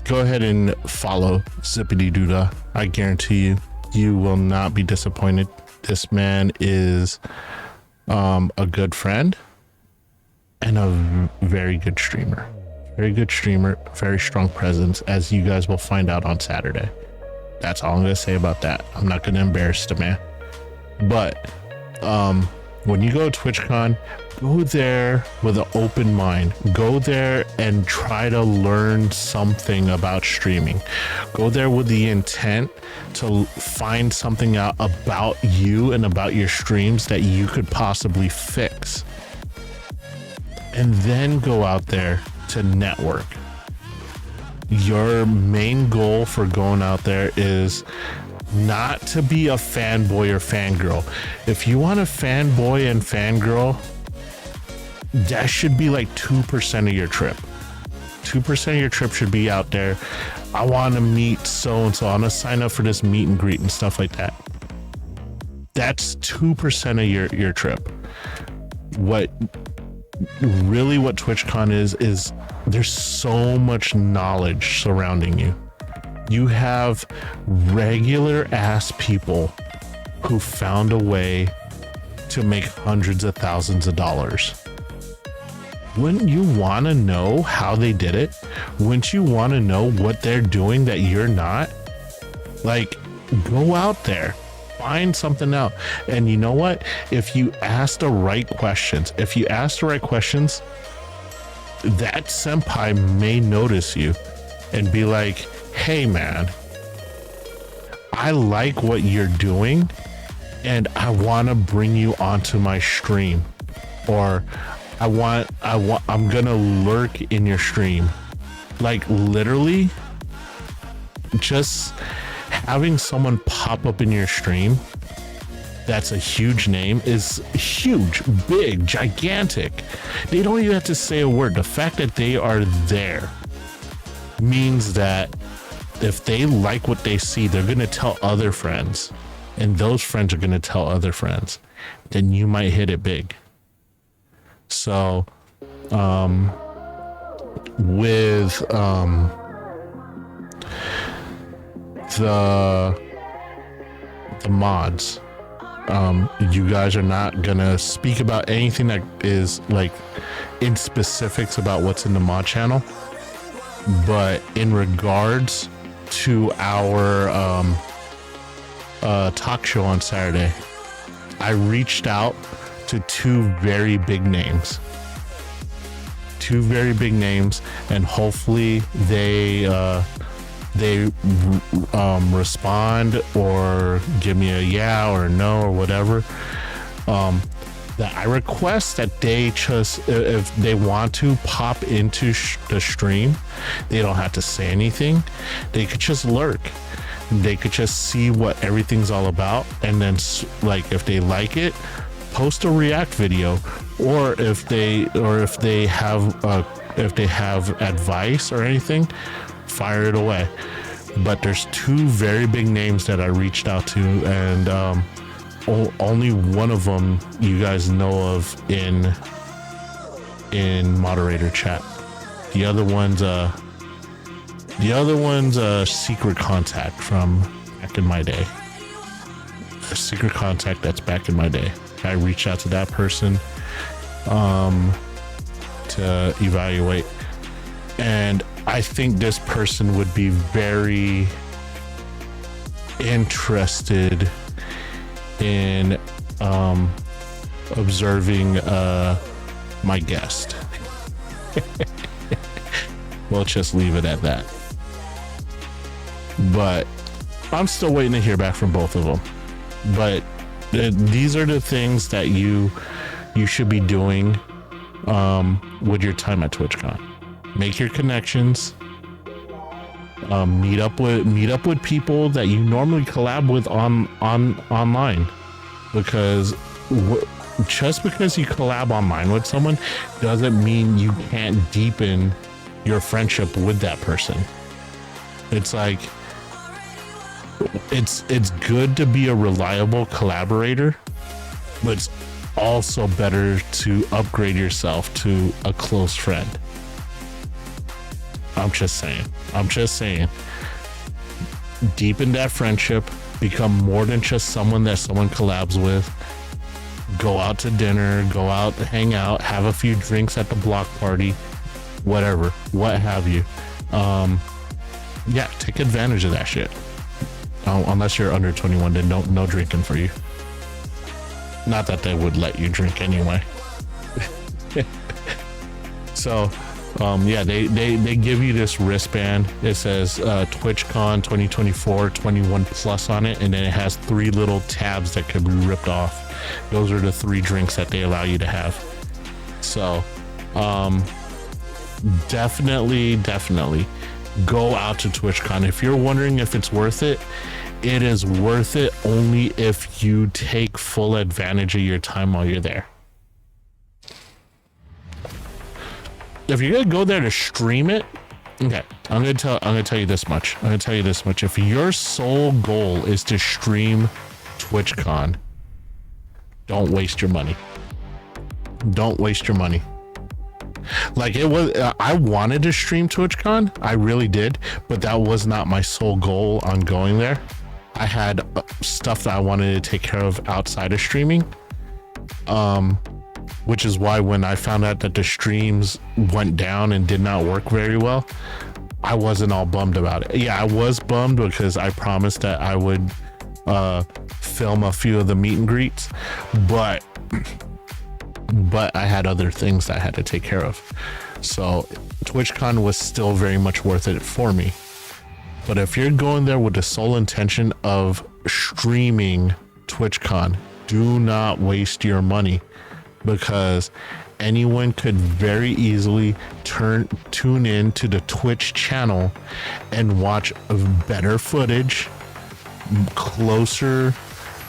Speaker 6: Go ahead and follow Zippity Doodah. I guarantee you will not be disappointed. This man is a good friend and a very good streamer. Very strong presence, as you guys will find out on Saturday. That's all I'm gonna say about that. I'm not gonna embarrass the man. But when you go to TwitchCon, go there with an open mind. Go there and try to learn something about streaming. Go there with the intent to find something out about you and about your streams that you could possibly fix. And then go out there to network. Your main goal for going out there is not to be a fanboy or fangirl. If you want to fanboy and fangirl, that should be like 2% of your trip. 2% of your trip should be out there. I want to meet so-and-so. I want to sign up for this meet and greet and stuff like that. That's 2% of your trip. What TwitchCon is there's so much knowledge surrounding you. You have regular ass people who found a way to make hundreds of thousands of dollars. Wouldn't you want to know how they did it? Wouldn't you want to know what they're doing that you're not? Like, go out there, find something out. And you know what? If you ask the right questions, that senpai may notice you and be like, hey man, I like what you're doing and I want to bring you onto my stream, or I'm gonna lurk in your stream. Like, literally just having someone pop up in your stream that's a huge name is huge, big, gigantic. They don't even have to say a word. The fact that they are there means that if they like what they see, they're going to tell other friends, and those friends are going to tell other friends. Then you might hit it big. So, with the mods, you guys are not gonna speak about anything that is like in specifics about what's in the mod channel, but in regards
Speaker 9: our talk show on Saturday, I reached out to two very big names, and hopefully they respond or give me a yeah or a no or whatever. That I request that they just, if they want to pop into the stream, they don't have to say anything. They could just lurk. They could just see what everything's all about, and then like if they like it, post a react video, or if they have advice or anything, fire it away. But there's two very big names that I reached out to, and only one of them you guys know of in moderator chat. The other one's a secret contact from back in my day. A secret contact that's back in my day. I reached out to that person to evaluate, and I think this person would be very interested in observing my guest. We'll just leave it at that. But I'm still waiting to hear back from both of them. But these are the things that you should be doing with your time at TwitchCon. Make your connections. Meet up with people that you normally collab with online, because just because you collab online with someone doesn't mean you can't deepen your friendship with that person. It's like it's good to be a reliable collaborator, but it's also better to upgrade yourself to a close friend. I'm just saying. Deepen that friendship, become more than just someone that someone collabs with. Go out to dinner, go out, hang out, have a few drinks at the block party, whatever, what have you. Yeah, take advantage of that shit. Unless you're under 21, then no drinking for you. Not that they would let you drink anyway. So yeah, they give you this wristband. It says TwitchCon 2024 21 plus on it, and then it has 3 little tabs that could be ripped off. Those are the 3 drinks that they allow you to have. So definitely go out to TwitchCon. If you're wondering if it's worth it, it is worth it only if you take full advantage of your time while you're there. If you're gonna go there to stream it, okay, I'm gonna tell you this much. If your sole goal is to stream TwitchCon, don't waste your money. Like, it was, I wanted to stream TwitchCon, I really did, but that was not my sole goal on going there. I had stuff that I wanted to take care of outside of streaming, which is why when I found out that the streams went down and did not work very well, I wasn't all bummed about it. Yeah, I was bummed because I promised that I would film a few of the meet and greets, but I had other things that I had to take care of. So TwitchCon was still very much worth it for me. But if you're going there with the sole intention of streaming TwitchCon, do not waste your money, because anyone could very easily tune in to the Twitch channel and watch better footage, closer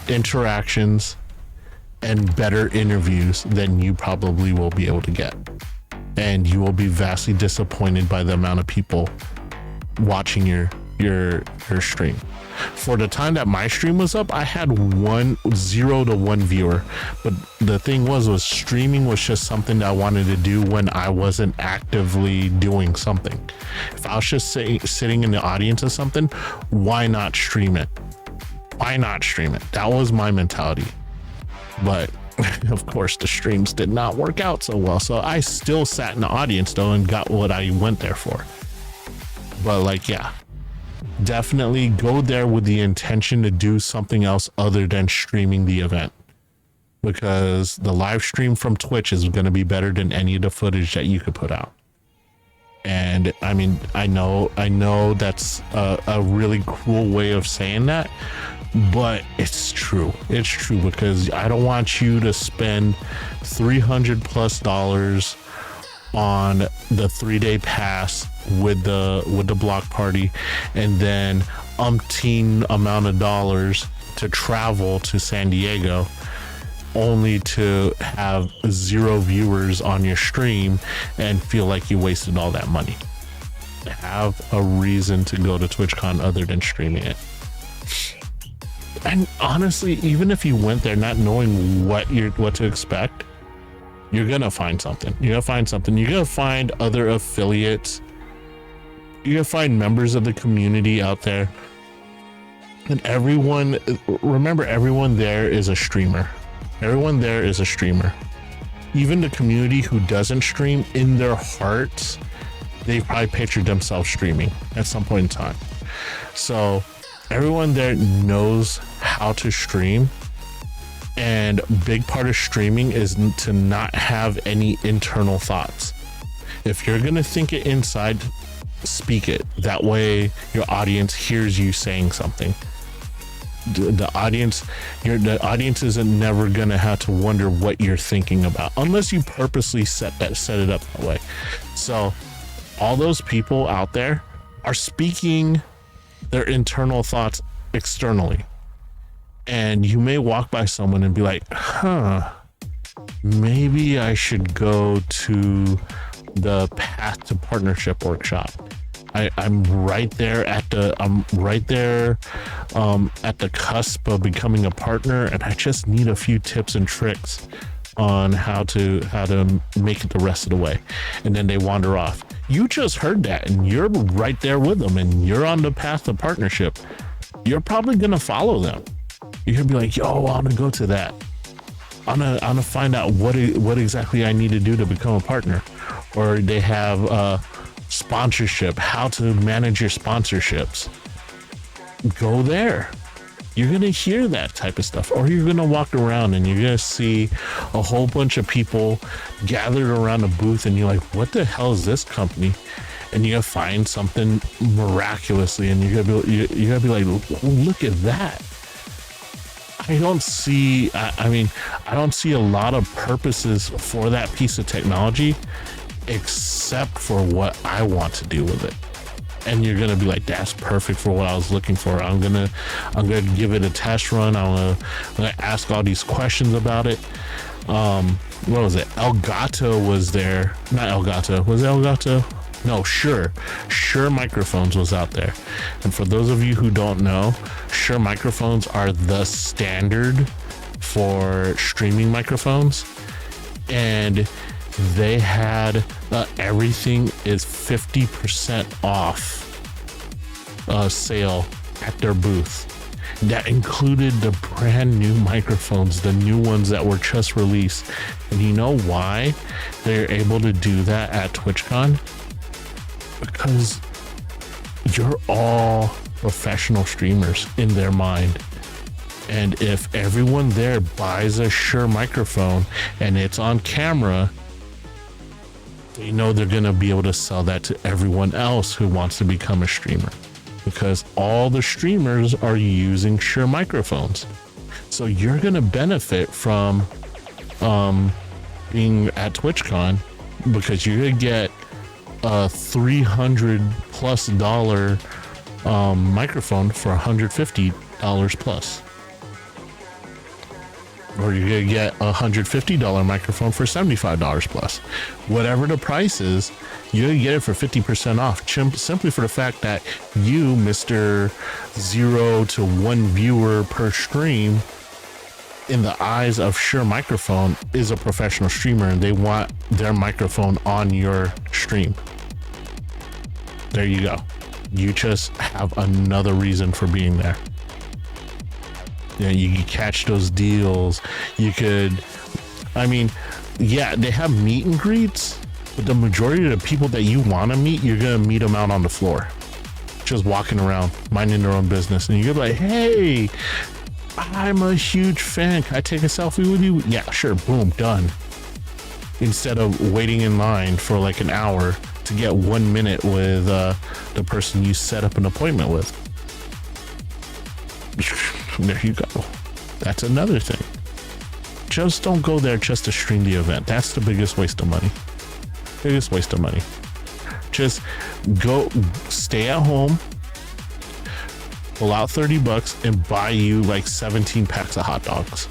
Speaker 9: interactions, and better interviews than you probably will be able to get. And you will be vastly disappointed by the amount of people watching your stream. For the time that my stream was up, I had 0 to 1 viewer, but the thing was streaming was just something that I wanted to do when I wasn't actively doing something. If I was just sitting in the audience of something, why not stream it? That was my mentality. But of course the streams did not work out so well, so I still sat in the audience though and got what I went there for. But like, yeah,
Speaker 6: definitely go there with the intention to do something else other than streaming the event, because the live stream from Twitch is going to be better than any of the footage that you could put out. And I mean, I know that's a really cruel way of saying that, but it's true. It's true, because I don't want you to spend $300+ on the 3-day pass with the block party, and then umpteen amount of dollars to travel to San Diego, only to have 0 viewers on your stream and feel like you wasted all that money. Have a reason to go to TwitchCon other than streaming it. And honestly, even if you went there not knowing what to expect, you're gonna find something. You're gonna find other affiliates. You're gonna find members of the community out there. And remember, everyone there is a streamer. Everyone there is a streamer. Even the community who doesn't stream, in their hearts, they probably pictured themselves streaming at some point in time. So everyone there knows how to stream, and a big part of streaming is to not have any internal thoughts. If you're gonna think it inside, speak it. That way your audience hears you saying something. The audience isn't never gonna have to wonder what you're thinking about, unless you purposely set it up that way. So all those people out there are speaking their internal thoughts externally, and you may walk by someone and be like, maybe I should go to the Path to Partnership workshop. I'm right there at the cusp of becoming a partner, and I just need a few tips and tricks on how to make it the rest of the way. And then they wander off. You just heard that, and you're right there with them, and you're on the path to partnership. You're probably gonna follow them. You're gonna be like, yo, I want to go to that. I'm gonna find out what exactly I need to do to become a partner. Or they have sponsorship, how to manage your sponsorships. Go there. You're gonna hear that type of stuff. Or you're gonna walk around and you're gonna see a whole bunch of people gathered around a booth, and you're like, what the hell is this company? And you're gonna find something miraculously, and you're gonna be like, look at that. I don't see a lot of purposes for that piece of technology, except for what I want to do with it. And you're gonna be like, that's perfect for what I was looking for. I'm gonna give it a test run. I'm gonna ask all these questions about it. What was it? Elgato was there. Not Elgato. Was it Elgato? No, Shure microphones was out there. And for those of you who don't know, Shure microphones are the standard for streaming microphones. And they had everything is 50% off sale at their booth. That included the brand new microphones, the new ones that were just released. And you know why they're able to do that at TwitchCon? Because you're all professional streamers in their mind. And if everyone there buys a Shure microphone and it's on camera, they know they're going to be able to sell that to everyone else who wants to become a streamer, because all the streamers are using Shure microphones. So you're going to benefit from being at TwitchCon, because you're going to get a $300+ microphone for $150 plus. Or you're going to get a $150 microphone for $75 plus. Whatever the price is, you're going to get it for 50% off, simply for the fact that you, Mr. 0 to 1 viewer per stream, in the eyes of Shure Microphone, is a professional streamer, and they want their microphone on your stream. There you go. You just have another reason for being there. You know, you can catch those deals. You could, yeah, they have meet and greets, but the majority of the people that you want to meet, you're going to meet them out on the floor. just walking around, minding their own business. And you're like, hey, I'm a huge fan. Can I take a selfie with you? Yeah, sure. Boom, done. Instead of waiting in line for like an hour to get 1 minute with the person you set up an appointment with. There you go. That's another thing. Just don't go there just to stream the event. That's the biggest waste of money. Biggest waste of money. Just go stay at home, pull out $30 and buy you like 17 packs of hot dogs.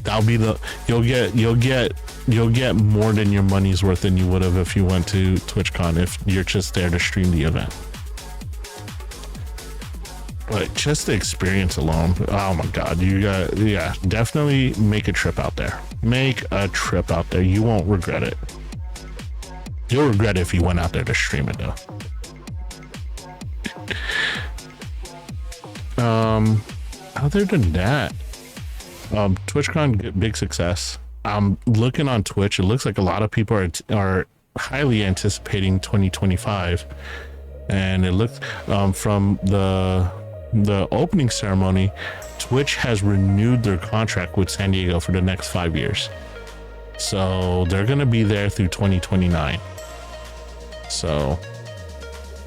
Speaker 6: That'll be the you'll get more than your money's worth than you would have if you went to TwitchCon if you're just there to stream the event. But just the experience alone, oh my god, yeah, definitely make a trip out there. Make a trip out there. You won't regret it. You'll regret it if you went out there to stream it though. Other than that, TwitchCon, big success. I'm looking on Twitch. It looks like a lot of people are highly anticipating 2025, and it looks from the opening ceremony, Twitch has renewed their contract with San Diego for the next 5 years. So they're going to be there through 2029. So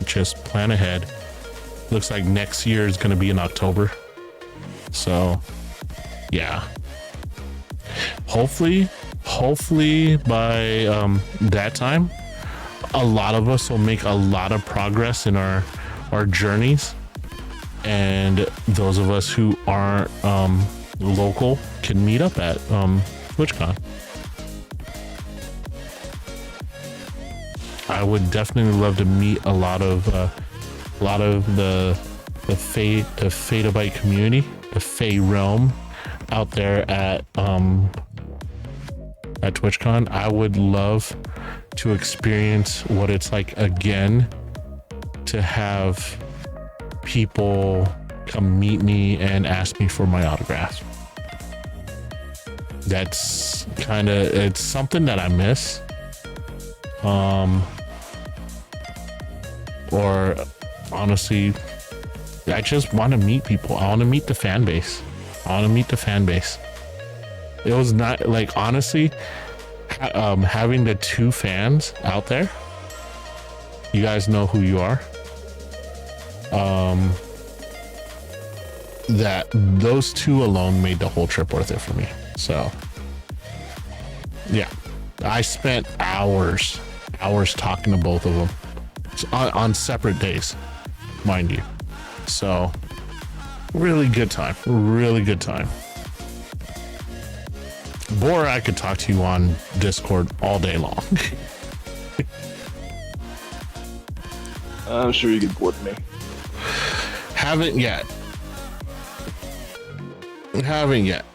Speaker 6: just plan ahead. Looks like next year is going to be in October. So yeah. Hopefully by that time, a lot of us will make a lot of progress in our journeys. And those of us who aren't local can meet up at TwitchCon. I would definitely love to meet a lot of the Fatabyte community, the Fae realm out there at TwitchCon. I would love to experience what it's like again to have people come meet me and ask me for my autograph. That's it's something that I miss. Or honestly, I just want to meet people. I want to meet the fan base. It was not like, honestly, having the two fans out there, you guys know who you are. That those two alone made the whole trip worth it for me. So yeah, I spent hours talking to both of them on separate days, mind you. So really good time. Or I could talk to you on Discord all day long.
Speaker 10: I'm sure you get bored of me.
Speaker 6: Haven't yet.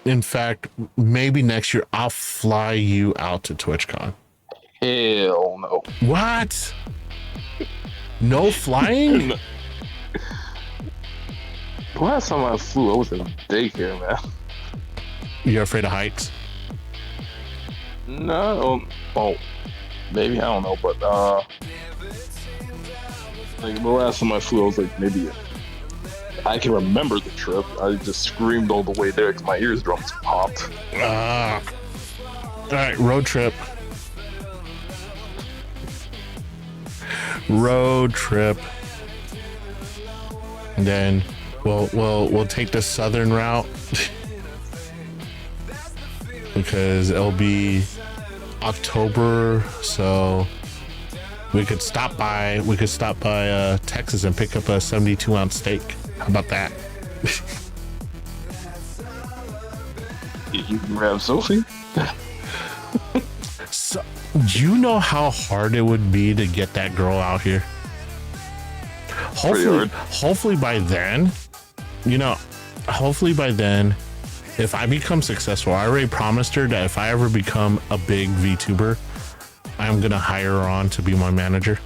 Speaker 6: In fact, maybe next year I'll fly you out to TwitchCon.
Speaker 10: Hell no.
Speaker 6: What? No flying?
Speaker 10: The last time I flew, I was in daycare, man.
Speaker 6: You're afraid of heights?
Speaker 10: No. Oh, maybe, I don't know, but like the last time I flew, I was like maybe. I can remember the trip. I just screamed all the way there because my eardrums popped.
Speaker 6: All right, road trip. And then we'll take the southern route because it'll be October, so we could stop by Texas and pick up a 72-ounce steak. How about that?
Speaker 10: You can grab Sophie.
Speaker 6: So, do you know how hard it would be to get that girl out here? Hopefully by then, if I become successful, I already promised her that if I ever become a big VTuber, I'm gonna hire her on to be my manager.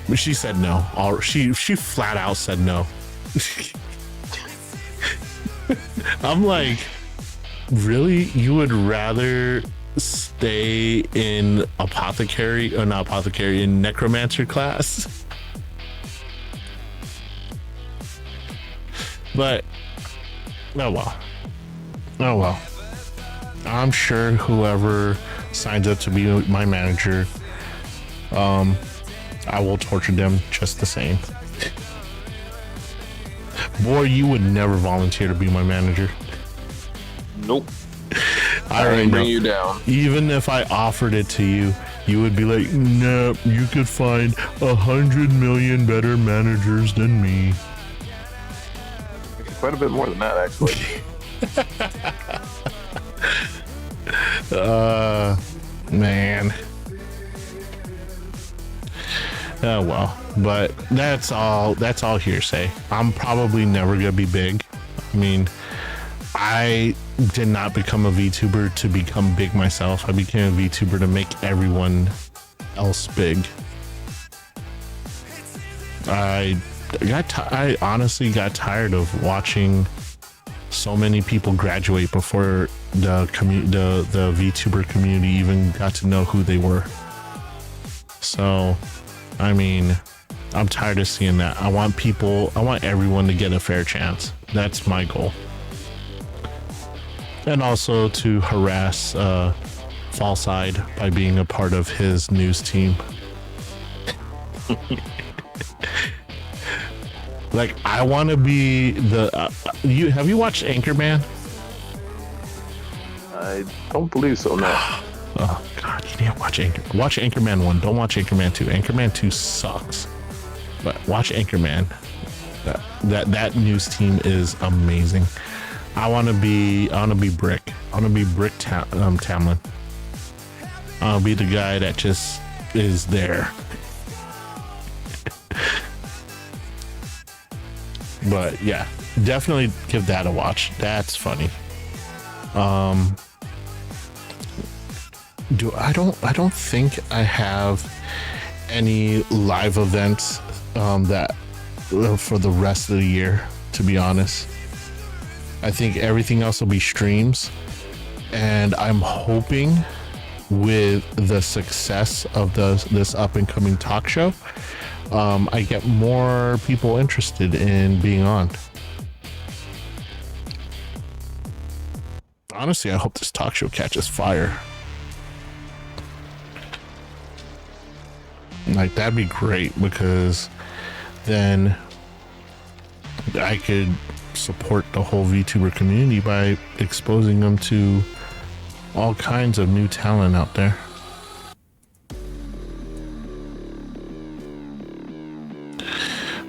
Speaker 6: But she said no. She flat out said no. I'm like, really? You would rather stay in apothecary, or not apothecary, in necromancer class. But oh well. I'm sure whoever signs up to be my manager, I will torture them just the same. Boy, you would never volunteer to be my manager.
Speaker 10: Nope.
Speaker 6: I already
Speaker 10: bring
Speaker 6: know.
Speaker 10: you down.
Speaker 6: Even if I offered it to you, you would be like, nope, you could find 100 million better managers than me.
Speaker 10: Quite a bit more than that, actually.
Speaker 6: Man. Oh well, but that's all hearsay. I'm probably never gonna be big. I mean, I did not become a VTuber to become big myself. I became a VTuber to make everyone else big. I honestly got tired of watching so many people graduate before the VTuber community even got to know who they were. So, I mean, I'm tired of seeing that. I want everyone to get a fair chance. That's my goal. And also to harass Fallside by being a part of his news team. Like, I want to be the have you watched Anchorman?
Speaker 10: I don't believe so, no.
Speaker 6: Oh god, you need to watch Anchorman 1. Don't watch Anchorman 2. Anchorman 2 sucks. But watch Anchorman. That news team is amazing. I want to be Brick. I want to be Brick Tamlin. I'll be the guy that just is there. But yeah, definitely give that a watch. That's funny. I don't think I have any live events that for the rest of the year, to be honest. I think everything else will be streams, and I'm hoping with the success of this up and coming talk show, I get more people interested in being on. Honestly, I hope this talk show catches fire. Like, that'd be great, because then I could support the whole VTuber community by exposing them to all kinds of new talent out there.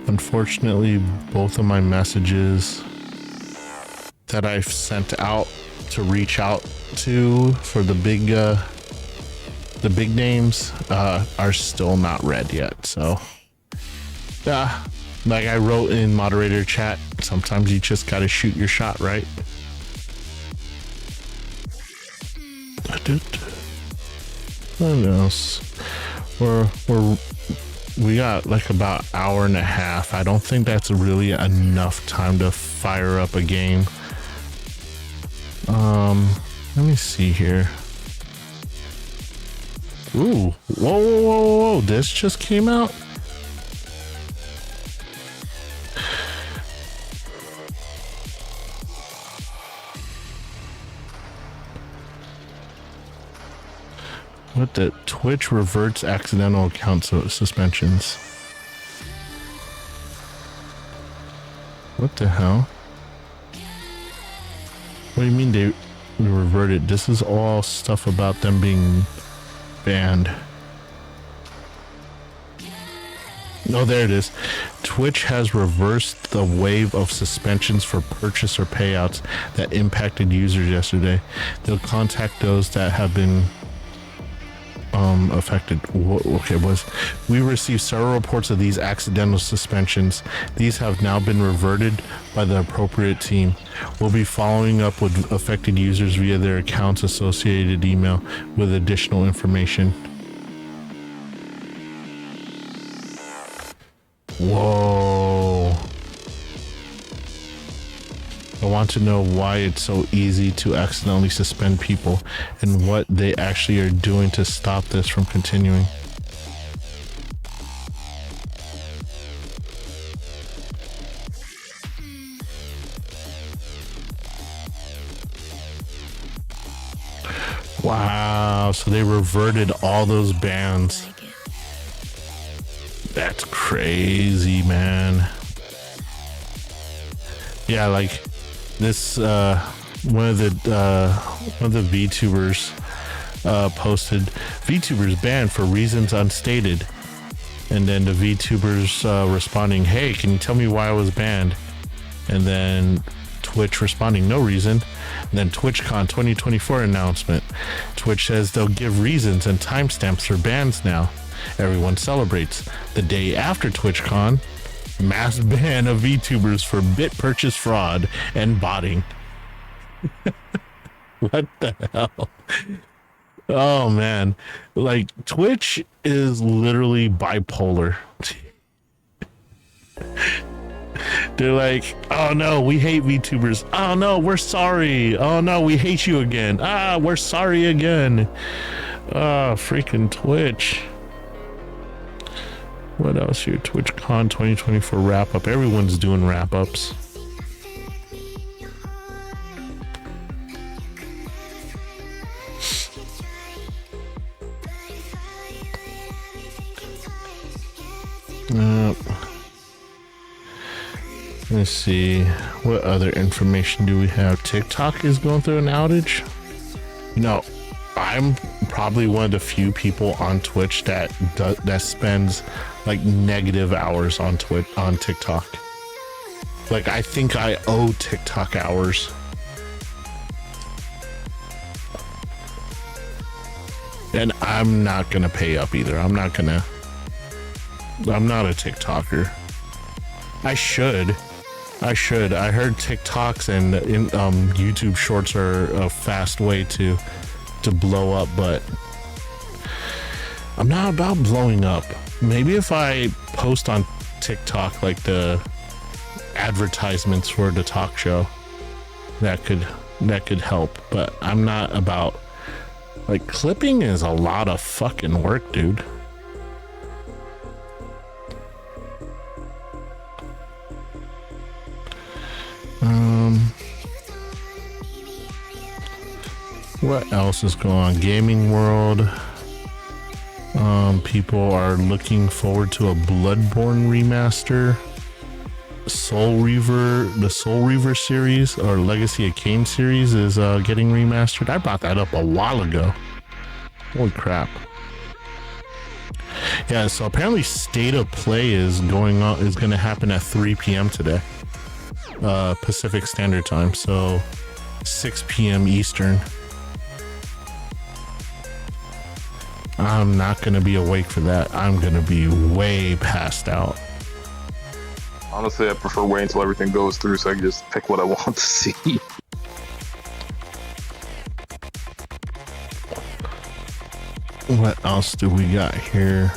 Speaker 6: Unfortunately, both of my messages that I've sent out to reach out to for the big names are still not read yet. So yeah, like I wrote in moderator chat, sometimes you just gotta shoot your shot, right? What else? We got like about an hour and a half. I don't think that's really enough time to fire up a game. Let me see here. Ooh, whoa, this just came out? What the? Twitch reverts accidental account suspensions. What the hell? What do you mean they reverted? This is all stuff about them being banned. Oh, there it is. Twitch has reversed the wave of suspensions for purchase or payouts that impacted users yesterday. They'll contact those that have been affected. Okay, we received several reports of these accidental suspensions. These have now been reverted by the appropriate team. We'll be following up with affected users via their accounts associated email with additional information. Whoa. I want to know why it's so easy to accidentally suspend people and what they actually are doing to stop this from continuing. Wow, so they reverted all those bans. That's crazy, man. Yeah, like this one of the VTubers posted VTubers banned for reasons unstated, and then the VTubers responding, hey, can you tell me why I was banned? And then Twitch responding, no reason. And then TWITCHCON 2024 announcement. Twitch says they'll give reasons and timestamps for bans now. Everyone celebrates. The day after TWITCHCON, mass ban of VTubers for bit purchase fraud and botting. What the hell? Oh man, like Twitch is literally bipolar. They're like, oh no, we hate VTubers. Oh no, we're sorry. Oh no, we hate you again. Ah, we're sorry again. Ah, freaking Twitch. What else here? TwitchCon 2024 wrap up. Everyone's doing wrap ups. Let's see. What other information do we have? TikTok is going through an outage. No, I'm probably one of the few people on Twitch that spends like negative hours on TikTok. Like I think I owe TikTok hours. And I'm not gonna pay up either. I'm not a TikToker. I should. I heard TikToks and YouTube Shorts are a fast way to blow up, but I'm not about blowing up. Maybe if I post on TikTok like the advertisements for the talk show, that could help. But I'm not about, like, clipping is a lot of fucking work, dude. What else is going on? Gaming world. People are looking forward to a Bloodborne remaster. The Soul Reaver series, or Legacy of Kain series, is getting remastered. I brought that up a while ago. Holy crap. Yeah, so apparently State of Play is going to happen at 3 p.m. today. Pacific Standard Time, so 6 p.m. Eastern. I'm not going to be awake for that. I'm going to be way passed out.
Speaker 10: Honestly, I prefer waiting until everything goes through so I can just pick what I want to see.
Speaker 6: What else do we got here?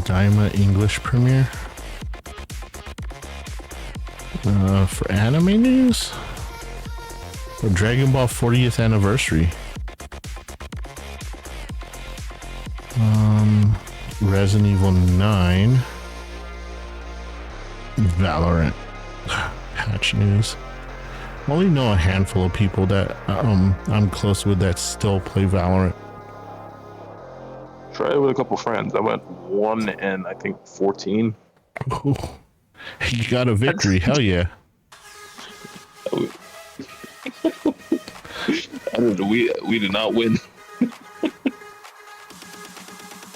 Speaker 6: Daima English premiere. For anime news? Or Dragon Ball 40th anniversary. Resident Evil 9. Valorant. Patch news. I only know a handful of people that I'm close with that still play Valorant.
Speaker 10: Try it with a couple friends. I went 1 and I think 14.
Speaker 6: Ooh. You got a victory. Hell yeah.
Speaker 10: I don't know. We did not win.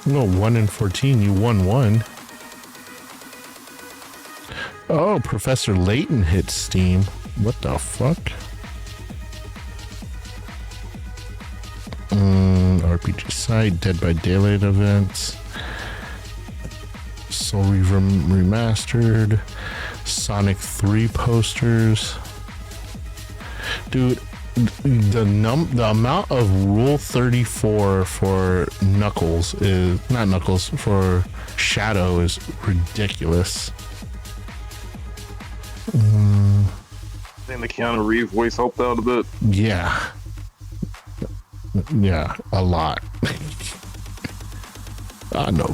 Speaker 6: No, 1 and 14. You won 1. Oh, Professor Layton hit Steam. What the fuck? RPG site, Dead by Daylight events. Soul Reaver remastered. Sonic 3 posters. Dude, the amount of Rule 34 for Knuckles is not Knuckles for Shadow is ridiculous.
Speaker 10: I think the Keanu Reeves voice helped out a bit.
Speaker 6: Yeah, a lot. No.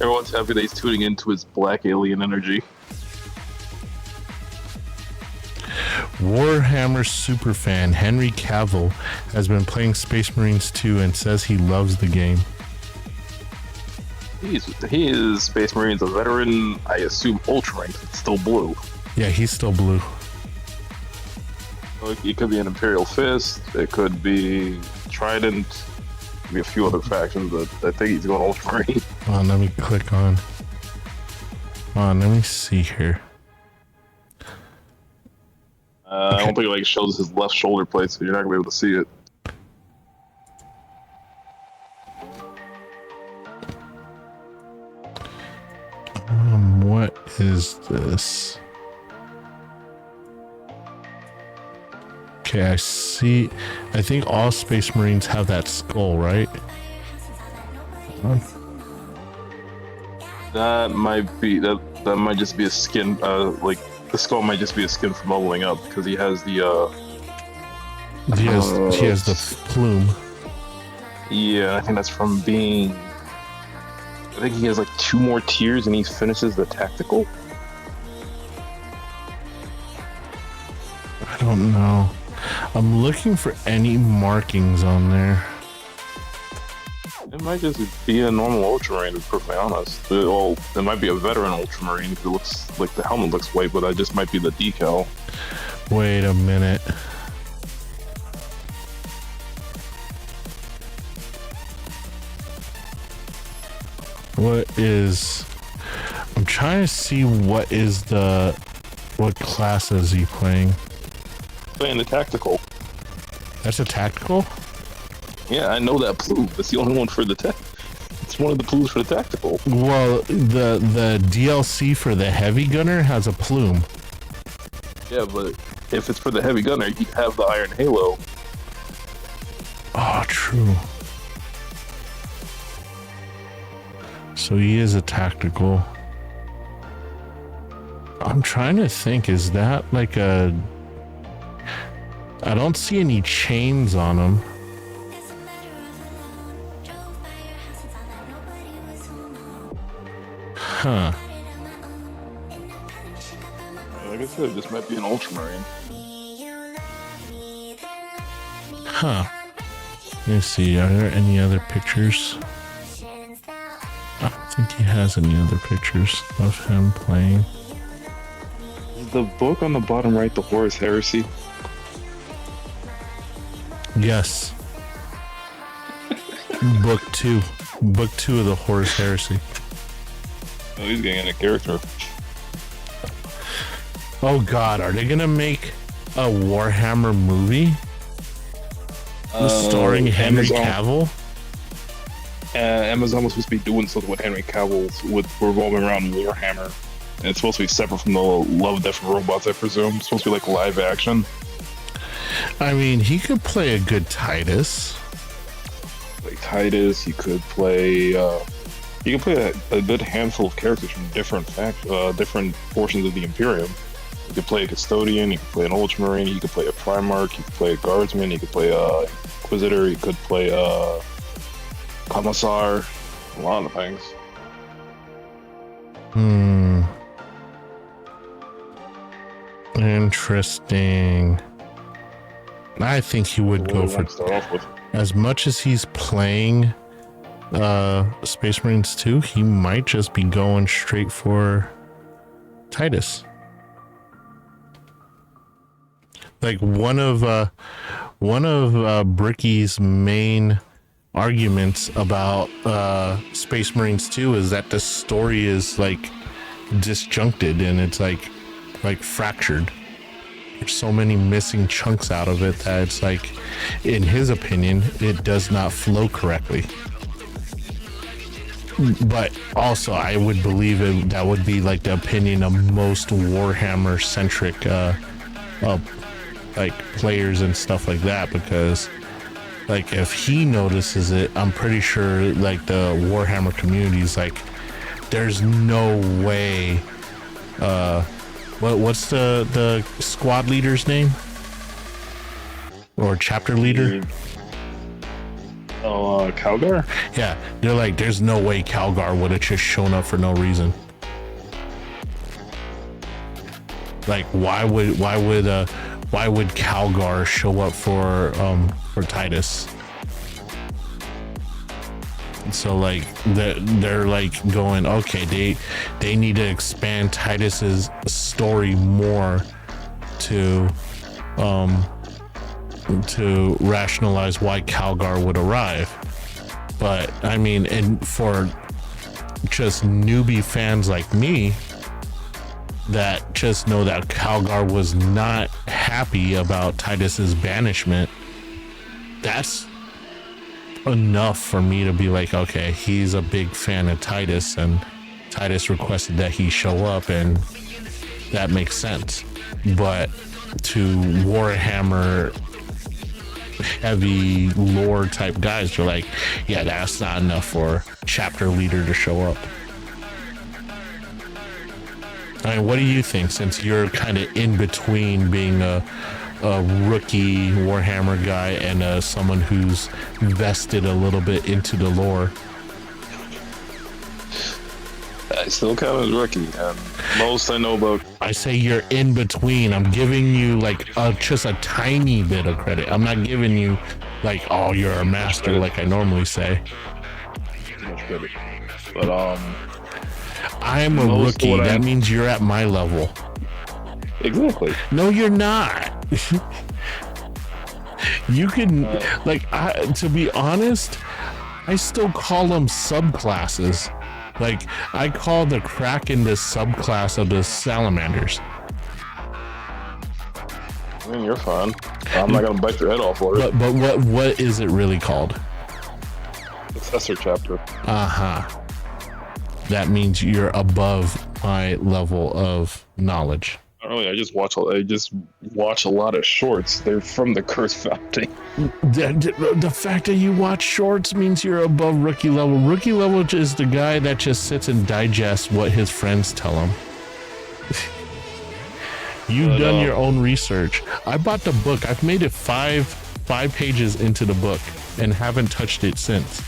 Speaker 10: Everyone's happy that he's tuning into his black alien energy.
Speaker 6: Warhammer superfan Henry Cavill has been playing Space Marines 2 and says he loves the game.
Speaker 10: He is Space Marines, a veteran. I assume Ultramarine, still blue.
Speaker 6: Yeah, he's still blue.
Speaker 10: It could be an Imperial Fist. It could be Trident. It could be a few other factions, but I think he's going Ultramarine.
Speaker 6: Let me click on. Let me see here.
Speaker 10: I don't think it shows his left shoulder plate, so you're not gonna be able to see it.
Speaker 6: What is this? Okay, I see. I think all Space Marines have that skull, right?
Speaker 10: That might be that might just be a skin. The skull might just be a skin from leveling up because he has the.
Speaker 6: He has the plume.
Speaker 10: Yeah, I think that's from being. I think he has 2 more tiers and he finishes the tactical.
Speaker 6: I don't know. I'm looking for any markings on there.
Speaker 10: It might just be a normal Ultramarine, to be perfectly honest. It might be a veteran Ultramarine because it looks like the helmet looks white, but that just might be the decal.
Speaker 6: Wait a minute. I'm trying to see what class is he playing?
Speaker 10: Playing the tactical.
Speaker 6: That's a tactical?
Speaker 10: Yeah, I know that plume. That's the only one for the tech. It's one of the plumes for the tactical.
Speaker 6: Well, the DLC for the heavy gunner has a plume.
Speaker 10: Yeah, but if it's for the heavy gunner, he'd have the iron halo.
Speaker 6: Oh, true. So he is a tactical. I'm trying to think, is that I don't see any chains on him. Huh.
Speaker 10: Like I said, this might be an Ultramarine.
Speaker 6: Huh. Let me see, are there any other pictures? I don't think he has any other pictures of him playing.
Speaker 10: Is the book on the bottom right the Horus Heresy?
Speaker 6: Yes. Book 2. Book 2 of the Horus Heresy.
Speaker 10: Oh, he's getting a character.
Speaker 6: Oh god, are they gonna make a Warhammer movie? Starring Henry Cavill?
Speaker 10: Amazon was supposed to be doing something with Henry Cavill revolving around Warhammer. And it's supposed to be separate from the Love, Death, and Robots, I presume. It's supposed to be live action.
Speaker 6: I mean, he could play a good Titus.
Speaker 10: He could play... you can play a good handful of characters from different portions of the Imperium. You could play a Custodian, you could play an Ultramarine, you could play a Primarch, you could play a Guardsman, you could play a Inquisitor, you could play a Commissar, a lot of things.
Speaker 6: Interesting. I think he would go for...
Speaker 10: Start off with.
Speaker 6: As much as he's playing Space Marines 2, he might just be going straight for Titus. One of Bricky's main arguments about Space Marines 2 is that the story is disjuncted and it's fractured. There's so many missing chunks out of it that it's in his opinion, it does not flow correctly. But also, I would believe that would be the opinion of most Warhammer-centric like players and stuff like that, because like if he notices it, I'm pretty sure like the Warhammer community is like, there's no way. What's the squad leader's name or chapter leader?
Speaker 10: Calgar?
Speaker 6: Yeah, they're like, there's no way Calgar would have just shown up for no reason. Like, why would Calgar show up for Titus? So like they're like going, okay, they need to expand Titus's story more to rationalize why Calgar would arrive. But I mean, and for just newbie fans like me that just know that Calgar was not happy about Titus's banishment, that's enough for me to be like, okay, he's a big fan of Titus and Titus requested that he show up, and that makes sense. But to Warhammer heavy lore type guys, they're like, yeah, that's not enough for chapter leader to show up. I mean, what do you think, since you're kind of in between being a rookie Warhammer guy and someone who's invested a little bit into the lore?
Speaker 10: I still count as rookie, and most I know about.
Speaker 6: I say you're in between. I'm giving you like just a tiny bit of credit. I'm not giving you like, oh, you're a master like I normally say.
Speaker 10: Much credit. But
Speaker 6: I'm a rookie. That means you're at my level.
Speaker 10: Exactly.
Speaker 6: No, you're not. You can to be honest, I still call them subclasses. Like, I call the Kraken the subclass of the salamanders.
Speaker 10: I mean, you're fine. I'm not gonna bite your head off for it.
Speaker 6: But what is it really called?
Speaker 10: Successor chapter.
Speaker 6: That means you're above my level of knowledge.
Speaker 10: Really, I just watch a lot of shorts. They're from the Curse Fountain.
Speaker 6: The fact that you watch shorts means you're above rookie level. Rookie level is the guy that just sits and digests what his friends tell him. You've done your own research. I bought the book. I've made it five pages into the book and haven't touched it since.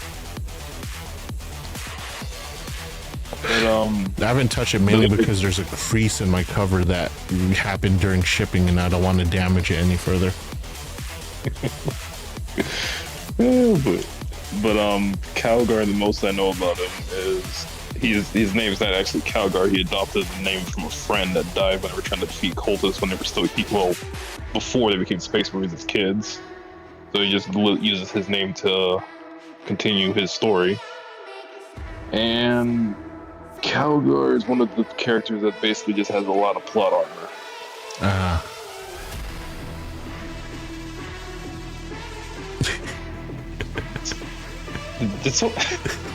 Speaker 6: But, I haven't touched it mainly because there's a crease in my cover that happened during shipping, and I don't want to damage it any further.
Speaker 10: but Calgar, the most I know about him is his name's not actually Calgar. He adopted the name from a friend that died when they were trying to defeat cultists when they were still before they became Space Marines as kids. So he just uses his name to continue his story. And Calgar is one of the characters that basically just has a lot of plot armor.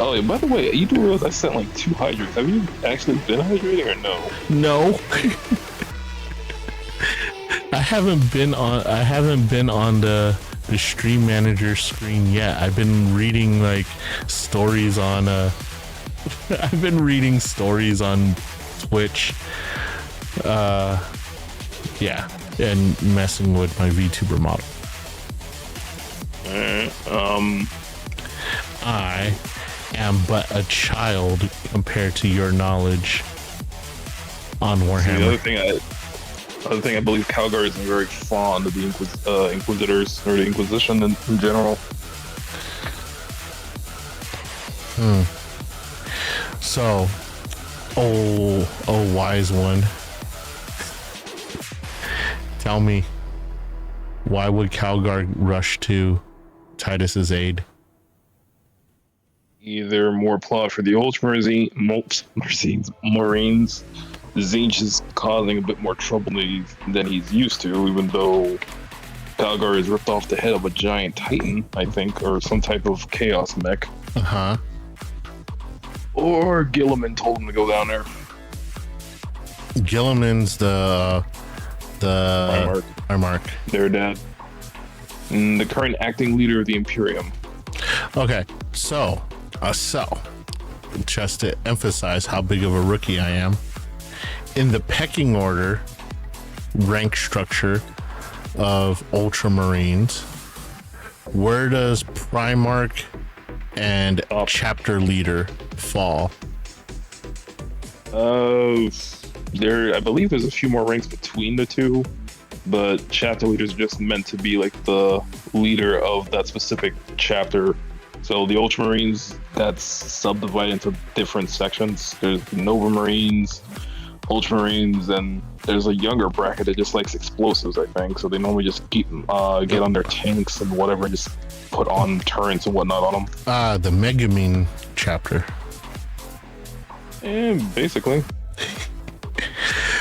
Speaker 10: Oh, yeah, by the way, you do realize I sent like 2 hydrants. Have you actually been hydrating or no?
Speaker 6: No. I haven't been on the stream manager screen yet. I've been reading like stories on I've been reading stories on Twitch. Yeah, and messing with my VTuber model. I am but a child compared to your knowledge on Warhammer.
Speaker 10: The other thing I believe Calgar is very fond of the Inquisitors, or the Inquisition in general.
Speaker 6: So, oh wise one, tell me, why would Calgar rush to Titus's aid?
Speaker 10: Either more plot for the Ultramarines. Tzeentch is causing a bit more trouble than he's used to, even though Calgar has ripped off the head of a giant titan, I think, or some type of chaos mech. Or Gilliman told him to go down there.
Speaker 6: Gilliman's the Primarch.
Speaker 10: They're dead. And the current acting leader of the Imperium.
Speaker 6: Okay, so just to emphasize how big of a rookie I am, in the pecking order, rank structure of Ultramarines, where does Primarch and chapter leader fall?
Speaker 10: I believe there's a few more ranks between the two, but chapter leader is just meant to be like the leader of that specific chapter. So the Ultramarines, that's subdivided into different sections. There's Nova Marines, Ultramarines, and there's a younger bracket that just likes explosives, I think. So they normally just get on their tanks and whatever, and just put on turrets and whatnot on them.
Speaker 6: The Megamine chapter.
Speaker 10: And basically.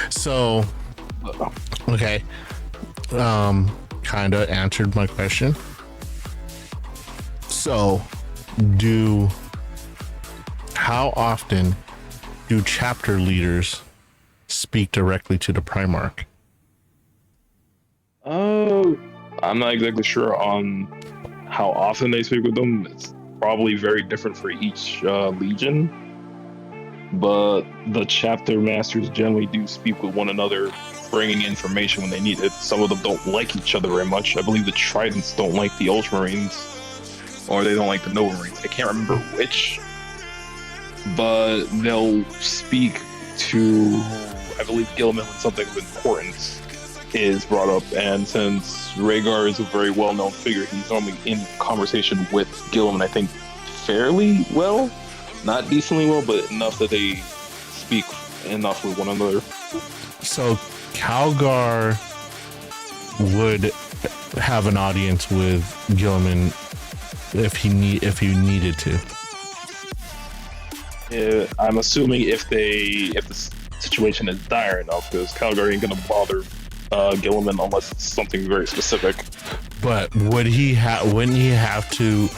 Speaker 6: So, okay. Kind of answered my question. So, how often do chapter leaders speak directly to the Primarch?
Speaker 10: I'm not exactly sure on how often they speak with them. It's probably very different for each legion, but the chapter masters generally do speak with one another, bringing information when they need it. Some of them don't like each other very much. I believe the Tridents don't like the Ultramarines, or they don't like the Nova Marines. I can't remember which, but they'll speak to, I believe, Gilliman when something of importance is brought up. And since Rhaegar is a very well-known figure, he's normally in conversation with Gilliman, I think, fairly well. Not decently well, but enough that they speak enough with one another.
Speaker 6: So Calgar would have an audience with Gilliman if he needed to.
Speaker 10: Yeah, I'm assuming if the situation is dire enough, because Calgar ain't gonna bother Gilliman unless it's something very specific.
Speaker 6: But wouldn't he have to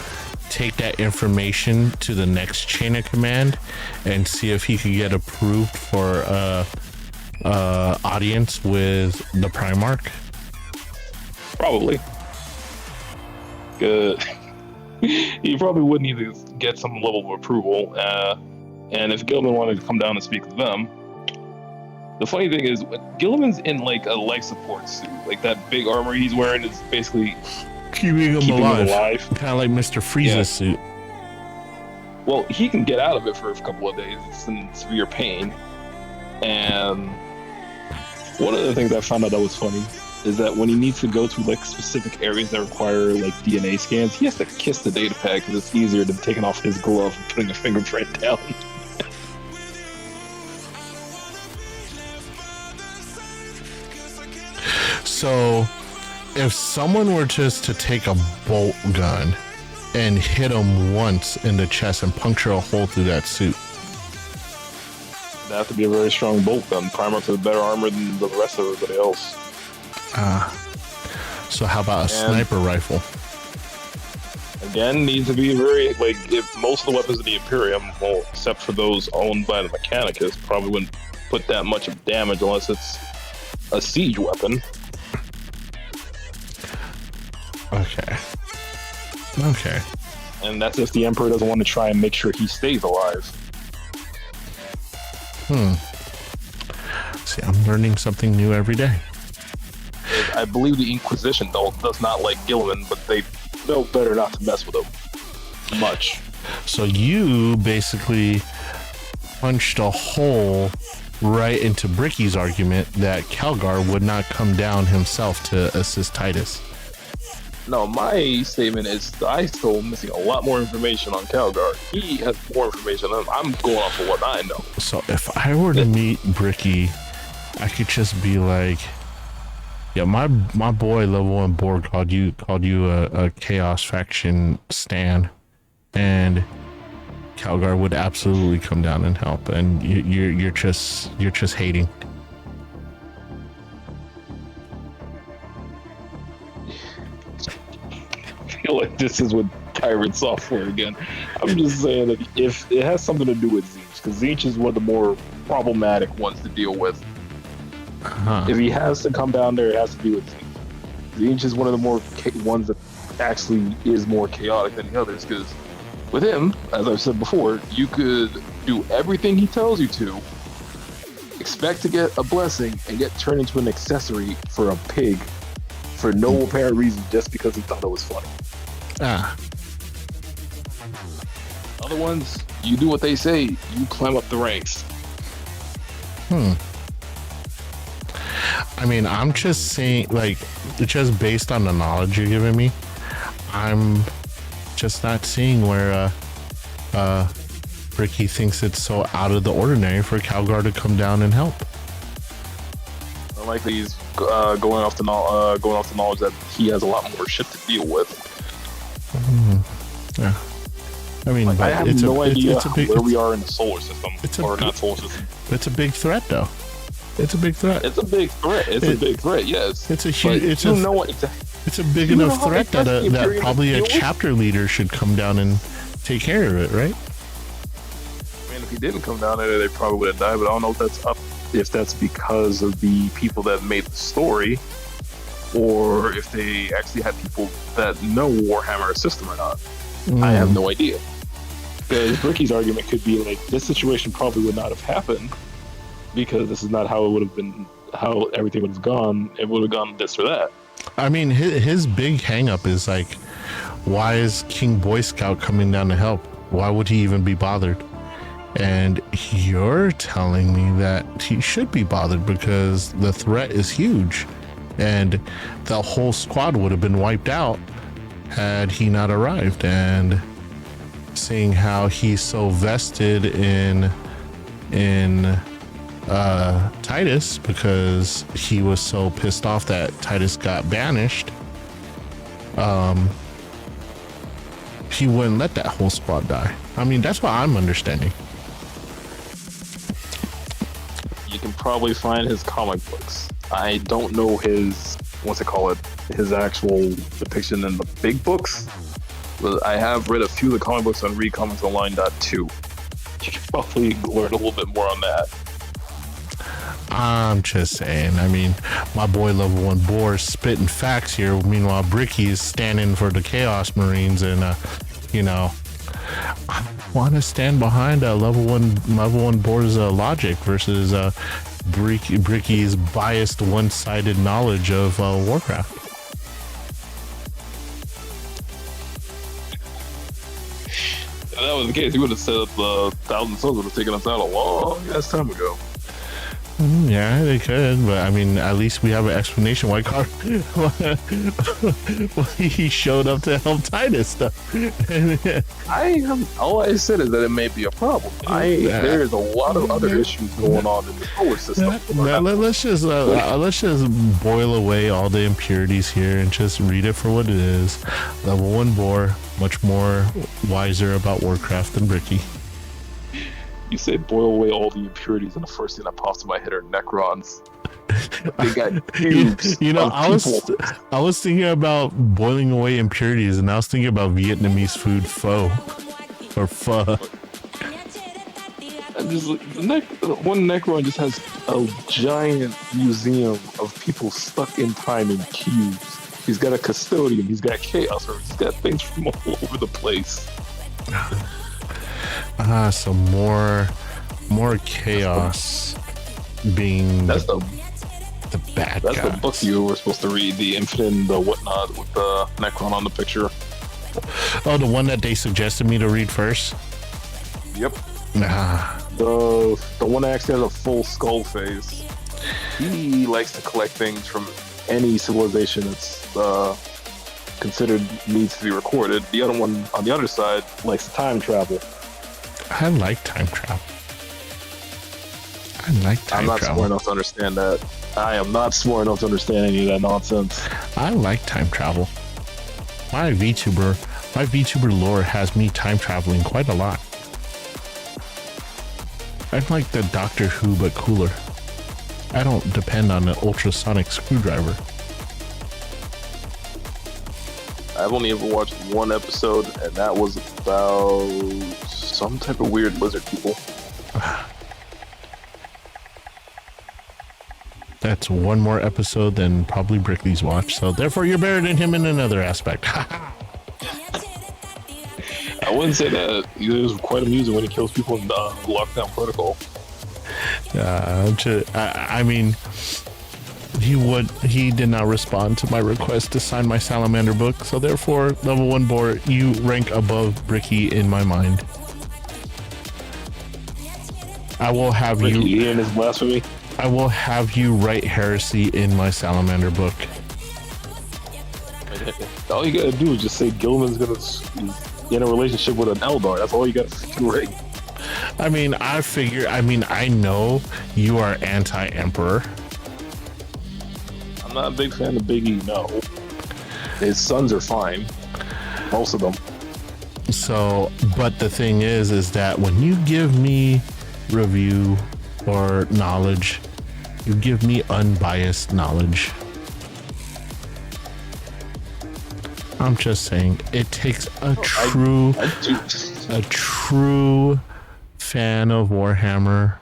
Speaker 6: take that information to the next chain of command and see if he could get approved for audience with the Primarch?
Speaker 10: Probably. Good. He probably would need to get some level of approval. And if Gilliman wanted to come down and speak with them, the funny thing is, Gilliman's in like a life support suit. Like that big armor he's wearing is basically
Speaker 6: keeping him alive. Kind of like Mr. Frieza's suit.
Speaker 10: Well, he can get out of it for a couple of days. It's in severe pain. And one of the things I found out that was funny is that when he needs to go to like specific areas that require like DNA scans, he has to kiss the data pad because it's easier than taking off his glove and putting a fingerprint down.
Speaker 6: So, if someone were just to take a bolt gun and hit him once in the chest and puncture a hole through that suit,
Speaker 10: That'd have to be a very strong bolt gun. Primarch has better armor than the rest of everybody else.
Speaker 6: So how about a sniper rifle?
Speaker 10: Again, needs to be very, like, if most of the weapons of the Imperium, well, except for those owned by the Mechanicus, probably wouldn't put that much of damage unless it's a siege weapon.
Speaker 6: Okay.
Speaker 10: And that's if the Emperor doesn't want to try and make sure he stays alive.
Speaker 6: See, I'm learning something new every day.
Speaker 10: I believe the Inquisition, though, does not like Gilliman, but they know better not to mess with him much.
Speaker 6: So you basically punched a hole right into Bricky's argument that Calgar would not come down himself to assist Titus.
Speaker 10: No, my statement is I still missing a lot more information on Calgar. He has more information than I'm going off of what I know.
Speaker 6: So if I were to meet Bricky, I could just be like, yeah, my boy level 1 board called you a Chaos Faction stan, and Calgar would absolutely come down and help, and you're just hating.
Speaker 10: I feel like this is with pirate software again. I'm just saying that if it has something to do with Tzeentch, because Tzeentch is one of the more problematic ones to deal with. If he has to come down there, it has to be with Tzeentch. The Ancient's one of the more ones that actually is more chaotic than the others, because with him, as I've said before, you could do everything he tells you to, expect to get a blessing, and get turned into an accessory for a pig for no apparent reason, just because he thought it was funny. Other ones, you do what they say, you climb up the ranks.
Speaker 9: I mean, I'm just saying, like, just based on the knowledge you're giving me, I'm just not seeing where Ricky thinks it's so out of the ordinary for Calgar to come down and help.
Speaker 10: I like that he's going off the knowledge that he has a lot more shit to deal with.
Speaker 9: Yeah. I mean,
Speaker 10: like, I have no idea where we are in the solar system. Not solar system.
Speaker 9: It's a big threat, though. It's a big threat.
Speaker 10: It's a big threat. It's a big threat. Yes.
Speaker 9: It's a huge. It's a big enough threat that probably a chapter leader should come down and take care of it, right?
Speaker 10: I mean, if he didn't come down there, they probably would have died. But I don't know if that's because of the people that made the story, or if they actually had people that know Warhammer system or not. I have no idea. Because Ricky's argument could be like, this situation probably would not have happened because this is not how it would have been, how everything would have gone. It would have gone this or that.
Speaker 9: I mean, his big hang up is like, why is King Boy Scout coming down to help? Why would he even be bothered? And you're telling me that he should be bothered because the threat is huge and the whole squad would have been wiped out had he not arrived. And seeing how he's so vested in Titus because he was so pissed off that Titus got banished, he wouldn't let that whole squad die. I mean, that's what I'm understanding.
Speaker 10: You can probably find his comic books. I don't know his, his actual depiction in the big books, but I have read a few of the comic books on readcomicsonline.2. You can probably learn a little bit more on that.
Speaker 9: I'm just saying, I mean, my boy Level 1 Boar is spitting facts here. Meanwhile, Bricky is standing for the Chaos Marines, and I want to stand behind Level 1 Boar's logic versus Bricky's biased, one-sided knowledge of Warcraft.
Speaker 10: If that was the case, he would have said the Thousand Sons would have taken us out a long ass time ago.
Speaker 9: Yeah, they could, but I mean, at least we have an explanation why he showed up to help Titus stuff.
Speaker 10: All I said is that it may be a problem. There's a lot of other issues going on in the solar system.
Speaker 9: Let's just boil away all the impurities here and just read it for what it is. Level 1 Boar, much more wiser about Warcraft than Bricky.
Speaker 10: You say boil away all the impurities, and the first thing that pops in my head are Necrons. They got cubes.
Speaker 9: I was thinking about boiling away impurities, and I was thinking about Vietnamese food pho or pho.
Speaker 10: And just one Necron just has a giant museum of people stuck in time in cubes. He's got a custodian. He's got chaos, or he's got things from all over the place.
Speaker 9: So more chaos being the bad guys.
Speaker 10: That's the book you were supposed to read, the Infinite and the whatnot, with the Necron on the picture.
Speaker 9: Oh, the one that they suggested me to read first?
Speaker 10: Yep. The one that actually has a full skull face. He likes to collect things from any civilization that's considered needs to be recorded. The other one on the other side likes to time travel.
Speaker 9: I like time travel.
Speaker 10: I'm not smart enough to understand that. I am not smart enough to understand any of that nonsense.
Speaker 9: I like time travel. My VTuber lore has me time traveling quite a lot. I'm like the Doctor Who but cooler. I don't depend on an ultrasonic screwdriver.
Speaker 10: I've only ever watched one episode, and that was about some type of weird lizard people.
Speaker 9: That's one more episode than probably Brickley's watch. So therefore, you're better than him in another aspect.
Speaker 10: I wouldn't say that. It was quite amusing when he kills people in Lockdown Protocol.
Speaker 9: I mean, he did not respond to my request to sign my Salamander book. So therefore, level 1 boar, you rank above Bricky in my mind. I will have
Speaker 10: Ricky,
Speaker 9: you
Speaker 10: hearing this blasphemy?
Speaker 9: I will have you write heresy in my Salamander book.
Speaker 10: All you gotta do is just say Gilman's gonna be in a relationship with an Eldar. That's all you gotta fucking write.
Speaker 9: I mean, I know you are anti-Emperor.
Speaker 10: I'm not a big fan of Big E, no. His sons are fine. Most of them.
Speaker 9: So, but the thing is that when you give me review or knowledge, you give me unbiased knowledge. I'm just saying, it takes a true fan of Warhammer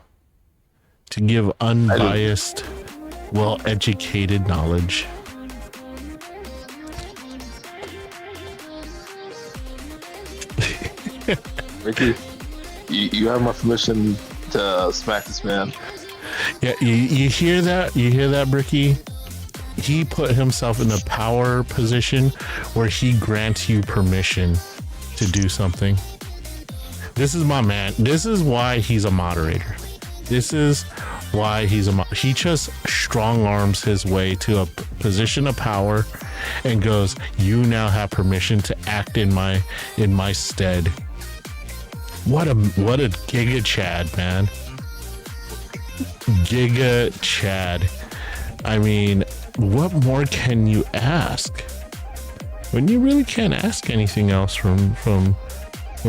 Speaker 9: to give unbiased, well-educated knowledge.
Speaker 10: Ricky, you have my permission to smack this man.
Speaker 9: Yeah, you hear that? You hear that, Bricky? He put himself in a power position where he grants you permission to do something. This is my man. This is why he's a moderator. This is why he just strong arms his way to a position of power and goes, you now have permission to act in my stead. What a Giga Chad, man. Giga Chad. I mean, what more can you ask? When you really can't ask anything else from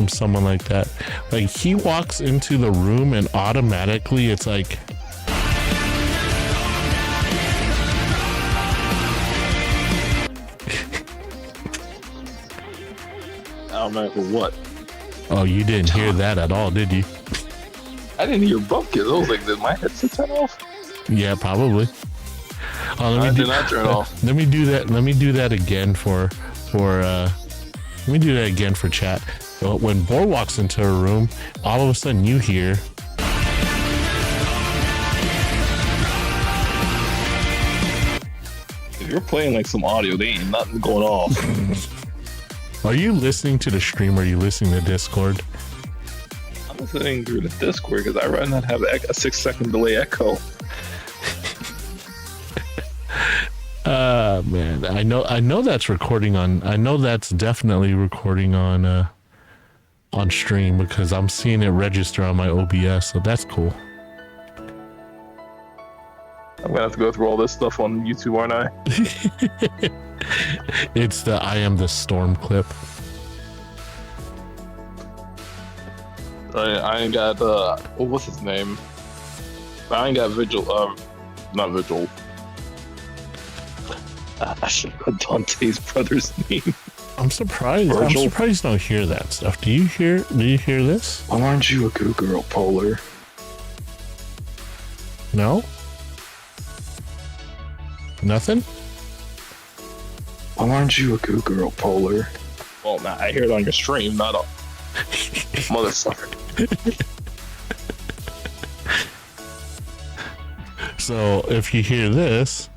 Speaker 9: someone like that. Like, he walks into the room and automatically it's like,
Speaker 10: Oh man, for what?
Speaker 9: oh, you didn't hear that at all, did you?
Speaker 10: I didn't hear bumpkins. I was like, did my headset turn off?
Speaker 9: Yeah, probably. Oh, let me
Speaker 10: did not turn off.
Speaker 9: Let me do that. Let me do that again for chat. When Boar walks into a room, all of a sudden you hear.
Speaker 10: If you're playing like some audio, there ain't nothing going off.
Speaker 9: Are you listening to the stream or are you listening to Discord?
Speaker 10: I'm listening through the Discord because I'd rather not have a 6-second delay echo.
Speaker 9: Man, I know that's recording on. I know that's definitely recording on stream because I'm seeing it register on my OBS, so that's cool.
Speaker 10: I'm gonna have to go through all this stuff on YouTube, aren't I?
Speaker 9: It's the I am the storm clip.
Speaker 10: I ain't got what's his name? I ain't got Vigil. Not Vigil. I should have Dante's brother's name.
Speaker 9: I'm surprised.
Speaker 10: Virgil?
Speaker 9: I'm surprised you don't hear that stuff. Do you hear this?
Speaker 10: Why aren't you a good girl, Polar?
Speaker 9: No? Nothing?
Speaker 10: Why aren't you a good girl, Polar? Well, nah, I hear it on your stream, not a motherfucker.
Speaker 9: So if you hear this,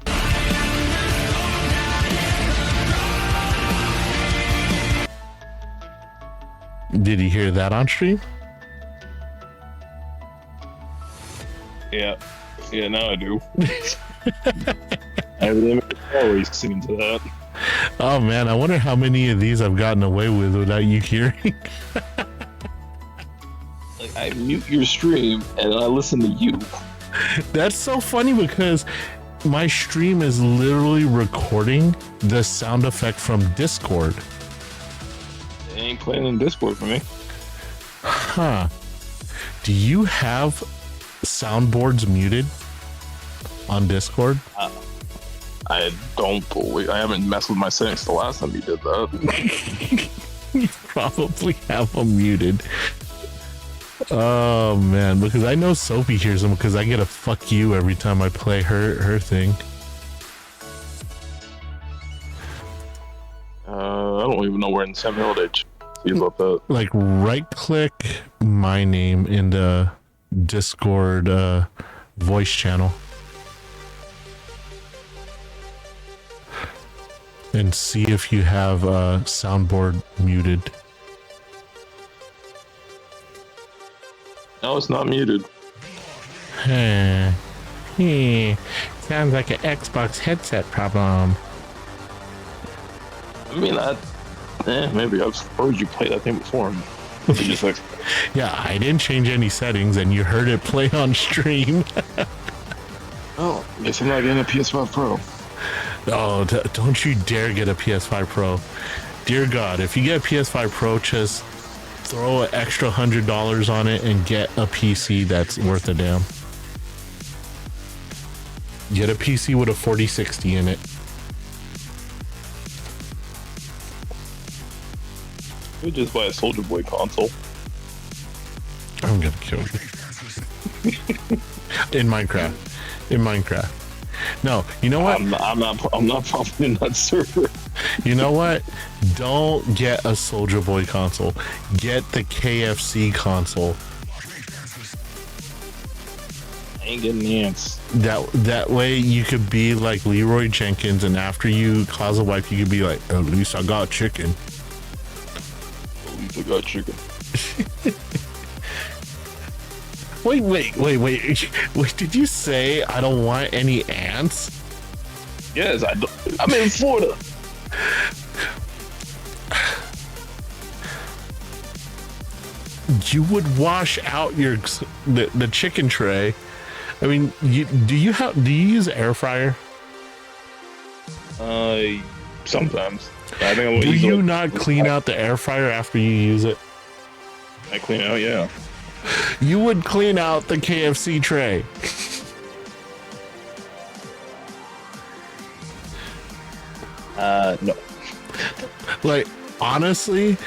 Speaker 9: did you hear that on stream?
Speaker 10: Yeah, now I do. I remember always singing to that.
Speaker 9: Oh man, I wonder how many of these I've gotten away with without you hearing.
Speaker 10: Like, I mute your stream and I listen to you.
Speaker 9: That's so funny because my stream is literally recording the sound effect from Discord.
Speaker 10: It ain't playing in Discord for me.
Speaker 9: Huh. Do you have soundboards muted on Discord?
Speaker 10: I don't believe. I haven't messed with my settings the last time you did that.
Speaker 9: You probably have them muted.
Speaker 6: Oh man, because I know Sophie hears them because I get a fuck you every time I play her thing.
Speaker 10: I don't even know where in Sam Hill they see about that.
Speaker 6: Like right click my name in the Discord voice channel and see if you have soundboard muted.
Speaker 10: No, it's not muted.
Speaker 6: Sounds like an Xbox headset problem.
Speaker 10: I mean, maybe I've heard you play that thing before. It's just like,
Speaker 6: Yeah, I didn't change any settings and you heard it play on stream.
Speaker 10: oh, guess I'm not getting a PS5 Pro.
Speaker 6: Oh, don't you dare get a PS5 Pro. Dear God, if you get a PS5 Pro, just throw an extra $100 on it and get a PC that's worth a damn. Get a PC with a 4060 in it.
Speaker 10: You just buy a Soldier Boy console.
Speaker 6: I'm gonna kill you. In Minecraft. No, you know what?
Speaker 10: I'm not popping in that server.
Speaker 6: You know what? Don't get a Soldier Boy console. Get the KFC console.
Speaker 10: I ain't getting the ants.
Speaker 6: That way you could be like Leroy Jenkins, and after you cause a wipe, you could be like, at least I got chicken.
Speaker 10: At least I got chicken.
Speaker 6: Wait, did you say I don't want any ants?
Speaker 10: Yes, I do. I'm in Florida.
Speaker 6: You would wash out the chicken tray. I mean, do you use an air fryer?
Speaker 10: Sometimes. I think
Speaker 6: do you not clean out the air fryer after you use it?
Speaker 10: I clean out, yeah.
Speaker 6: You would clean out the KFC tray.
Speaker 10: No.
Speaker 6: Like, honestly,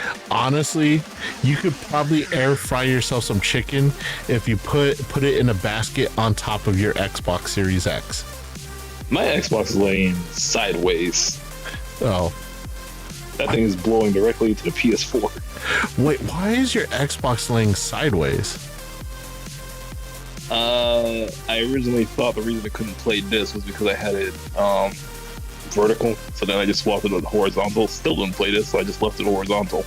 Speaker 6: you could probably air fry yourself some chicken if you put it in a basket on top of your Xbox Series X.
Speaker 10: My Xbox is laying sideways.
Speaker 6: Oh.
Speaker 10: That thing is blowing directly to the PS4.
Speaker 6: Wait, why is your Xbox laying sideways?
Speaker 10: I originally thought the reason I couldn't play this was because I had it vertical, so then I just swapped it to horizontal. Still didn't play this, so I just left it horizontal.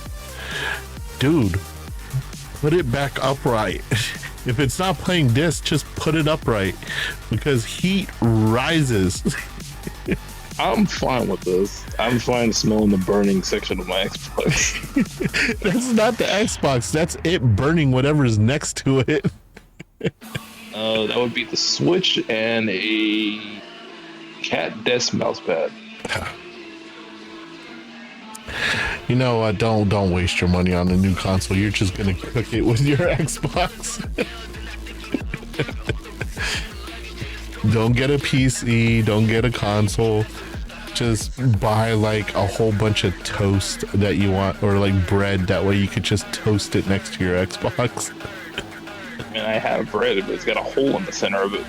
Speaker 6: Dude, put it back upright. If it's not playing disc, just put it upright because heat rises.
Speaker 10: I'm fine with this. I'm fine smelling the burning section of my Xbox.
Speaker 6: That's not the Xbox. That's it burning whatever's next to it.
Speaker 10: That would be the Switch and a cat desk mouse pad.
Speaker 6: You know what? Don't waste your money on a new console. You're just gonna cook it with your Xbox. Don't get a PC. Don't get a console. Just buy like a whole bunch of toast that you want, or like bread. That way you could just toast it next to your Xbox.
Speaker 10: I mean, I have bread, but it's got a hole in the center of it.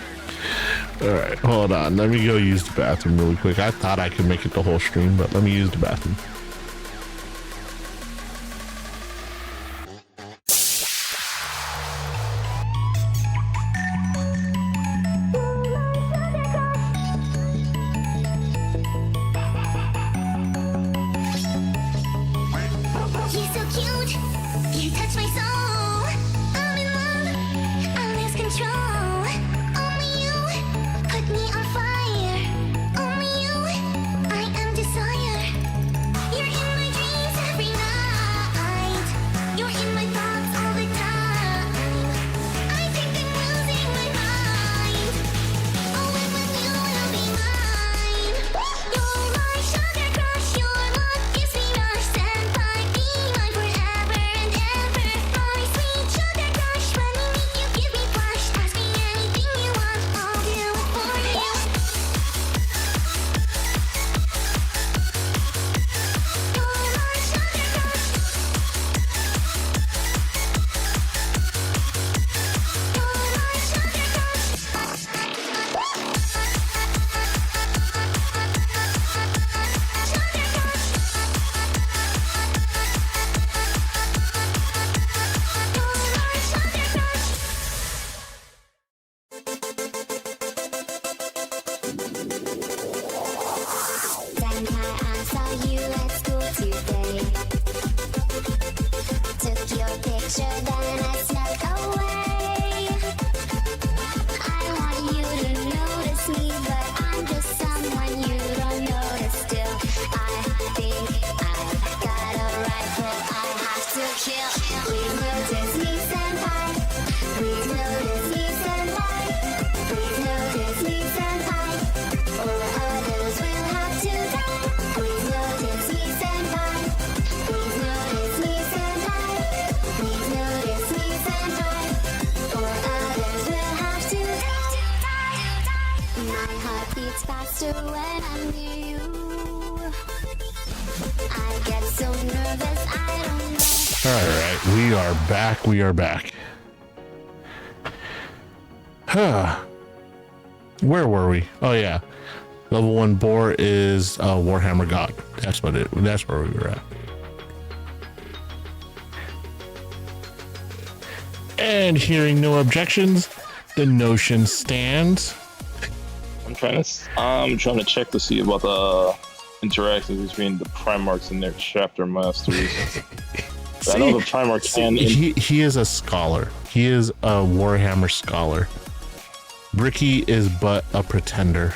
Speaker 6: All right, hold on. Let me go use the bathroom really quick. I thought I could make it the whole stream, but let me use the bathroom.
Speaker 2: You're so cute, you touch my soul. I'm in love, I lose control. Only you put me on fire. Only you, I am desire. faster when I'm near you. I get so nervous, I don't know.
Speaker 9: All right, we are back. We are back. Where were we? Oh yeah, level 1 boar is Warhammer God. That's what it. That's where we were at. And hearing no objections, the notion stands.
Speaker 10: I'm trying to check to see about the interactions between the Primarchs and their chapter masters.
Speaker 9: See,
Speaker 10: I know the Primarch can.
Speaker 9: He is a scholar. He is a Warhammer scholar. Bricky is but a pretender.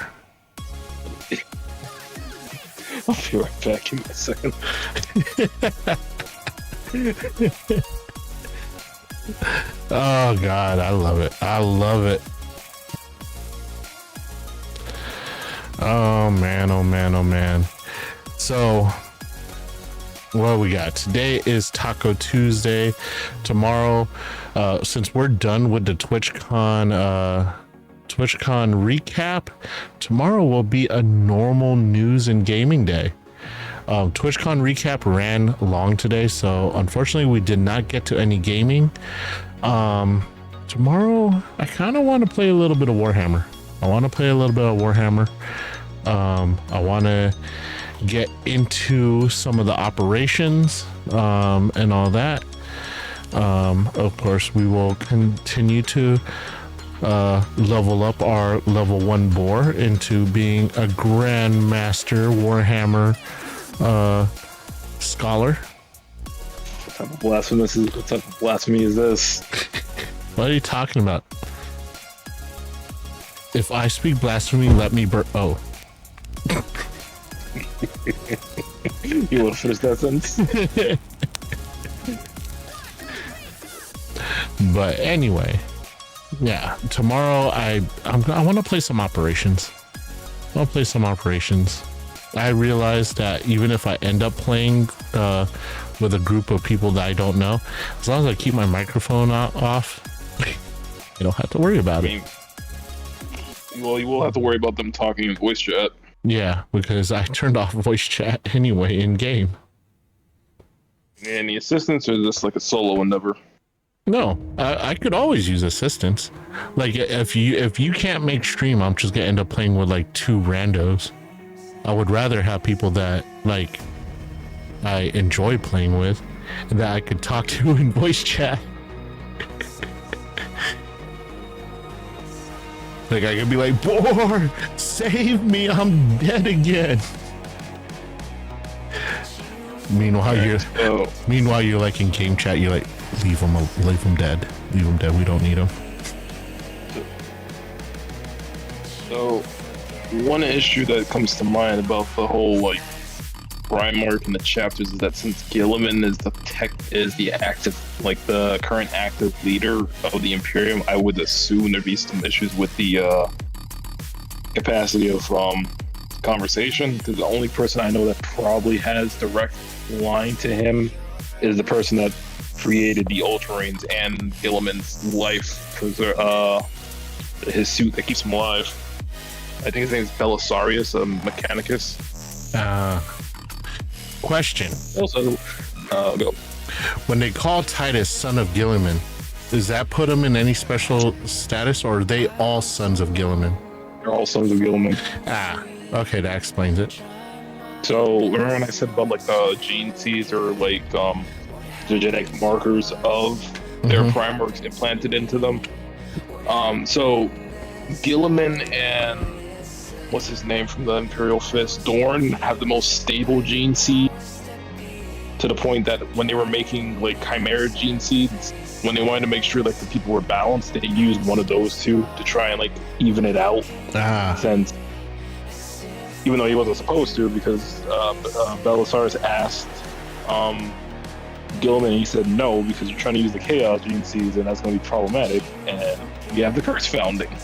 Speaker 10: I'll be right back in a second.
Speaker 9: Oh God, I love it. I love it. Oh man, oh man, oh man. So what we got today is Taco Tuesday. Tomorrow, since we're done with the TWITCHCon recap, tomorrow will be a normal news and gaming day. TWITCHCon recap ran long today, so unfortunately we did not get to any gaming. Tomorrow I kind of want to play a little bit of Warhammer. I want to get into some of the operations and all that. Of course, we will continue to level up our level 1 boar into being a Grandmaster Warhammer scholar.
Speaker 10: What type of blasphemy is this?
Speaker 9: What are you talking about? If I speak blasphemy, let me oh.
Speaker 10: You want to finish that sentence?
Speaker 9: But anyway, yeah, tomorrow I want to play some operations. I realized that even if I end up playing with a group of people that I don't know, as long as I keep my microphone off, I don't have to worry about it.
Speaker 10: Well, you will have to worry about them talking in voice chat.
Speaker 9: Yeah, because I turned off voice chat anyway in game.
Speaker 10: Any assistance, or is this like a solo endeavor?
Speaker 9: No, I could always use assistance. Like if you can't make stream, I'm just gonna end up playing with like 2 randos. I would rather have people that like I enjoy playing with and that I could talk to in voice chat. Like I could be like, "Boar, save me! I'm dead again." Meanwhile, you're like in game chat. You're like, leave him dead. Leave him dead. We don't need him.
Speaker 10: So, one issue that comes to mind about the whole like Primarch and the chapters is that since Gilliman is the current active leader of the Imperium, I would assume there'd be some issues with the capacity of conversation. Because the only person I know that probably has direct line to him is the person that created the Ultramarines and Gilliman's life, his suit that keeps him alive. I think his name is Belisarius, Mechanicus.
Speaker 9: Question.
Speaker 10: Also, go.
Speaker 9: When they call Titus son of Gilliman, does that put him in any special status, or are they all sons of Gilliman?
Speaker 10: They're all sons of Gilliman.
Speaker 9: Okay, that explains it.
Speaker 10: So remember when I said about like the gene seeds or like the genetic markers of their Primarchs implanted into them? So Gilliman and what's his name from the Imperial Fist, Dorn, have the most stable gene seed, to the point that when they were making like chimera gene seeds, when they wanted to make sure like the people were balanced, they used one of those two to try and like even it out. Since even though he wasn't supposed to, because Belisarius asked Gilliman, and he said no, because you're trying to use the chaos gene seeds and that's going to be problematic, and you have the curse founding.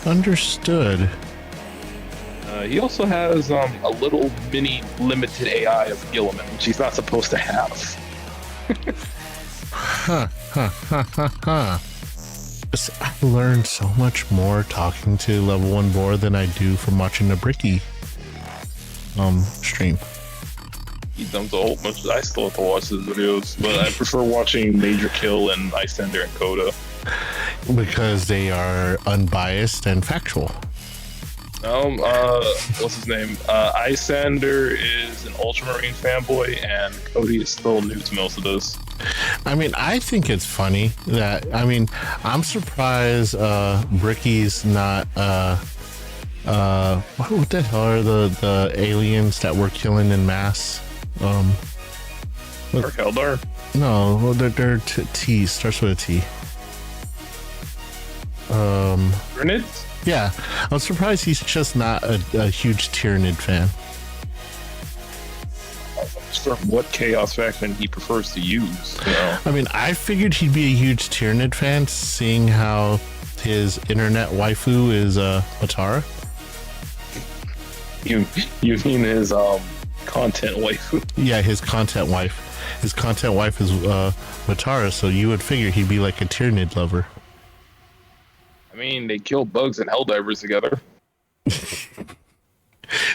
Speaker 9: Understood.
Speaker 10: He also has a little mini limited AI of Gilliman, which he's not supposed to have.
Speaker 9: I learned so much more talking to level 1 boar than I do from watching the Bricky stream.
Speaker 10: He dumped a whole bunch. I still have to watch his videos, but I prefer watching Major Kill and Icelander and Coda.
Speaker 9: Because they are unbiased and factual.
Speaker 10: What's his name? Icelander is an Ultramarine fanboy, and Cody is still new to most of this.
Speaker 9: I mean, I think it's funny that, I mean, I'm surprised Bricky's not, what the hell are the aliens that we're killing in mass?
Speaker 10: Dark Eldar?
Speaker 9: No, well, they're T, starts with a T.
Speaker 10: Tyrannids?
Speaker 9: Yeah, I'm surprised he's just not a huge Tyranid fan.
Speaker 10: Sure, what Chaos faction he prefers to use, you know?
Speaker 9: I mean, I figured he'd be a huge Tyranid fan, seeing how his internet waifu is Matara.
Speaker 10: You mean his content waifu?
Speaker 9: Yeah, his content wife. His content wife is Matara, so you would figure he'd be like a Tyranid lover.
Speaker 10: I mean, they kill bugs and Helldivers together.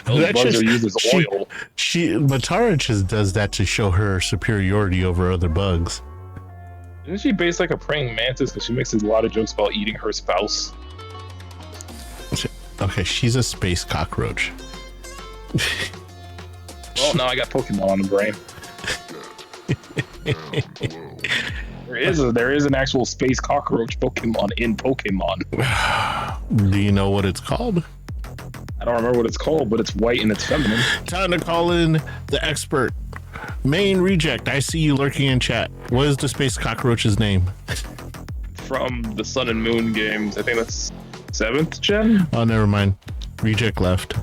Speaker 10: Those bugs are used as oil.
Speaker 9: Matara just does that to show her superiority over other bugs.
Speaker 10: Isn't she based like a praying mantis? Because she makes a lot of jokes about eating her spouse.
Speaker 9: Okay, she's a space cockroach.
Speaker 10: Well, now I got Pokemon on the brain. There is an actual space cockroach Pokemon in Pokemon.
Speaker 9: Do you know what it's called?
Speaker 10: I don't remember what it's called, but it's white and it's feminine.
Speaker 9: Time to call in the expert. Main Reject, I see you lurking in chat. What is the space cockroach's name?
Speaker 10: From the Sun and Moon games. I think that's 7th gen?
Speaker 9: Oh, never mind. Reject left.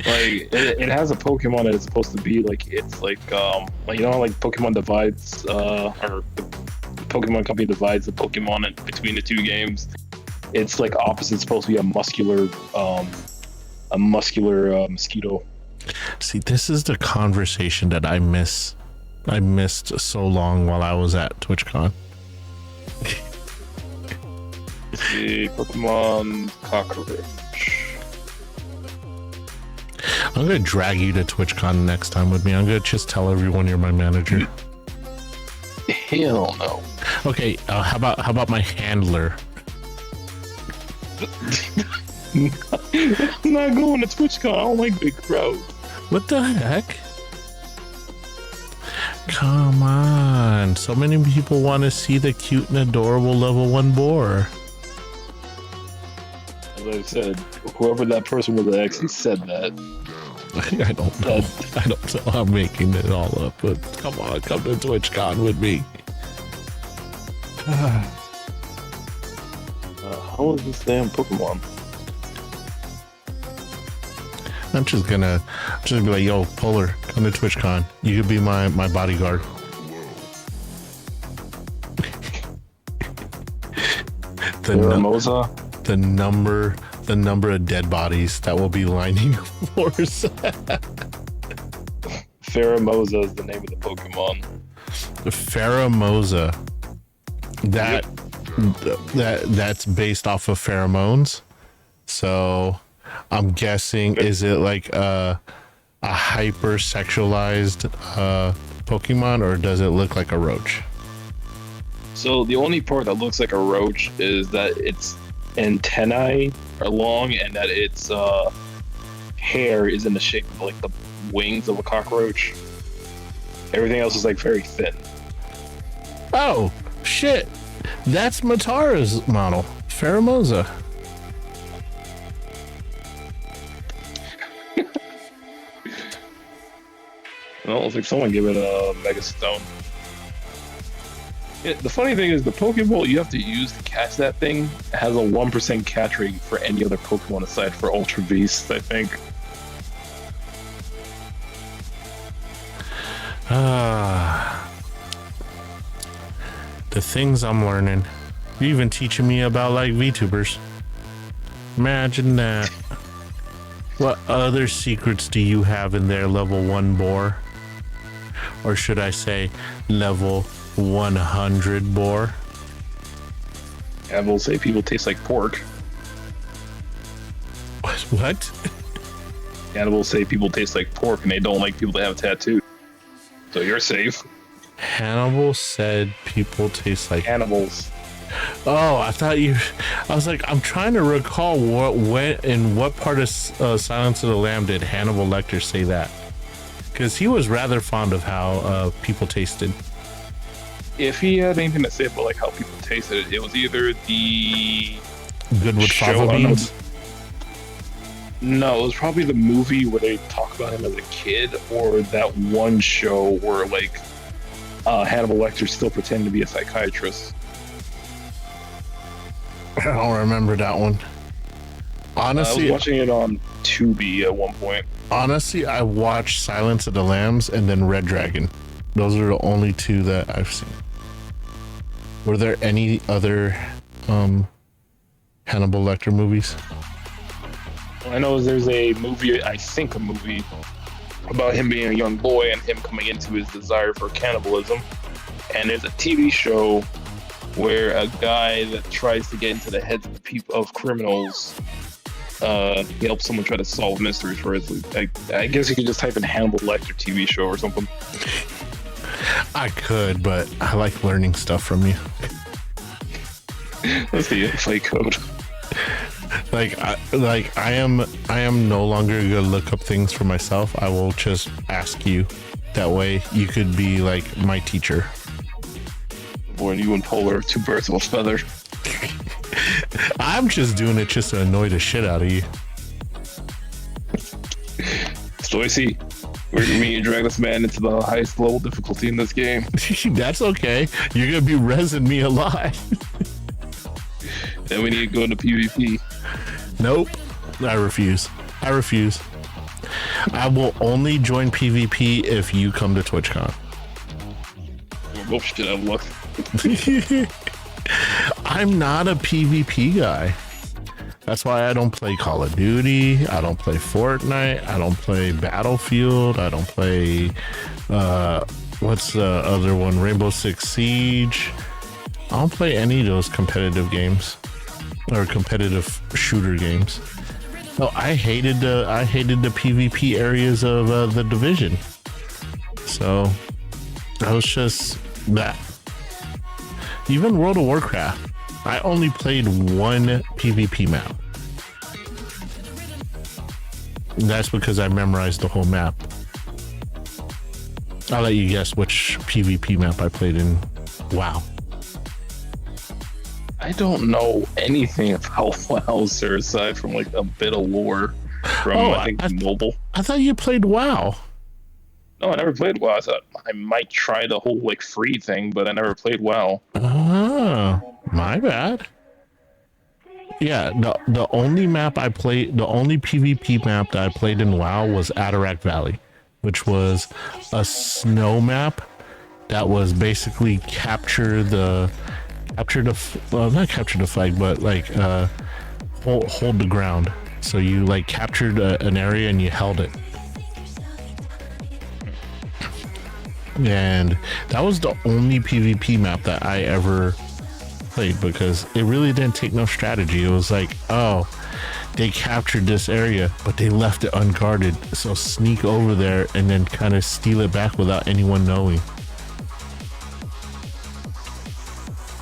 Speaker 10: Like, it has a Pokemon that it's supposed to be like, it's like you know, like Pokemon divides, or the Pokemon company divides the Pokemon between the two games. It's like opposite. It's supposed to be a muscular mosquito.
Speaker 9: See, this is the conversation that I missed so long while I was at TwitchCon.
Speaker 10: The Pokemon cockroach.
Speaker 9: I'm gonna drag you to TwitchCon next time with me. I'm gonna just tell everyone you're my manager.
Speaker 10: Hell no.
Speaker 9: Okay, how about my handler?
Speaker 10: I'm not going to TwitchCon. I don't like big crowds.
Speaker 9: What the heck? Come on. So many people want to see the cute and adorable level 1 boar.
Speaker 10: As I said, whoever that person was that actually said that.
Speaker 9: I don't know. I don't know. I'm making it all up, but come on, come to TwitchCon with me.
Speaker 10: How is this damn Pokemon?
Speaker 9: I'm just gonna be like, yo, Polar, come to TwitchCon. You could be my bodyguard. The number of dead bodies that will be lining floors.
Speaker 10: Pheromosa is the name of the Pokemon.
Speaker 9: Pheromosa. That's based off of pheromones. So I'm guessing, is it like a hyper sexualized Pokemon, or does it look like a roach?
Speaker 10: So the only part that looks like a roach is that its antennae are long and that its hair is in the shape of like the wings of a cockroach. Everything else is like very thin.
Speaker 9: Oh shit, that's Matara's model, Pheromosa.
Speaker 10: Well, it's like someone give it a Mega Stone. The funny thing is, the Pokeball you have to use to catch that thing has a 1% catch rate for any other Pokemon aside for Ultra Beasts, I think.
Speaker 9: The things I'm learning. You're even teaching me about like VTubers. Imagine that. What other secrets do you have in there, level 1 boar? Or should I say level 100 boar?
Speaker 10: Cannibals say people taste like pork.
Speaker 6: What?
Speaker 10: Cannibals say people taste like pork and they don't like people that have tattoos. So you're safe.
Speaker 6: Hannibal said people taste like
Speaker 10: Cannibals.
Speaker 6: Oh, I was like, I'm trying to recall in what part of Silence of the Lamb did Hannibal Lecter say that? Because he was rather fond of how people tasted.
Speaker 10: If he had anything to say about like how people tasted it, it was either the
Speaker 6: Good with
Speaker 10: show
Speaker 6: fava
Speaker 10: on
Speaker 6: beans.
Speaker 10: No, it was probably the movie where they talk about him as a kid, or that one show where like Hannibal Lecter still pretending to be a psychiatrist.
Speaker 6: I don't remember that one. Honestly,
Speaker 10: I was watching it on Tubi at one point.
Speaker 6: Honestly, I watched Silence of the Lambs and then Red Dragon. Those are the only two that I've seen. Were there any other Hannibal Lecter movies?
Speaker 10: I know there's a movie, about him being a young boy and him coming into his desire for cannibalism. And there's a TV show where a guy that tries to get into the heads of criminals, he helps someone try to solve mysteries for it. I guess you could just type in Hannibal Lecter TV show or something.
Speaker 6: I could, but I like learning stuff from you.
Speaker 10: That's the fight code.
Speaker 6: I am no longer gonna look up things for myself. I will just ask you. That way you could be like my teacher.
Speaker 10: Boy, you and Polar are two birds of a feather.
Speaker 6: I'm just doing it just to annoy the shit out of you.
Speaker 10: Stoicy, we're gonna need to drag this man into the highest level difficulty in this game.
Speaker 6: That's okay. You're gonna be rezzing me a lot.
Speaker 10: Then we need to go into PvP.
Speaker 6: Nope. I refuse. I will only join PvP if you come to TwitchCon.
Speaker 10: We're both shit out of luck.
Speaker 6: I'm not a PvP guy. That's why I don't play Call of Duty. I don't play Fortnite. I don't play Battlefield. I don't play, what's the other one? Rainbow Six Siege. I don't play any of those competitive games or competitive shooter games. No, I hated the PvP areas of the Division. So that was just that. Even World of Warcraft, I only played one PvP map. And that's because I memorized the whole map. I'll let you guess which PvP map I played in WoW.
Speaker 10: I don't know anything about WoW, sir, aside from like a bit of lore from I think mobile.
Speaker 6: I thought you played WoW.
Speaker 10: No, I never played WoW. I thought I might try the whole like free thing, but I never played WoW.
Speaker 6: Oh, my bad. Yeah, the only map I played, the only PvP map that I played in WoW was Atarak Valley, which was a snow map that was basically not capture the flag, but like hold the ground. So you like captured an area and you held it. And that was the only PvP map that I ever played because it really didn't take no strategy. It was like, oh, they captured this area, but they left it unguarded. So sneak over there and then kind of steal it back without anyone knowing.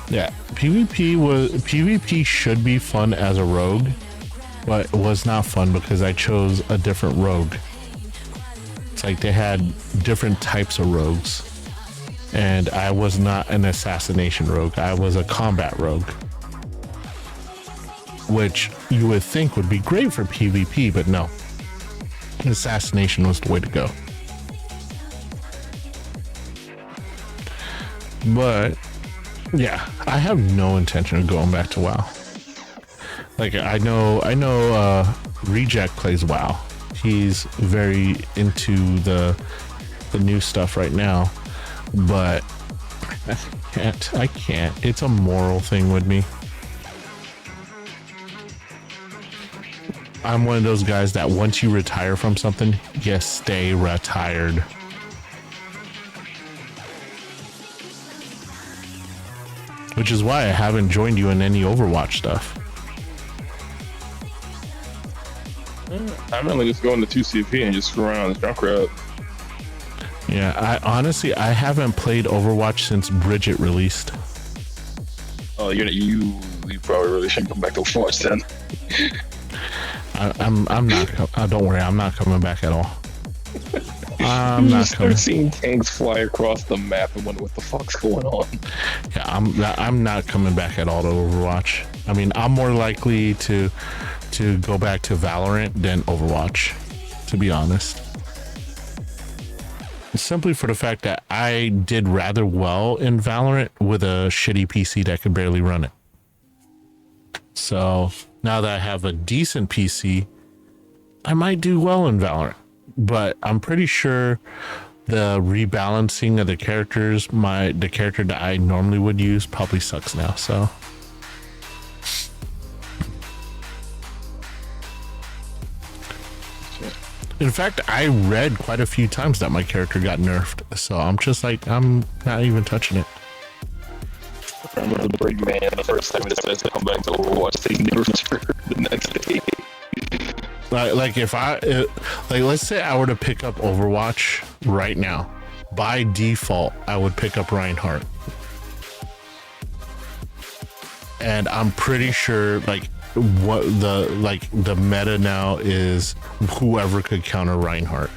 Speaker 6: Yeah, PvP should be fun as a rogue, but it was not fun because I chose a different rogue. It's like they had different types of rogues, and I was not an assassination rogue. I was a combat rogue, which you would think would be great for PvP, but no. Assassination was the way to go. But yeah, I have no intention of going back to WoW. Like I know Reject plays WoW. He's very into the new stuff right now, but I can't. It's a moral thing with me. I'm one of those guys that once you retire from something, you stay retired. which is why I haven't joined you in any Overwatch stuff.
Speaker 10: I'm really just going to 2CP and just screw around with Junkrat.
Speaker 6: Yeah, I haven't played Overwatch since Bridget released.
Speaker 10: Oh, you probably really shouldn't come back to Overwatch then.
Speaker 6: I'm not. Don't worry, I'm not coming back at all. I'm not coming.
Speaker 10: Start seeing tanks fly across the map and wonder what the fuck's going on.
Speaker 6: Yeah, I'm not coming back at all to Overwatch. I mean, I'm more likely to go back to Valorant than Overwatch, to be honest. Simply for the fact that I did rather well in Valorant with a shitty PC that could barely run it. So now that I have a decent PC, I might do well in Valorant. But I'm pretty sure the rebalancing of the characters, the character that I normally would use probably sucks now. So in fact, I read quite a few times that my character got nerfed. So I'm just like, I'm not even touching it.
Speaker 10: I remember the Brig Man the first time it decides to come back to Overwatch, they nerfed her the next day.
Speaker 6: Like if let's say I were to pick up Overwatch right now, by default, I would pick up Reinhardt. And I'm pretty sure what the meta now is whoever could counter Reinhardt.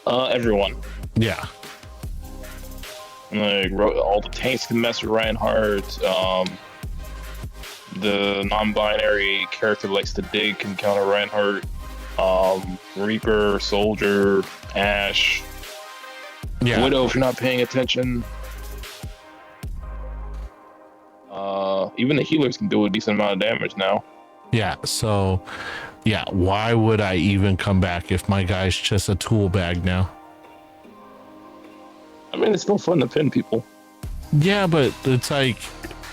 Speaker 10: Everyone.
Speaker 6: Yeah.
Speaker 10: Like all the tanks can mess with Reinhardt. The non-binary character that likes to dig can counter Reinhardt. Reaper, Soldier, Ashe, Widow if you're not paying attention. Even the healers can do a decent amount of damage now.
Speaker 6: Yeah, so yeah, why would I even come back if my guy's just a tool bag now?
Speaker 10: I mean, it's still fun to pin people.
Speaker 6: Yeah, but it's like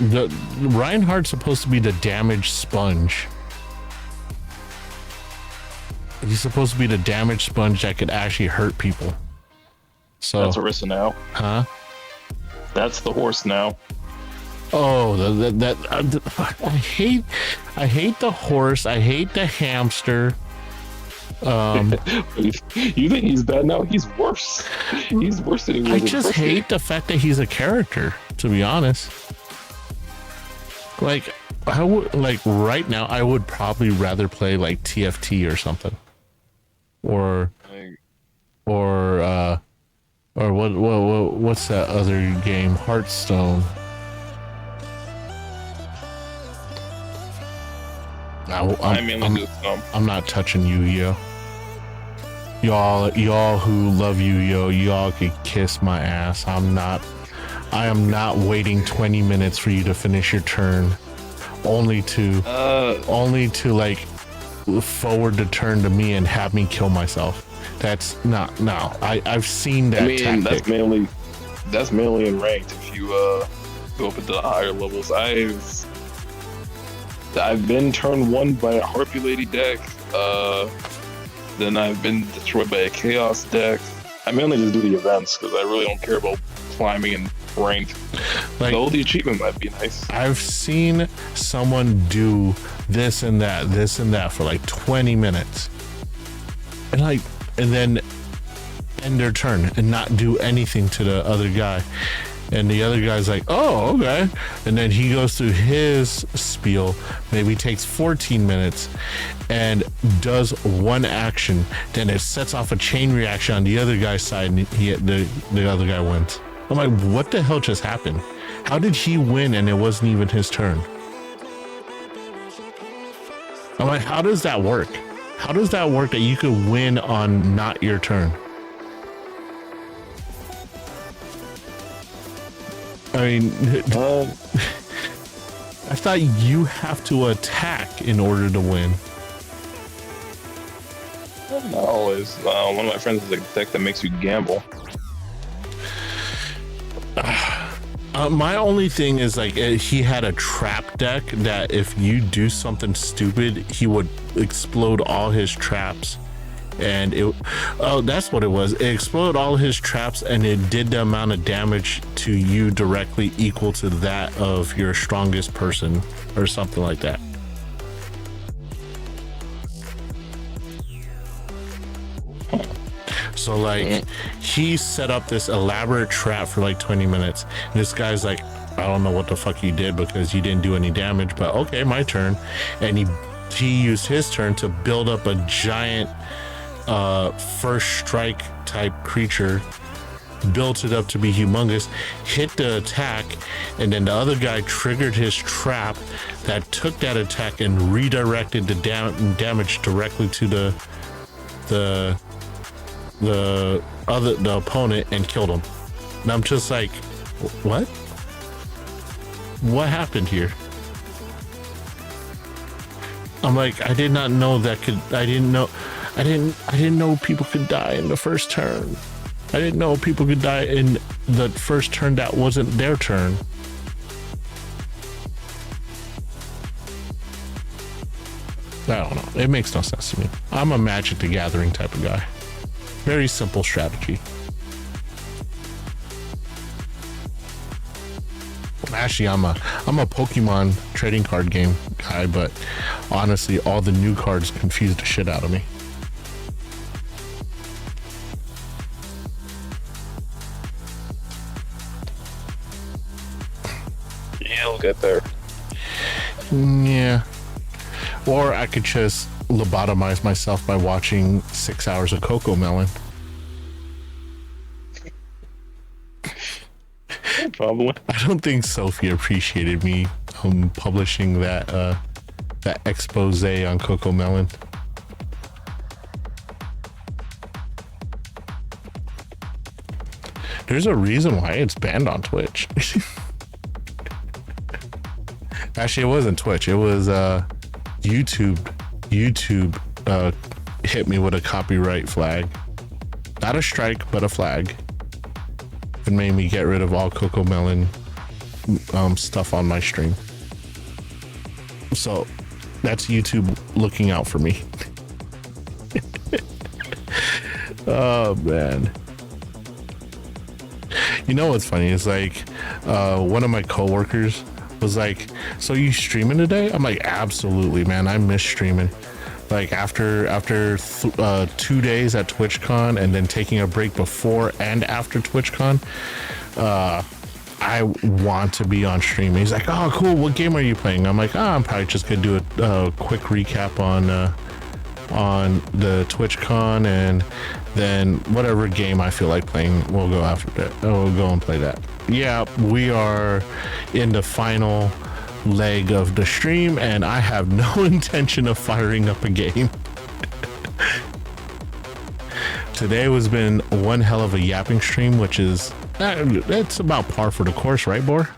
Speaker 6: the Reinhardt's supposed to be the damage sponge. He's supposed to be the damage sponge that could actually hurt people. So
Speaker 10: that's Orisa now.
Speaker 6: Huh?
Speaker 10: That's the horse now.
Speaker 6: Oh, I hate the horse. I hate the hamster.
Speaker 10: You think he's bad now? He's worse. He's worse than he was.
Speaker 6: I just hate the fact that he's a character, to be honest. Like, I would right now, I would probably rather play like TFT or something, or what's that other game? Hearthstone. I'm not touching Yu-Gi-Oh. Y'all who love Yu-Gi-Oh, y'all could kiss my ass. I am not waiting 20 minutes for you to finish your turn, only to like forward the turn to me and have me kill myself. That's not, no. I've seen that. I mean, tactic.
Speaker 10: That's mainly in ranked. If you go up into the higher levels, I've been turn 1 by a Harpy Lady deck. Then I've been destroyed by a Chaos deck. I mainly just do the events because I really don't care about climbing and rank. Though the achievement might be nice.
Speaker 6: I've seen someone do this and that for like 20 minutes. And then end their turn and not do anything to the other guy. And the other guy's like, oh, okay. And then he goes through his spiel, maybe takes 14 minutes and does one action. Then it sets off a chain reaction on the other guy's side and the other guy wins. I'm like, what the hell just happened? How did he win and it wasn't even his turn? I'm like, how does that work? How does that work that you could win on not your turn? I mean, I thought you have to attack in order to win.
Speaker 10: Not always. One of my friends has a deck that makes you gamble.
Speaker 6: My only thing is like he had a trap deck that if you do something stupid, he would explode all his traps and that's what it was. It exploded all his traps, and it did the amount of damage to you directly equal to that of your strongest person or something like that. So like he set up this elaborate trap for like 20 minutes. And this guy's like, I don't know what the fuck you did because you didn't do any damage, but okay, my turn. And he used his turn to build up a giant first strike type creature, built it up to be humongous, hit the attack, and then the other guy triggered his trap that took that attack and redirected the damage directly to the opponent and killed him. And I'm just like, what happened here? I'm like, I did not know that I didn't know people could die in the first turn. I didn't know people could die in the first turn that wasn't their turn. I don't know. It makes no sense to me. I'm a Magic the Gathering type of guy. Very simple strategy. Actually, I'm a Pokemon trading card game guy, but honestly, all the new cards confuse the shit out of me.
Speaker 10: Yeah, I'll get there.
Speaker 6: Yeah. Or I could just lobotomize myself by watching 6 hours of Coco Melon.
Speaker 10: Probably.
Speaker 6: I don't think Sophie appreciated me publishing that expose on Coco Melon. There's a reason why it's banned on Twitch. Actually, it wasn't Twitch. It was YouTube. YouTube hit me with a copyright flag. Not a strike, but a flag. It made me get rid of all Coco Melon stuff on my stream. So that's YouTube looking out for me. Oh man. You know what's funny is like one of my coworkers was like, so you streaming today? I'm like, absolutely, man. I miss streaming. Like after 2 days at TwitchCon and then taking a break before and after TwitchCon, I want to be on stream. He's like, oh, cool. What game are you playing? I'm like, I'm probably just gonna do a quick recap on the TwitchCon, and then whatever game I feel like playing, we'll go after that. We'll go and play that. Yeah, we are in the final leg of the stream, and I have no intention of firing up a game. Today has been one hell of a yapping stream, which is it's about par for the course, right, Bor?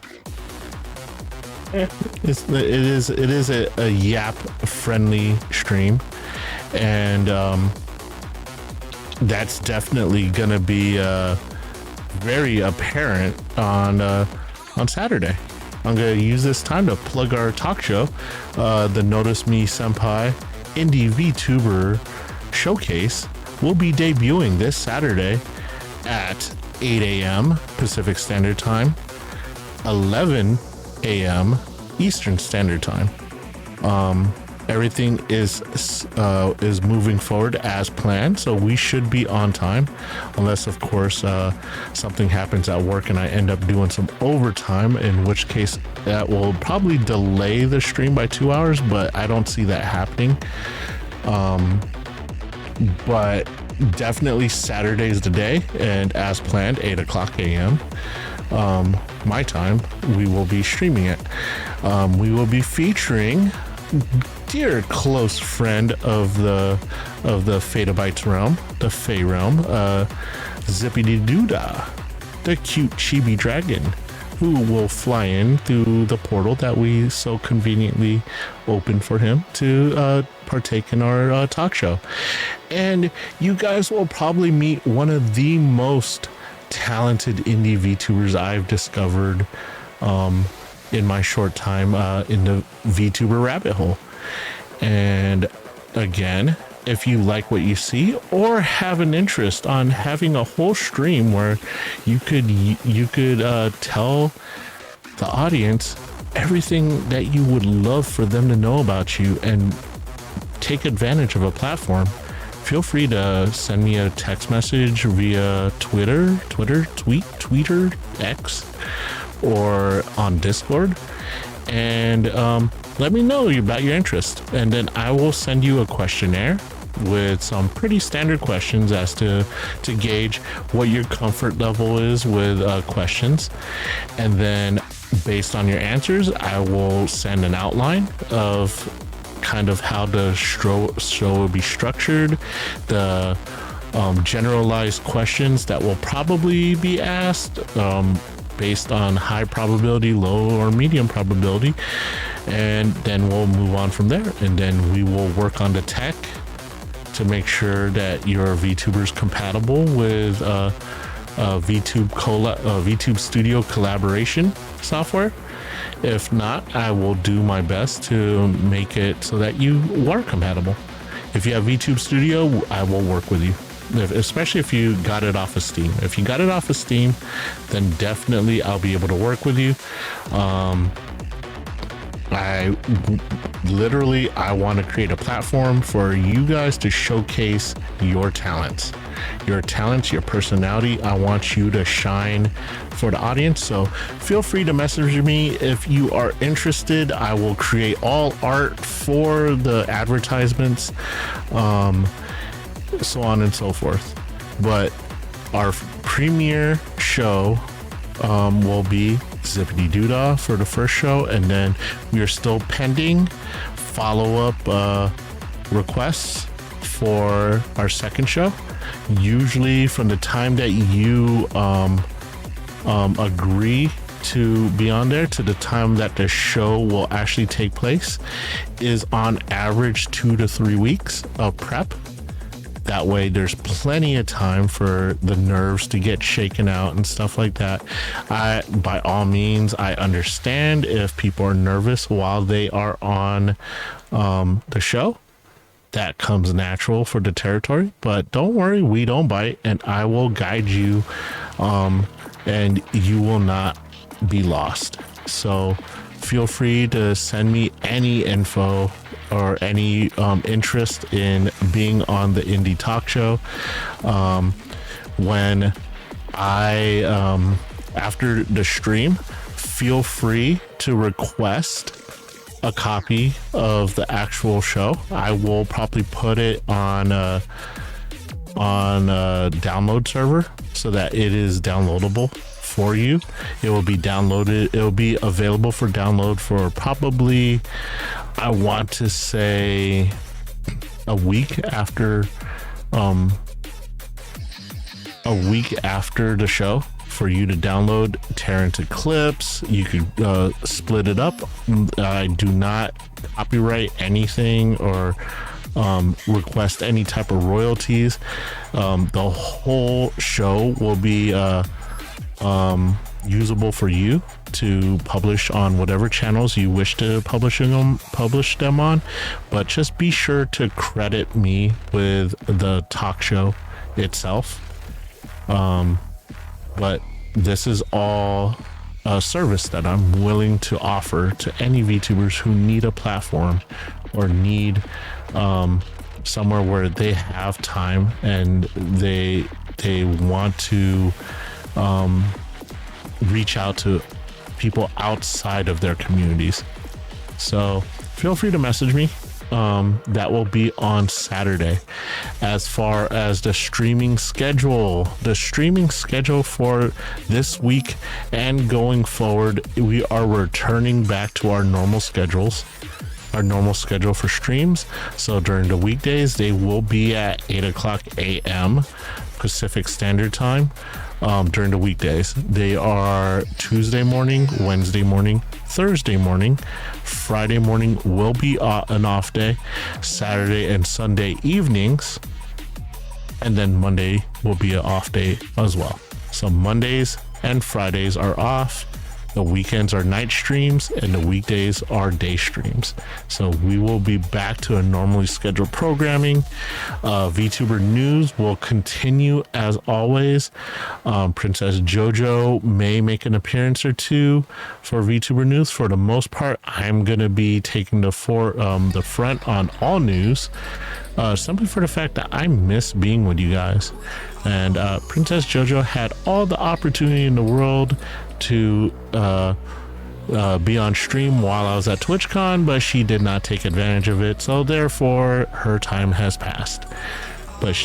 Speaker 10: Yeah.
Speaker 6: It is a yap friendly stream, and that's definitely gonna be very apparent on Saturday. I'm gonna use this time to plug our talk show, the Notice Me Senpai Indie VTuber Showcase. Will be debuting this Saturday at 8 a.m. Pacific Standard Time, 11 a.m. Eastern Standard Time. Everything is moving forward as planned, so we should be on time, unless of course something happens at work and I end up doing some overtime, in which case that will probably delay the stream by 2 hours, but I don't see that happening. But definitely Saturday's the day, and as planned, 8 o'clock a.m. My time, we will be streaming it. We will be featuring dear close friend of the Fatabytes realm, the Fae realm, Zippity Doodah, the cute chibi dragon, who will fly in through the portal that we so conveniently opened for him to partake in our talk show. And you guys will probably meet one of the most talented indie VTubers I've discovered in my short time in the VTuber rabbit hole. And again, if you like what you see or have an interest on having a whole stream where you could tell the audience everything that you would love for them to know about you and take advantage of a platform, feel free to send me a text message via Twitter, X, or on Discord, and let me know about your interest. And then I will send you a questionnaire with some pretty standard questions as to gauge what your comfort level is with questions. And then based on your answers, I will send an outline of kind of how the show will be structured, the generalized questions that will probably be asked based on high probability, low or medium probability, and then we'll move on from there. And then we will work on the tech to make sure that your VTuber is compatible with VTube Studio collaboration software. If not, I will do my best to make it so that you are compatible. If you have VTube Studio, I will work with you, especially if you got it off of Steam. If you got it off of Steam, then definitely I'll be able to work with you. I want to create a platform for you guys to showcase your talents, your personality. I want you to shine for the audience. So feel free to message me if you are interested. I will create all art for the advertisements, so on and so forth. But our premiere show will be Zippity Doodah for the first show, and then we are still pending follow-up requests for our second show. Usually from the time that you agree to be on there to the time that the show will actually take place is on average 2 to 3 weeks of prep. That way there's plenty of time for the nerves to get shaken out and stuff like that. By all means, I understand if people are nervous while they are on the show. That comes natural for the territory, but don't worry, we don't bite, and I will guide you, and you will not be lost. So feel free to send me any info or any interest in being on the Indie Talk Show. When I after the stream, feel free to request a copy of the actual show. I will probably put it on a download server so that it is downloadable for you. It will be downloaded. It will be available for download for probably, I want to say, a week after the show, for you to download, tear into clips. You could split it up. I do not copyright anything or request any type of royalties. The whole show will be usable for you to publish on whatever channels you wish to publish them on, but just be sure to credit me with the talk show itself. But this is all a service that I'm willing to offer to any VTubers who need a platform or need somewhere where they have time and they want to reach out to people outside of their communities. So feel free to message me. That will be on Saturday. As far as the streaming schedule for this week and going forward, we are returning back to our normal schedule for streams. So during the weekdays, they will be at 8:00 a.m. Pacific Standard Time. During the weekdays, they are Tuesday morning, Wednesday morning, Thursday morning. Friday morning will be an off day. Saturday and Sunday evenings, and then Monday will be an off day as well. So Mondays and Fridays are off.
Speaker 9: The weekends are night streams and the weekdays are day streams. So we will be back to a normally scheduled programming. VTuber News will continue as always. Princess JoJo may make an appearance or two for VTuber News. For the most part, I'm going to be taking the front on all news, simply for the fact that I miss being with you guys. And Princess JoJo had all the opportunity in the world to be on stream while I was at TwitchCon, but she did not take advantage of it, so therefore her time has passed. But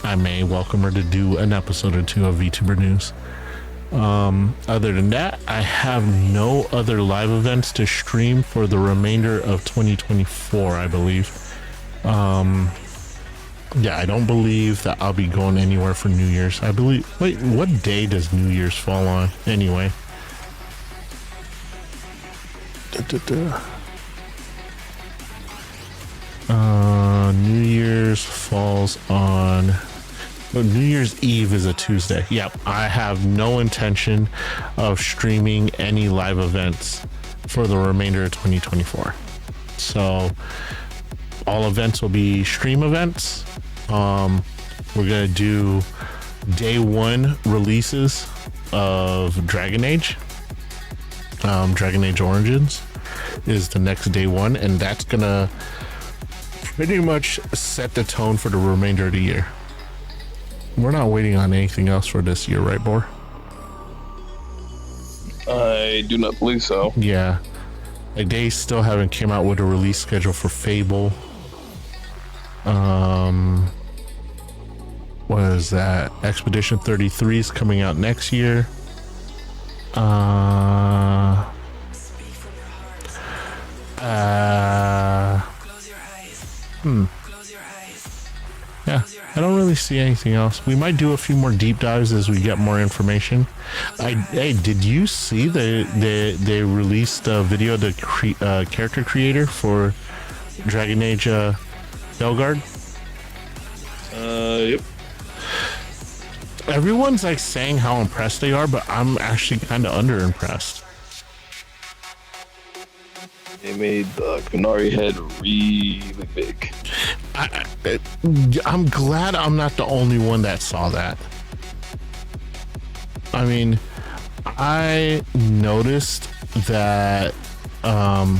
Speaker 9: I may welcome her to do an episode or two of VTuber News. Other than that, I have no other live events to stream for the remainder of 2024, I believe. Yeah, I don't believe that I'll be going anywhere for New Year's. I believe, wait, what day does New Year's fall on anyway? New Year's falls on, New Year's Eve is a Tuesday. Yep, I have no intention of streaming any live events for the remainder of 2024. So all events will be stream events. We're gonna do day one releases of Dragon Age. Dragon Age Origins is the next day one, and that's gonna pretty much set the tone for the remainder of the year. We're not waiting on anything else for this year, right, Bor?
Speaker 10: I do not believe so.
Speaker 9: Yeah, like they still haven't came out with a release schedule for Fable. What is that? Expedition 33 is coming out next year. Yeah, I don't really see anything else. We might do a few more deep dives as we get more information. Hey, did you see they released a video of the character creator for Dragon Age Belgard?
Speaker 10: Yep.
Speaker 9: Everyone's like saying how impressed they are, but I'm actually kind of underimpressed.
Speaker 10: They made the Qunari head really big.
Speaker 9: I'm glad I'm not the only one that saw that. I mean, I noticed that I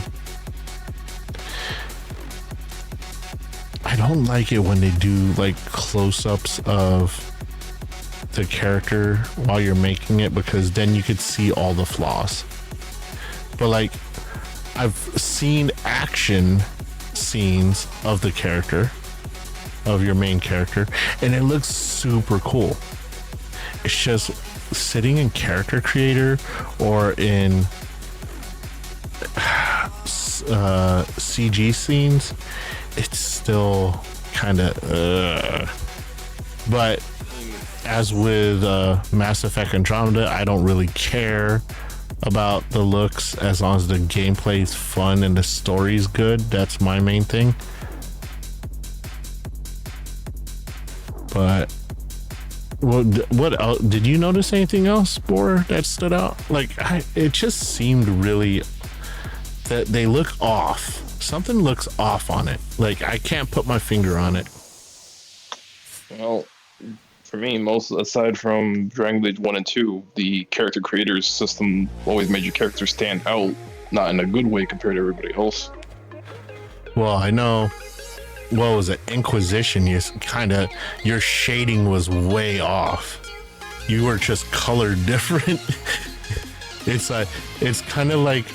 Speaker 9: don't like it when they do like close-ups of the character while you're making it, because then you could see all the flaws. But like, I've seen action scenes of the character, of your main character, and it looks super cool. It's just sitting in character creator or in CG scenes, it's still kind of but as with Mass Effect Andromeda, I don't really care about the looks as long as the gameplay is fun and the story is good. That's my main thing. But what else? Did you notice anything else, Bor, that stood out? Like, it just seemed really that they look off. Something looks off on it. Like, I can't put my finger on it.
Speaker 10: Well, for me, most aside from Dragon Age 1 and 2, the character creators system always made your character stand out, not in a good way compared to everybody else.
Speaker 9: Well, I know. What was it? Inquisition, your shading was way off. You were just colored different. It's kind of like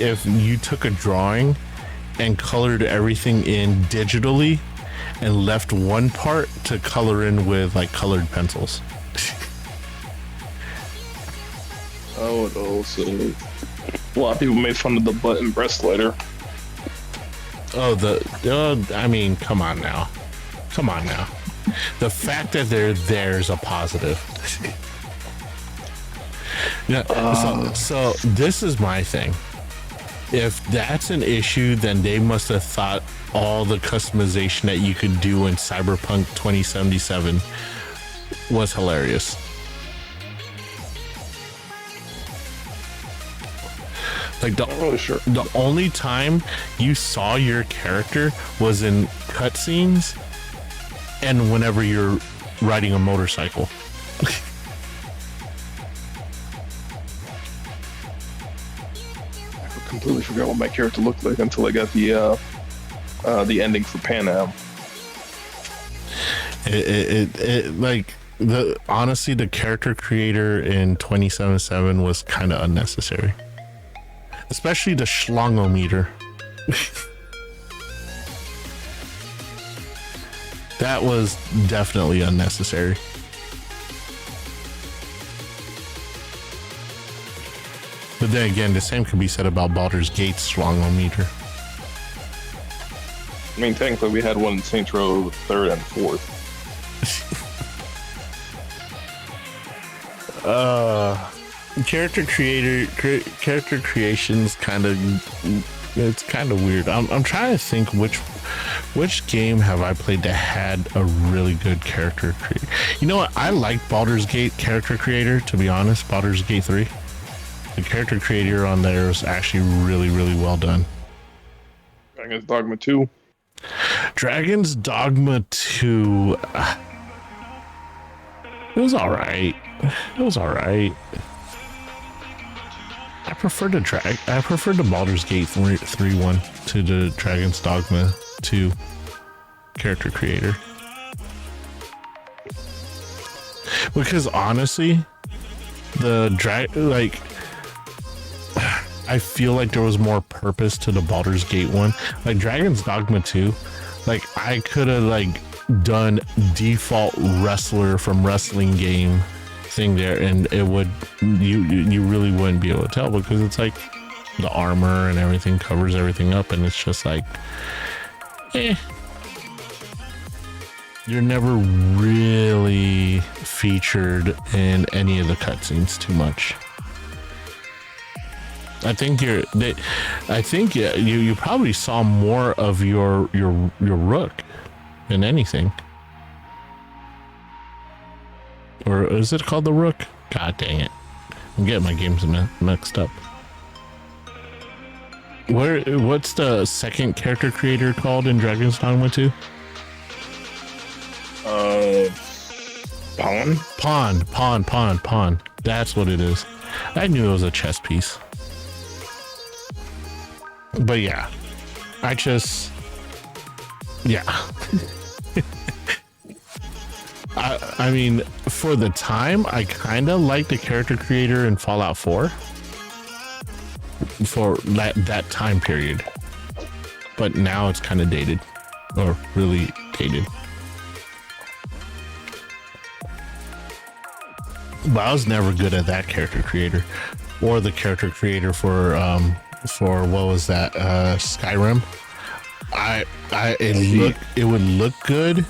Speaker 9: if you took a drawing and colored everything in digitally and left one part to color in with like colored pencils.
Speaker 10: I would also. A lot of people made fun of the butt and breast lighter.
Speaker 9: Oh, I mean, come on now. The fact that they're there is a positive. Yeah. So this is my thing. If that's an issue, then they must have thought all the customization that you could do in Cyberpunk 2077 was hilarious.
Speaker 6: Like the only time you saw your character was in cutscenes and whenever you're riding a motorcycle.
Speaker 10: I completely forgot what my character looked like until I got the ending for Pan Am.
Speaker 6: Honestly, the character creator in 2077 was kind of unnecessary. Especially the schlongometer. That was definitely unnecessary. But then again, the same could be said about Baldur's Gate's schlongometer.
Speaker 10: I mean, technically, we had one in Saints Row 3rd and 4th.
Speaker 6: Character creations it's kind of weird. I'm trying to think which game have I played that had a really good character creator. You know what? I like Baldur's Gate character creator, to be honest. Baldur's Gate 3. The character creator on there is actually really, really well done.
Speaker 10: Dragon's Dogma 2.
Speaker 6: Dragon's Dogma 2. It was alright. I prefer the Baldur's Gate 3 one to the Dragon's Dogma 2 character creator. Because honestly, I feel like there was more purpose to the Baldur's Gate one. Like Dragon's Dogma 2, like I could have done default wrestler from wrestling game thing there, and it would you really wouldn't be able to tell, because it's like the armor and everything covers everything up, and it's just like you're never really featured in any of the cutscenes too much. I think you probably saw more of your rook than anything. Or is it called the rook? God dang it. I'm getting my games mixed up. What's the second character creator called in Dragon's Dogma 2? Pawn. That's what it is. I knew it was a chess piece. But yeah. I mean, for the time, I kind of like the character creator in Fallout 4 for that time period. But now it's kind of dated, or really dated. But I was never good at that character creator, or the character creator for what was that? Skyrim. It would look good.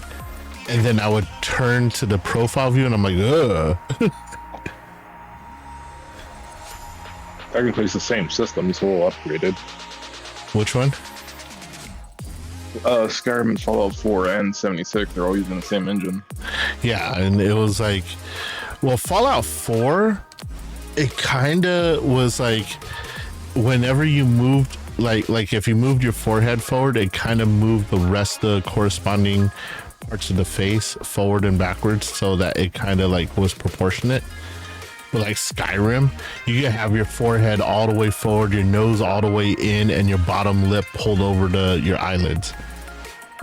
Speaker 6: And then I would turn to the profile view and I'm like, ugh.
Speaker 10: Technically, it's the same system. It's a little upgraded.
Speaker 6: Which one?
Speaker 10: Skyrim and Fallout 4 and 76, they're all using the same engine.
Speaker 6: Yeah, and it was like, well, Fallout 4, it kind of was like, whenever you moved, like if you moved your forehead forward, it kind of moved the rest of the corresponding parts of the face forward and backwards, so that it kind of was proportionate. But like Skyrim, you can have your forehead all the way forward, your nose all the way in, and your bottom lip pulled over to your eyelids,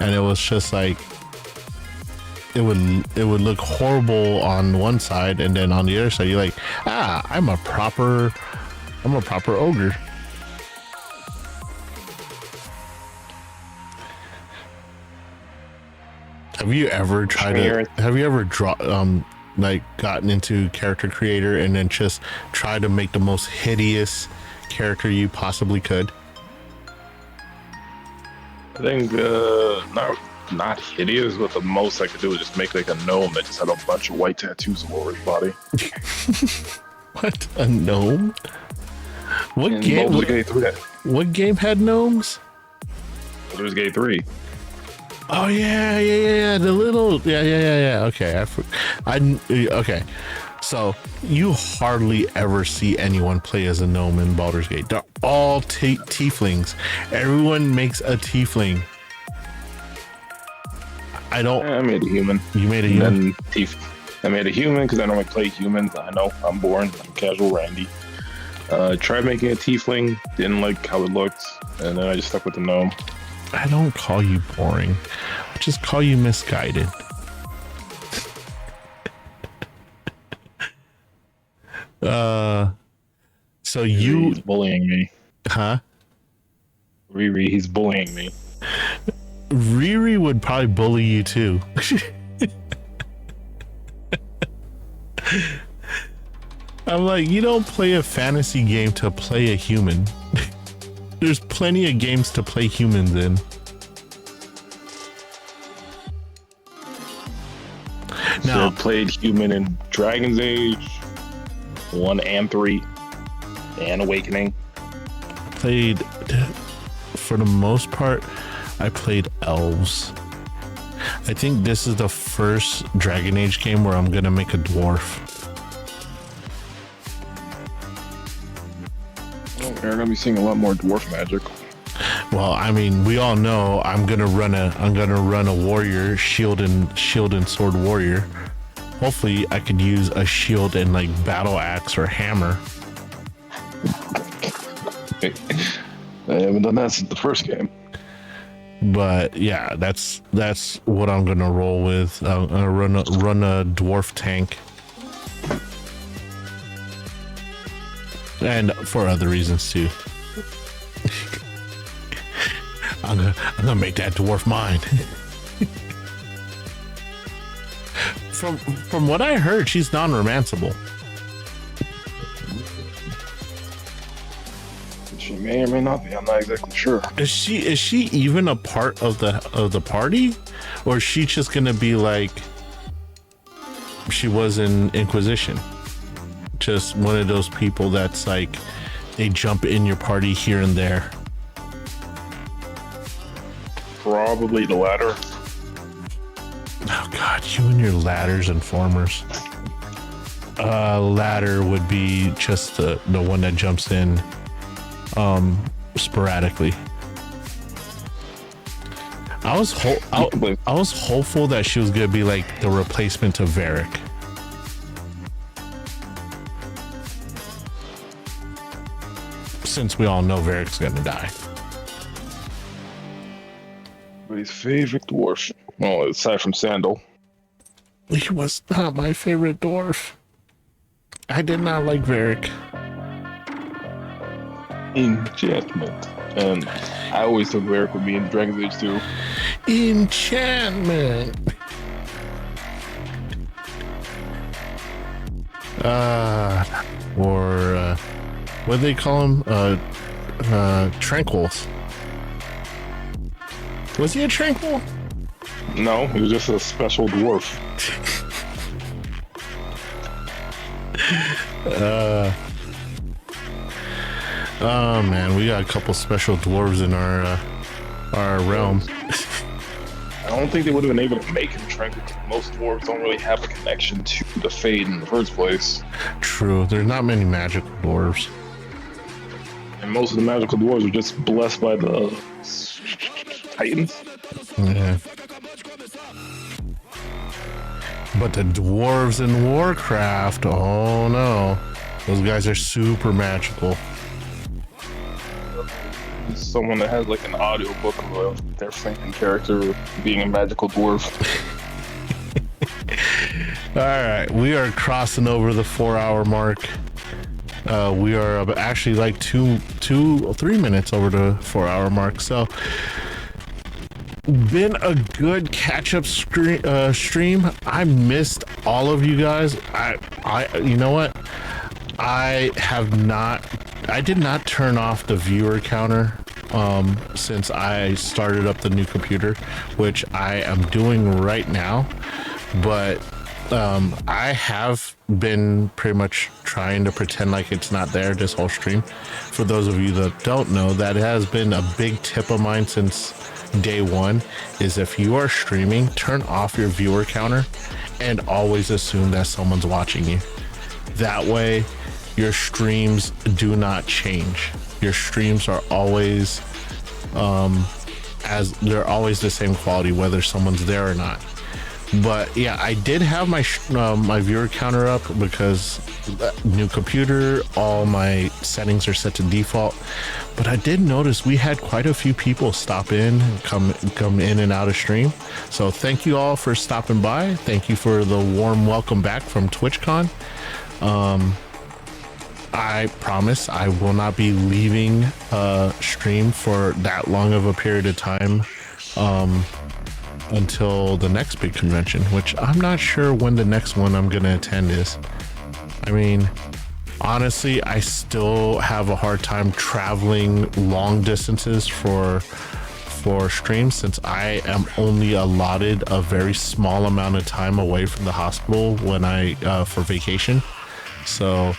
Speaker 6: and it was just like it would look horrible on one side, and then on the other side you're like, I'm a proper ogre. Have you ever gotten into character creator and then just try to make the most hideous character you possibly could?
Speaker 10: I think not hideous, but the most I could do is just make like a gnome that just had a bunch of white tattoos all over his body.
Speaker 6: What? A gnome? What game had gnomes?
Speaker 10: Baldur's Gate 3.
Speaker 6: Oh yeah. The little okay. Okay. So you hardly ever see anyone play as a gnome in Baldur's Gate. They're all tieflings. Everyone makes a tiefling. I
Speaker 10: made a human.
Speaker 6: You made a human?
Speaker 10: I made a human because I normally play humans. I know, I'm boring. I'm casual Randy. Tried making a tiefling, didn't like how it looked, and then I just stuck with the gnome.
Speaker 6: I don't call you boring. I just call you misguided. So
Speaker 10: He's bullying me.
Speaker 6: Huh?
Speaker 10: Riri, he's bullying me.
Speaker 6: Riri would probably bully you too. I'm like, you don't play a fantasy game to play a human. There's plenty of games to play humans in.
Speaker 10: Now, so played human in Dragon's Age 1 and 3 and Awakening.
Speaker 6: Played, for the most part, I played elves. I think this is the first Dragon Age game where I'm gonna make a dwarf.
Speaker 10: You're gonna be seeing a lot more dwarf magic.
Speaker 6: Well, I mean, we all know I'm gonna run a warrior, shield and sword warrior. Hopefully, I could use a shield and like battle axe or hammer.
Speaker 10: I haven't done that since the first game.
Speaker 6: But yeah, that's what I'm gonna roll with. I'm gonna run a dwarf tank, and for other reasons too. I'm gonna make that dwarf mine. From what I heard, she's non-romanceable.
Speaker 10: She may or may not be. I'm not exactly sure.
Speaker 6: Is she even a part of the party, or is she just gonna be like she was in Inquisition? Just one of those people that's like they jump in your party here and there.
Speaker 10: Probably the latter.
Speaker 6: Oh God, you and your ladders and formers. Ladder would be just the one that jumps in sporadically. I was hopeful that she was gonna be like the replacement to Varric. Since we all know Varric's gonna die.
Speaker 10: His favorite dwarf. Well, aside from Sandal.
Speaker 6: He was not my favorite dwarf. I did not like Varric.
Speaker 10: Enchantment. And I always thought Varric would be in Dragon's Age 2.
Speaker 6: Enchantment. Or what do they call him? Tranquils. Was he a tranquil?
Speaker 10: No, he was just a special dwarf.
Speaker 6: Oh man, we got a couple special dwarves in our realm.
Speaker 10: I don't think they would have been able to make him tranquil because most dwarves don't really have a connection to the Fade in the first place.
Speaker 6: True, there's not many magical dwarves.
Speaker 10: And most of the magical dwarves are just blessed by the Titans.
Speaker 6: Yeah. But the dwarves in Warcraft, oh no. Those guys are super magical.
Speaker 10: Someone that has like an audio book of their favorite character being a magical dwarf.
Speaker 6: All right, we are crossing over the 4-hour mark. We are actually like 3 minutes over the 4-hour mark. So been a good catch-up stream. I missed all of you guys. I you know what? I did not turn off the viewer counter since I started up the new computer, which I am doing right now. But I have been pretty much trying to pretend like it's not there this whole stream. For those of you that don't know, that has been a big tip of mine since day one, is if you are streaming, turn off your viewer counter and always assume that someone's watching you. That way your streams do not change. Your streams are always they're always the same quality whether someone's there or not. But yeah, I did have my my viewer counter up because new computer, all my settings are set to default. But I did notice we had quite a few people stop in and come in and out of stream. So thank you all for stopping by. Thank you for the warm welcome back from TwitchCon. I promise I will not be leaving stream for that long of a period of time until the next big convention, which I'm not sure when the next one I'm gonna attend is. I mean, honestly, I still have a hard time traveling long distances for streams since I am only allotted a very small amount of time away from the hospital when I for vacation. So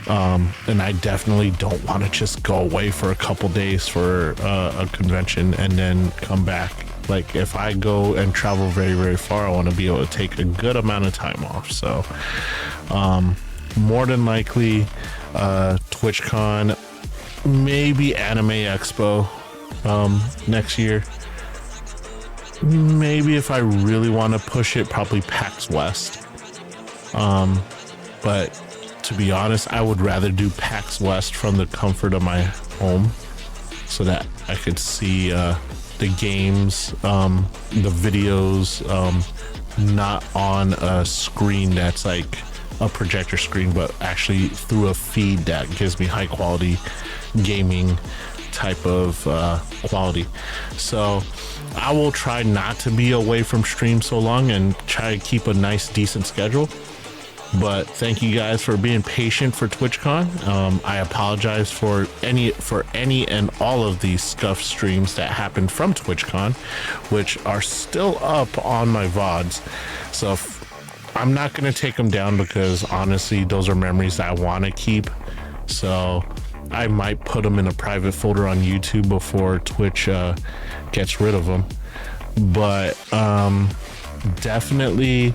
Speaker 6: and I definitely don't want to just go away for a couple days for a convention and then come back. Like if I go and travel very, very far, I want to be able to take a good amount of time off. So more than likely TwitchCon, maybe Anime Expo next year. Maybe if I really want to push it, probably PAX West. But to be honest, I would rather do PAX West from the comfort of my home so that I could see the games, the videos, not on a screen that's like a projector screen, but actually through a feed that gives me high quality gaming type of quality. So I will try not to be away from stream so long and try to keep a nice decent schedule. But thank you guys for being patient for TwitchCon. I apologize for any and all of these scuff streams that happened from TwitchCon, which are still up on my VODs. So I'm not going to take them down because honestly, those are memories that I want to keep. So I might put them in a private folder on YouTube before Twitch gets rid of them. But definitely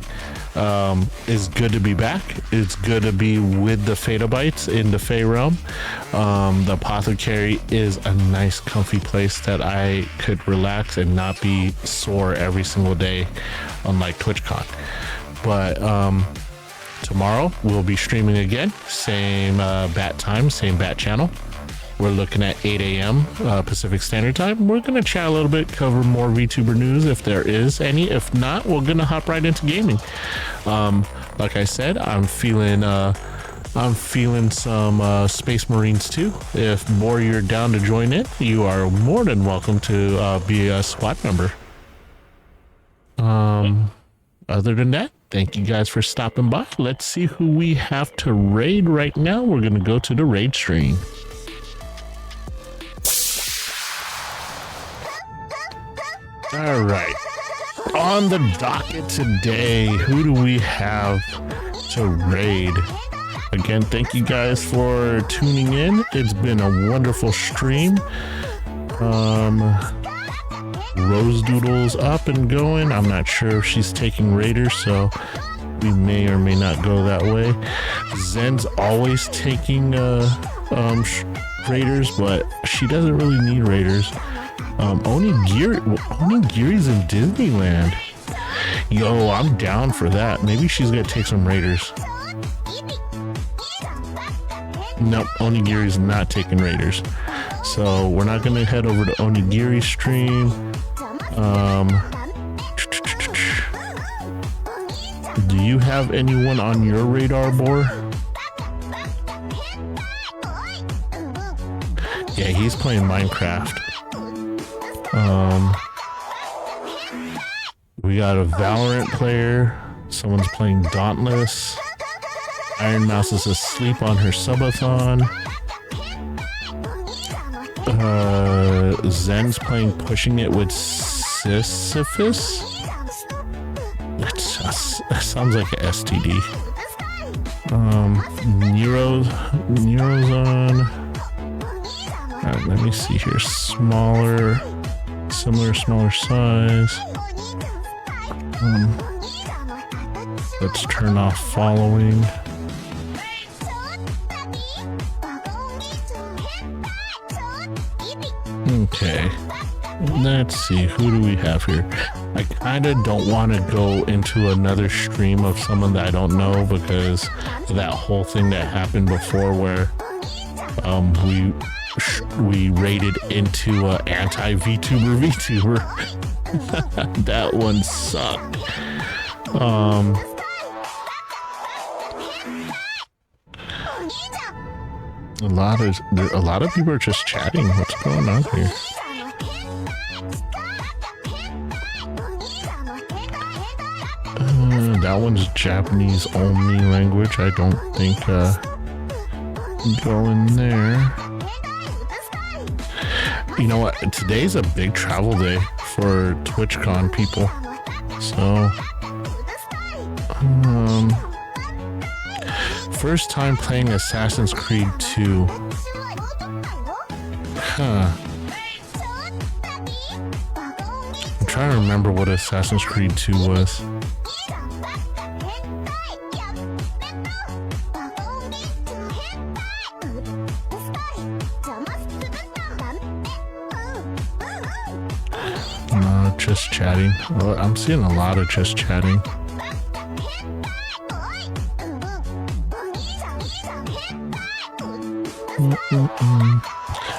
Speaker 6: is good to be back. It's good to be with the Fatabites in the Fey realm. The Apothecary is a nice comfy place that I could relax and not be sore every single day, unlike TwitchCon. But tomorrow we'll be streaming again, same bat time, same bat channel. We're looking at 8 a.m. Pacific Standard Time. We're going to chat a little bit, cover more VTuber news if there is any. If not, we're going to hop right into gaming. Like I said, I'm feeling some Space Marines too. If more you're down to join in, you are more than welcome to be a squad member. Other than that, thank you guys for stopping by. Let's see who we have to raid right now. We're going to go to the raid stream. All right, on the docket today, who do we have to raid? Again, thank you guys for tuning in. It's been a wonderful stream. Rose Doodle's up and going. I'm not sure if she's taking raiders, so we may or may not go that way. Zen's always taking raiders, but she doesn't really need raiders. Onigiri's in Disneyland. Yo, I'm down for that. Maybe she's gonna take some raiders. Nope, Onigiri's not taking raiders. So we're not gonna head over to Onigiri's stream. Do you have anyone on your radar, Boar? Yeah, he's playing Minecraft. We got a Valorant player. Someone's playing Dauntless. Iron Mouse is asleep on her subathon. Zen's playing Pushing It with Sisyphus. That sounds like an STD. Nero's on. Alright, let me see here. Smaller size. Let's turn off following. Okay. Let's see, who do we have here? I kind of don't want to go into another stream of someone that I don't know because of that whole thing that happened before where we raided into anti-VTuber. That one sucked. A lot of people are just chatting. What's going on here? That one's Japanese only language. I don't think go in there. You know what? Today's a big travel day for TwitchCon people. So, first time playing Assassin's Creed 2. Huh. I'm trying to remember what Assassin's Creed 2 was. Just chatting. I'm seeing a lot of just chatting.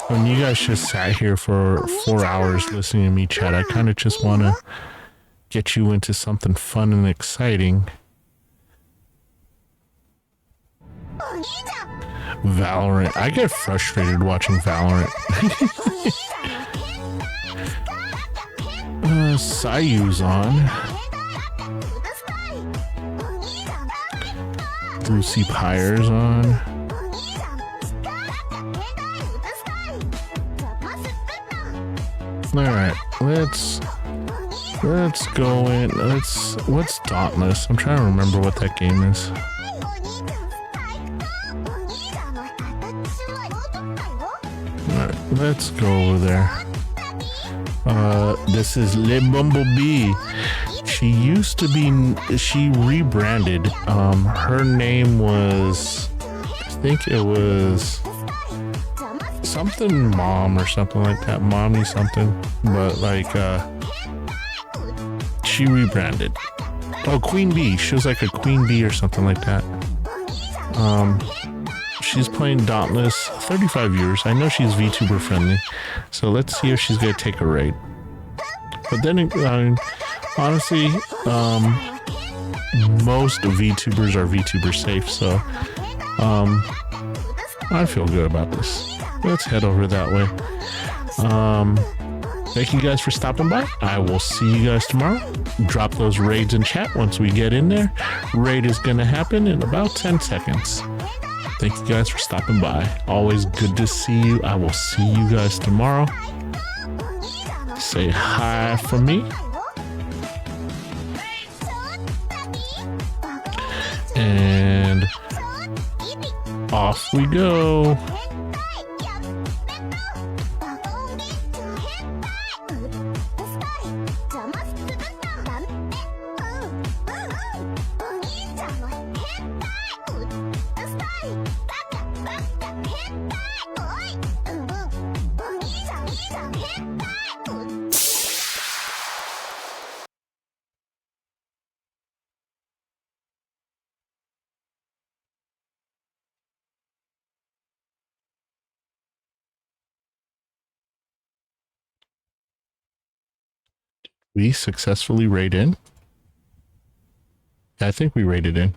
Speaker 6: When you guys just sat here for 4 hours listening to me chat, I kind of just want to get you into something fun and exciting. Valorant. I get frustrated watching Valorant. Sayu's on. Lucy Pyre's on. Alright, let's go in. What's Dauntless? I'm trying to remember what that game is. Alright, let's go over there. This is Le Bumblebee. She used to be, she rebranded. Her name was, I think it was something Mom or something like that. Mommy something. But like, she rebranded. Oh, Queen Bee. She was like a Queen Bee or something like that. She's playing Dauntless, 35 years. I know she's VTuber friendly. So let's see if she's going to take a raid. But then, honestly, most VTubers are VTuber safe, so I feel good about this. Let's head over that way. Thank you guys for stopping by. I will see you guys tomorrow. Drop those raids in chat once we get in there. Raid is going to happen in about 10 seconds. Thank you guys for stopping by. Always good to see you. I will see you guys tomorrow. Say hi from me. And off we go. We successfully raid in. I think we raided in.